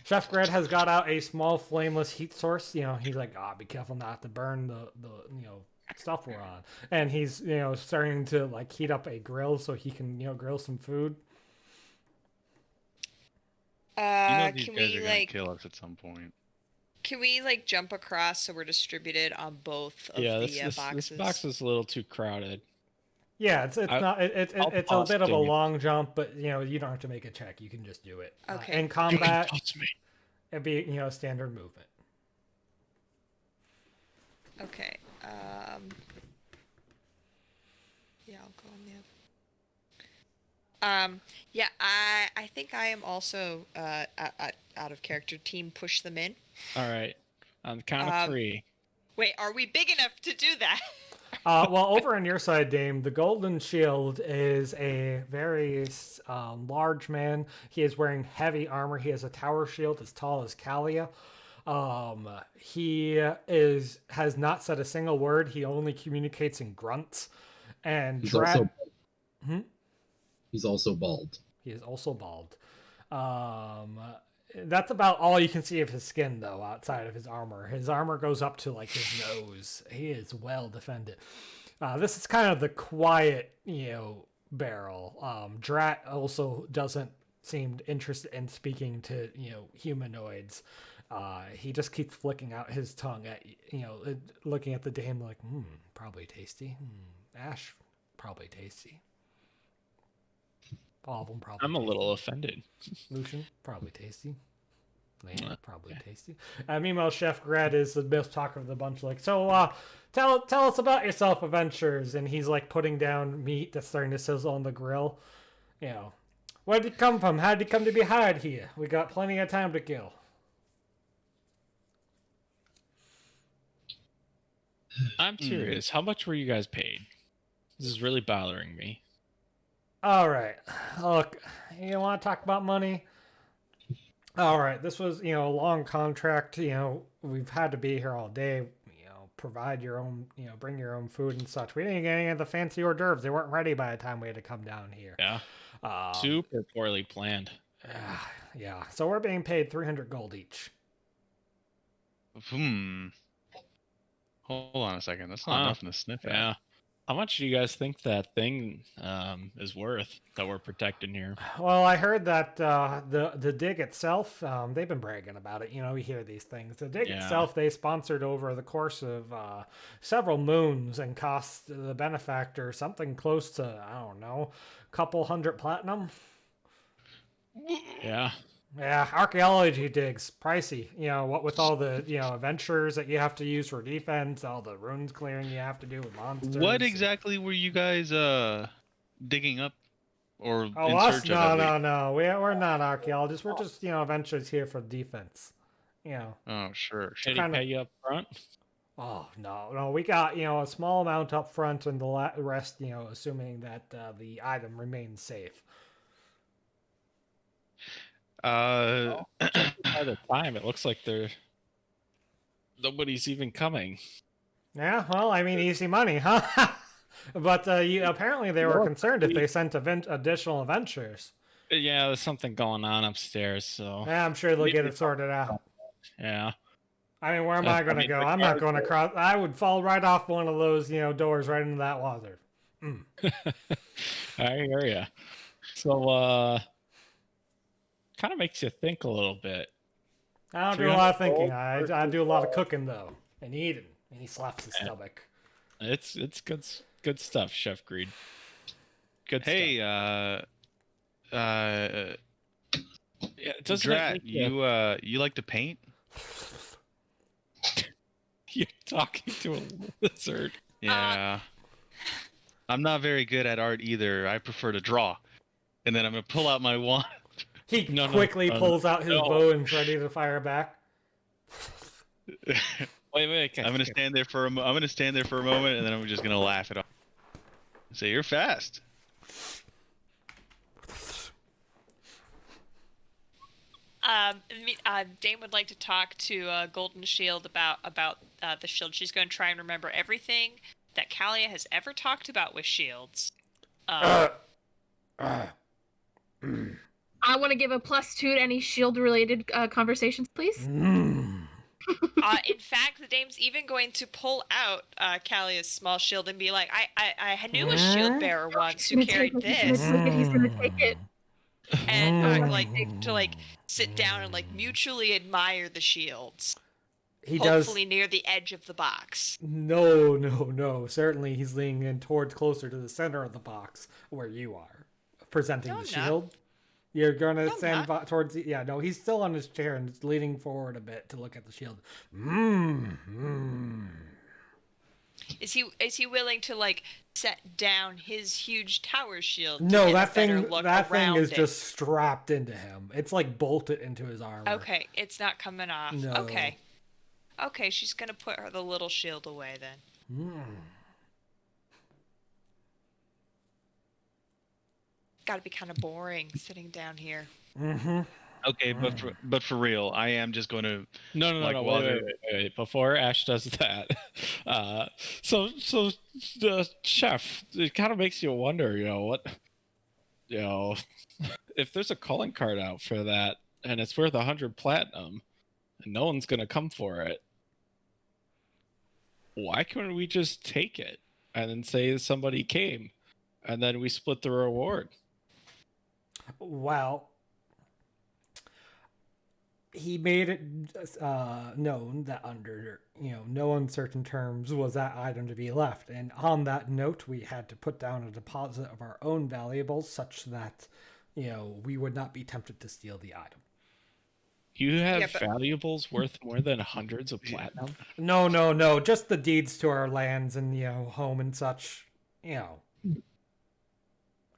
Chef Grad has got out a small flameless heat source. He's like, be careful not to burn the stuff we're on. And he's starting to like heat up a grill so he can grill some food. These guys can are we gonna kill us at some point. Can we like jump across so we're distributed on both of the boxes? This box is a little too crowded. Yeah, it's a bit of a long jump, but you don't have to make a check. You can just do it. Okay. In combat, it'd be standard movement. Okay. Yeah, I'll go on the other. Yeah, I think I am also out of character. Team push them in. All right. On the count of 3. Wait, are we big enough to do that? Well, over on your side, Dame, the Golden Shield is a very large man. He is wearing heavy armor. He has a tower shield as tall as Calia. He has not said a single word. He only communicates in grunts. And He's also bald. He is also bald. That's about all you can see of his skin, though, outside of his armor. His armor goes up to like his nose. He is well defended. This is kind of the quiet, barrel. Drat also doesn't seem interested in speaking to humanoids. He just keeps flicking out his tongue at looking at the dame like, probably tasty. Ash, probably tasty. All of them probably. I'm a little offended. Lucian, probably tasty. Lane, probably tasty. Meanwhile, Chef Grad is the best talker of the bunch. Like, so, tell us about yourself, adventures. And he's like putting down meat that's starting to sizzle on the grill. Where did you come from? How did you come to be hired here? We got plenty of time to kill. I'm curious. How much were you guys paid? This is really bothering me. All right. Look, you want to talk about money? All right. This was, a long contract. We've had to be here all day. Provide your own, bring your own food and such. We didn't get any of the fancy hors d'oeuvres. They weren't ready by the time we had to come down here. Yeah. Super poorly planned. Yeah. So we're being paid 300 gold each. Hold on a second. That's not nothing to sniff at. Yeah. How much do you guys think that thing is worth that we're protecting here? Well, I heard that the dig itself, they've been bragging about it. We hear these things. The dig itself, they sponsored over the course of several moons and cost the benefactor something close to, I don't know, a couple hundred platinum. Yeah. Yeah, archaeology digs, pricey. What with all the adventures that you have to use for defense, all the runes clearing you have to do with monsters. What exactly were you guys digging up or in search of? No. We're not archaeologists. We're just adventurers here for defense. Oh, sure. Did he pay you up front? Oh no. We got a small amount up front, and the rest assuming that the item remains safe. Uh, By the time, it looks like nobody's even coming. Yeah, well, I mean, easy money, huh? But apparently they were concerned if they sent additional adventures. Yeah, there's something going on upstairs, so Yeah, I'm sure they'll get it sorted out. yeah. I mean, where am I going to go? I'm not going to cross. I would fall right off one of those, doors right into that water. I hear ya. So, kind of makes you think a little bit. I don't do a lot of thinking. I do a lot of cooking, though, and eating. And he slaps his stomach. It's good stuff, Chef Greed. Good hey, stuff. Yeah, doesn't Drat, you like to paint? You're talking to a lizard. Yeah. I'm not very good at art either. I prefer to draw. And then I'm gonna pull out my wand. He quickly pulls out his bow and is ready to fire back. Wait. I'm gonna stand there for a moment, and then I'm just gonna laugh it off. Say, you're fast. Dame would like to talk to Golden Shield about the shield. She's going to try and remember everything that Calia has ever talked about with shields. I want to give a +2 to any shield-related conversations, please. In fact, the Dame's even going to pull out Calia's small shield and be like, I knew a shield bearer once who carried this. He's going to take it. And to sit down and mutually admire the shields. He hopefully near the edge of the box. No. Certainly he's leaning in closer to the center of the box where you are, presenting the shield. You're gonna stand towards the... Yeah, no, he's still on his chair and leaning forward a bit to look at the shield. Is he willing to set down his huge tower shield? No, that thing is just strapped into him. It's bolted into his armor. Okay, it's not coming off. No. Okay, she's gonna put the little shield away then. Gotta be kind of boring sitting down here. Okay, but for real, I am just going to... No. Wait. Before Ash does that, so Chef, it kind of makes you wonder, if there's a calling card out for that and it's worth 100 platinum, and no one's gonna come for it, why couldn't we just take it and then say somebody came, and then we split the reward? Well, he made it known that under no uncertain terms was that item to be left, and on that note we had to put down a deposit of our own valuables such that we would not be tempted to steal the item. You have valuables worth more than hundreds of platinum? No, just the deeds to our lands and home and such.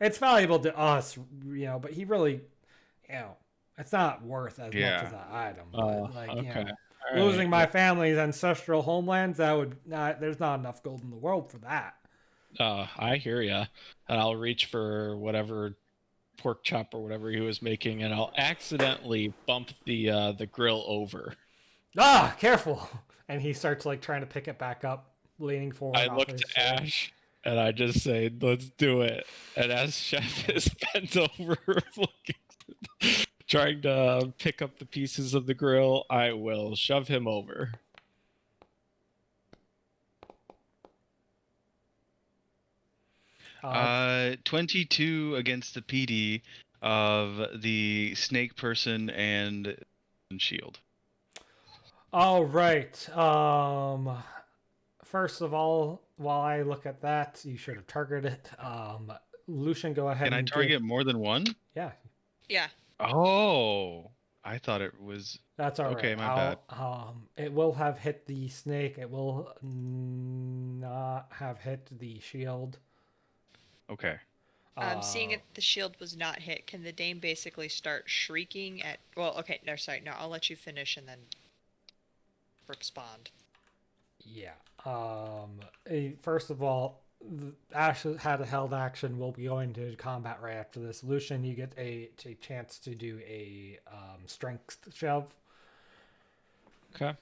It's valuable to us, but he really, it's not worth as much as that item. But, losing my family's ancestral homelands, there's not enough gold in the world for that. I hear ya. And I'll reach for whatever pork chop or whatever he was making, and I'll accidentally bump the grill over. Careful! And he starts trying to pick it back up, leaning forward. I look to Ash. And I just say, let's do it. And as Chef is bent over, trying to pick up the pieces of the grill, I will shove him over. Uh, 22 against the PD of the snake person and shield. All right. First of all, while I look at that, you should have targeted it. Lucian, go ahead. Can I target more than one? Yeah. Yeah. Oh, I thought it was... That's all right. Okay, my bad. It will have hit the snake. It will not have hit the shield. Okay. Seeing it, the shield was not hit, can the Dame basically start shrieking at... Well, okay, no, sorry. No, I'll let you finish and then respond. Yeah. First of all, Ash had a held action. We'll be going to combat right after this. Lucian, you get a chance to do a strength shove. Okay.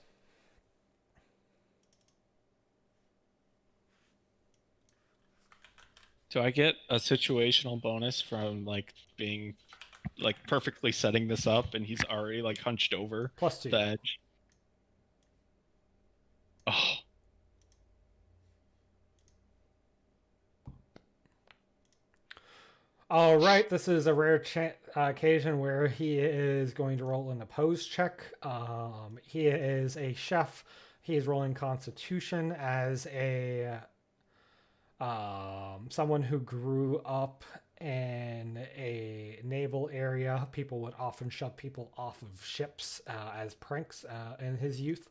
Do I get a situational bonus from like being like perfectly setting this up and he's already like hunched over +2. the edge? Oh, All right, this is a rare occasion where he is going to roll an opposed check. He is a chef. He is rolling Constitution as a someone who grew up in a naval area. People would often shove people off of ships as pranks in his youth.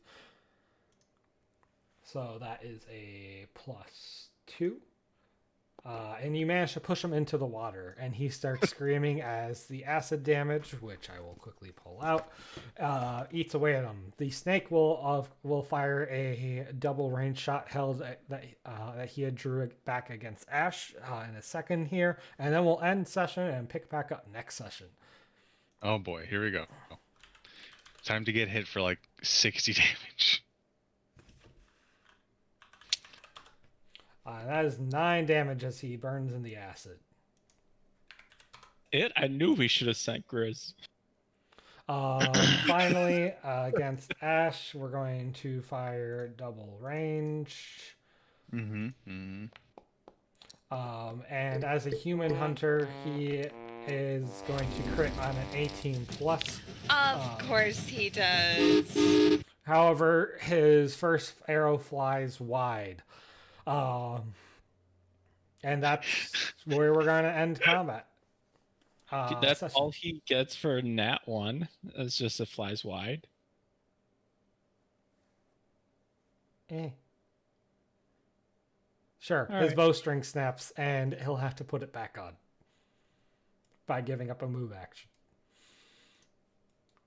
So that is a +2. And you manage to push him into the water, and he starts screaming as the acid damage, which I will quickly pull out, eats away at him. The snake will fire a double range shot held that he had drew back against Ash in a second here, and then we'll end session and pick back up next session. oh boy, here we go. Time to get hit for like 60 damage. That is 9 damage as he burns in the acid. I knew we should have sent Grizz. Finally, against Ash, we're going to fire double range. And as a human hunter, he is going to crit on an 18 plus. Of course he does. However, his first arrow flies wide. And that's where we're going to end combat. That's session. all he gets for nat 1. It's just it flies wide. Sure, All his right. bowstring snaps, and he'll have to put it back on by giving up a move action.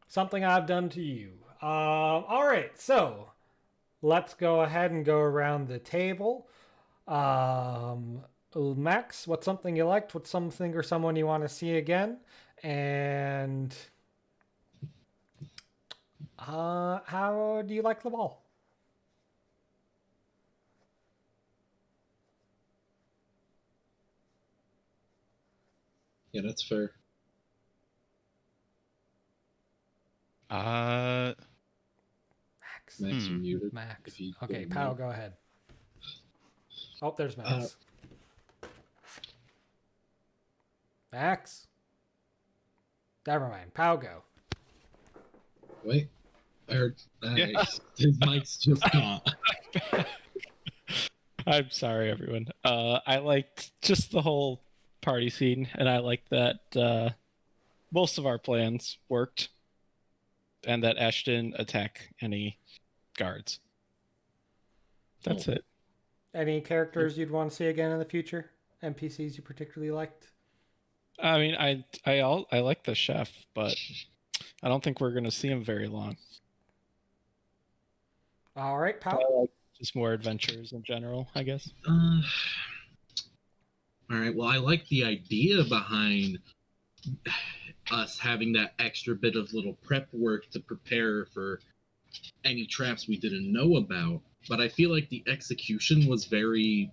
Something I've done to you. All right, so let's go ahead and go around the table. Max, what's something you liked? What's something or someone you want to see again? And how do you like the ball? Yeah, that's fair. Uh, Max. Max, you're muted. Max. If you Okay, go Pal, mute. go ahead. Oh, there's Max. Max? Never mind. Pal, go. Wait. I heard. Yeah. His mic's just gone. I'm sorry, everyone. I liked just the whole party scene, and I liked that most of our plans worked, and that Ash didn't attack any guards. That's it. Any characters you'd want to see again in the future? NPCs you particularly liked? I mean, I like the chef, but I don't think we're gonna see him very long. All right, I Pal. like just more adventures in general, I guess. All right. Well, I like the idea behind us having that extra bit of little prep work to prepare for any traps we didn't know about. But I feel like the execution was very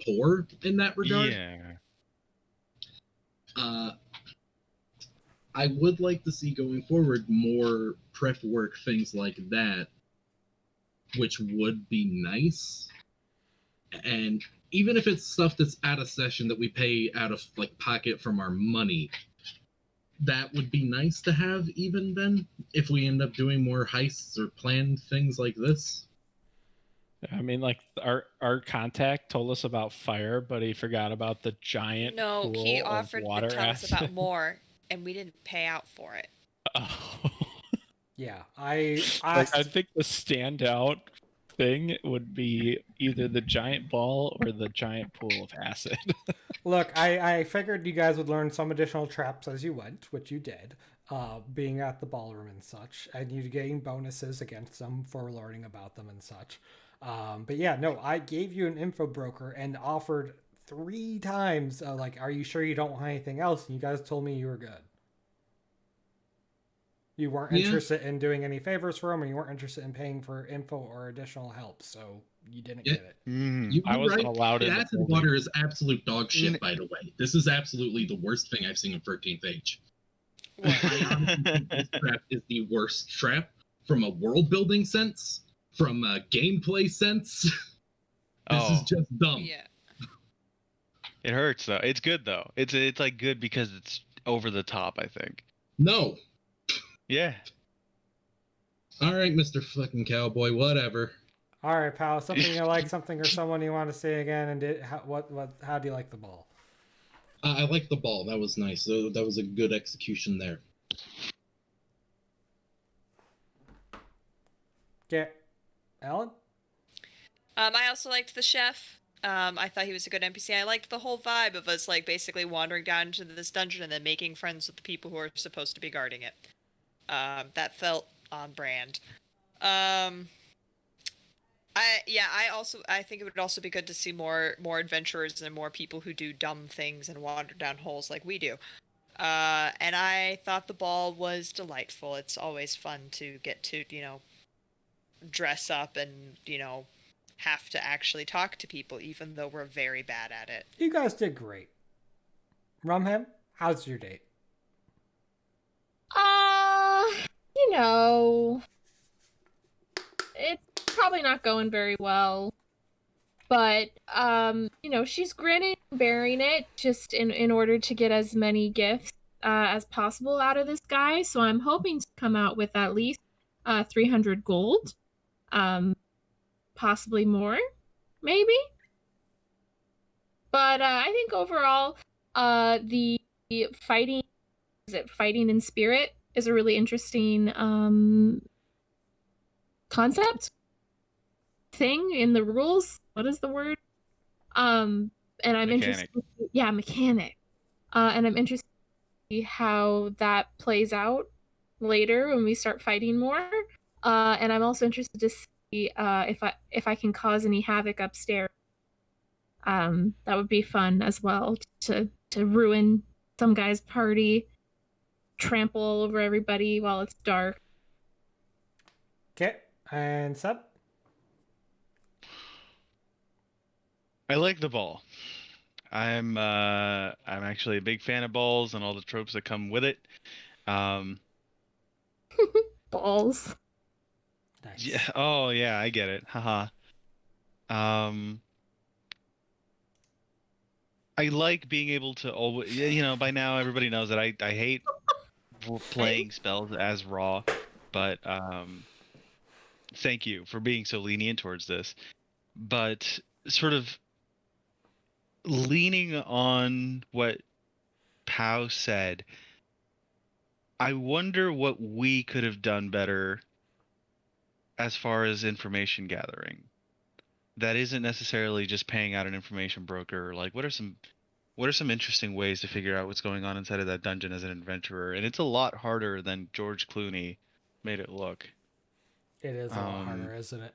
poor in that regard. yeah. I would like to see going forward more prep work, things like that, which would be nice. And even if it's stuff that's out of session that we pay out of like pocket from our money, that would be nice to have even then if we end up doing more heists or planned things like this. I mean, like our contact told us about fire, but he forgot about the giant No, pool he of offered water to tell us acid. about more, and we didn't pay out for it. Oh. Yeah, I Like, I think the standout thing would be either the giant ball or the giant pool of acid. Look, I figured you guys would learn some additional traps as you went, which you did, being at the ballroom and such, and you getting bonuses against them for learning about them and such. But yeah, no, I gave you an info broker and offered 3 times, like, are you sure you don't want anything else? And you guys told me you were good. You weren't Yeah. interested in doing any favors for him, or you weren't interested in paying for info or additional help, so you didn't get it. You're I wasn't right. allowed in the Acid building. water is absolute dog shit, by the way. This is absolutely the worst thing I've seen in 13th Age. I honestly think this trap is the worst trap from a world building sense, from a gameplay sense. This is just dumb. Yeah. It hurts though. It's good though. It's like good because it's over the top, I think. No. Yeah. All right, Mr. fucking Cowboy, whatever. All right, pal. Something you like, something or someone you want to say again, and how do you like the ball? I like the ball. That was nice. That was a good execution there. Okay, Alan. I also liked the chef. I thought he was a good NPC. I liked the whole vibe of us like basically wandering down into this dungeon and then making friends with the people who are supposed to be guarding it. That felt on brand. I think it would also be good to see more adventurers and more people who do dumb things and wander down holes like we do. And I thought the ball was delightful. It's always fun to get to, dress up and, have to actually talk to people, even though we're very bad at it. You guys did great. Rumham, how's your date? It's probably not going very well. But, she's grinning and bearing it just in order to get as many gifts as possible out of this guy. So I'm hoping to come out with at least 300 gold. Possibly more, maybe. But I think overall, the fighting in spirit is a really interesting concept thing in the rules. What is the word? And I'm Mechanic. interested. Yeah, mechanic. And I'm interested to see how that plays out later when we start fighting more. And I'm also interested to see if I can cause any havoc upstairs. That would be fun as well to ruin some guy's party, trample all over everybody while it's dark. Okay, and Seb? I like the ball. I'm actually a big fan of balls and all the tropes that come with it. Balls. Nice. Yeah. Oh yeah, I get it. Haha. I like being able to always, by now everybody knows that I hate playing spells as raw, but thank you for being so lenient towards this. But sort of leaning on what Pow said, I wonder what we could have done better as far as information gathering. That isn't necessarily just paying out an information broker. Like, what are some interesting ways to figure out what's going on inside of that dungeon as an adventurer? And it's a lot harder than George Clooney made it look. It is a lot harder, isn't it?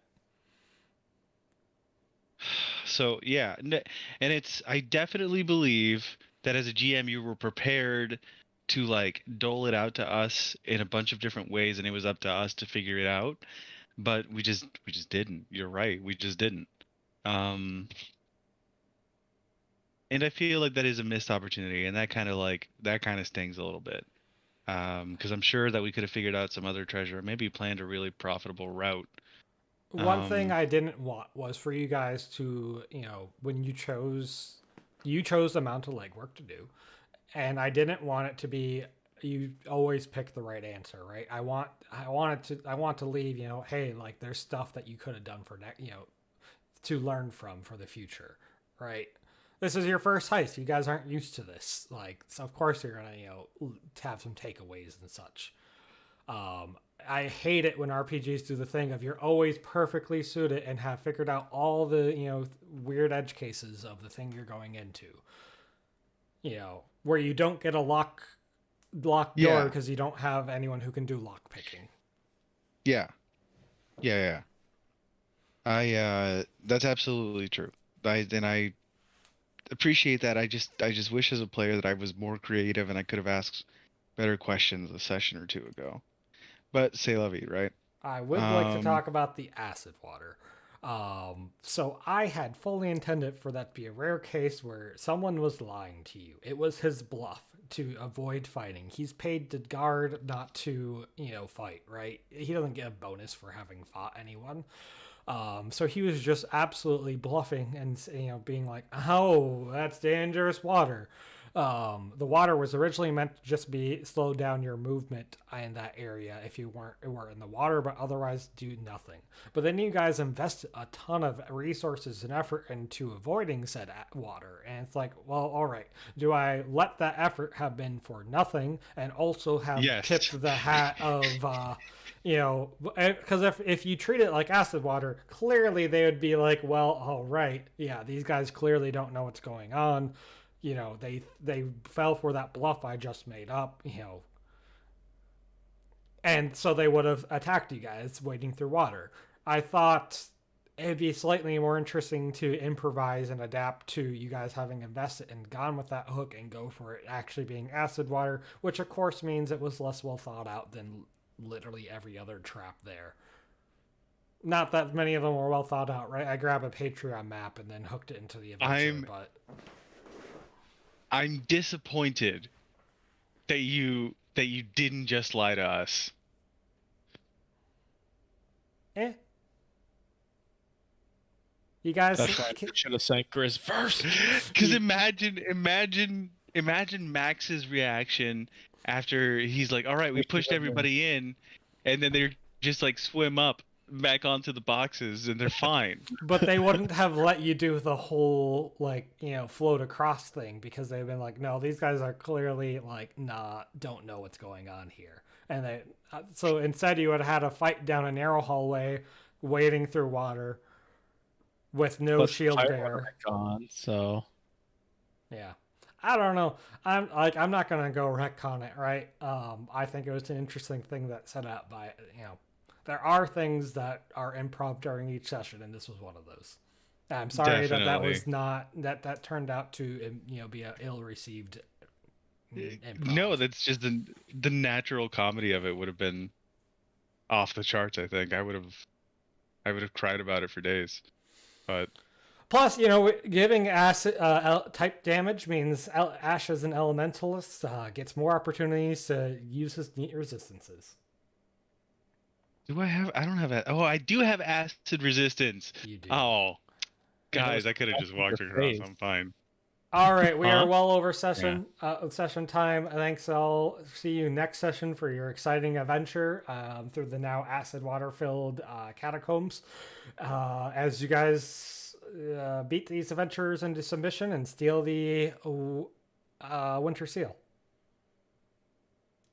So yeah, and I definitely believe that as a GM you were prepared to like dole it out to us in a bunch of different ways, and it was up to us to figure it out. But we just didn't. You're right. We just didn't. And I feel like that is a missed opportunity, and that kind of stings a little bit. Because I'm sure that we could have figured out some other treasure, maybe planned a really profitable route. One thing I didn't want was for you guys to, when you chose the amount of legwork to do, and I didn't want it to be you always pick the right answer, right? I want to leave, hey, like there's stuff that you could have done for to learn from for the future, right? This is your first heist. You guys aren't used to this. Like, so of course you're gonna, have some takeaways and such. I hate it when RPGs do the thing of you're always perfectly suited and have figured out all the, weird edge cases of the thing you're going into. Where you don't get a locked door because you don't have anyone who can do lock picking. Yeah. That's absolutely true. I appreciate that. I just wish as a player that I was more creative and I could have asked better questions a session or two ago. But c'est la vie, right? I would like to talk about the acid water. So I had fully intended for that to be a rare case where someone was lying to you. It was his bluff to avoid fighting. He's paid to guard, not to, fight, right? He doesn't get a bonus for having fought anyone. So he was just absolutely bluffing and, being like, oh, that's dangerous water. The water was originally meant to just be slow down your movement in that area if you were in the water, but otherwise do nothing. But then you guys invested a ton of resources and effort into avoiding said water, and it's like, well, all right, do I let that effort have been for nothing and also have tipped the hat of because if you treat it like acid water, clearly they would be like, well, all right, yeah, these guys clearly don't know what's going on. They fell for that bluff I just made up, and so they would have attacked you guys wading through water. I thought it'd be slightly more interesting to improvise and adapt to you guys having invested and gone with that hook and go for it actually being acid water, which of course means it was less well thought out than literally every other trap there. Not that many of them were well thought out, right? I grabbed a Patreon map and then hooked it into the adventure, but I'm disappointed that you didn't just lie to us. You guys That's why I should have sank Grizz first. Because imagine Max's reaction after he's like, all right, we pushed everybody in, and then they're just like swim up back onto the boxes and they're fine. But they wouldn't have let you do the whole float across thing, because they've been like, no, these guys are clearly like don't know what's going on here, and so instead you would have had a fight down a narrow hallway wading through water with no shield bearer gone, so yeah. I don't know. I'm not gonna go retcon it, right? I think it was an interesting thing that set out by there are things that are improv during each session, and this was one of those. I'm sorry that was not that turned out to be a ill-received improv. No, that's just the natural comedy of it would have been off the charts. I think I would have cried about it for days. But plus, giving acid type damage means Ash as an elementalist gets more opportunities to use his neat resistances. do I have? I don't have. Oh, I do have acid resistance. You do. Oh, guys, I could have just walked across. I'm fine. All right, we are well over session time. Thanks, all. See you next session for your exciting adventure through the now acid water-filled catacombs. As you guys beat these adventurers into submission and steal the Winter Seal.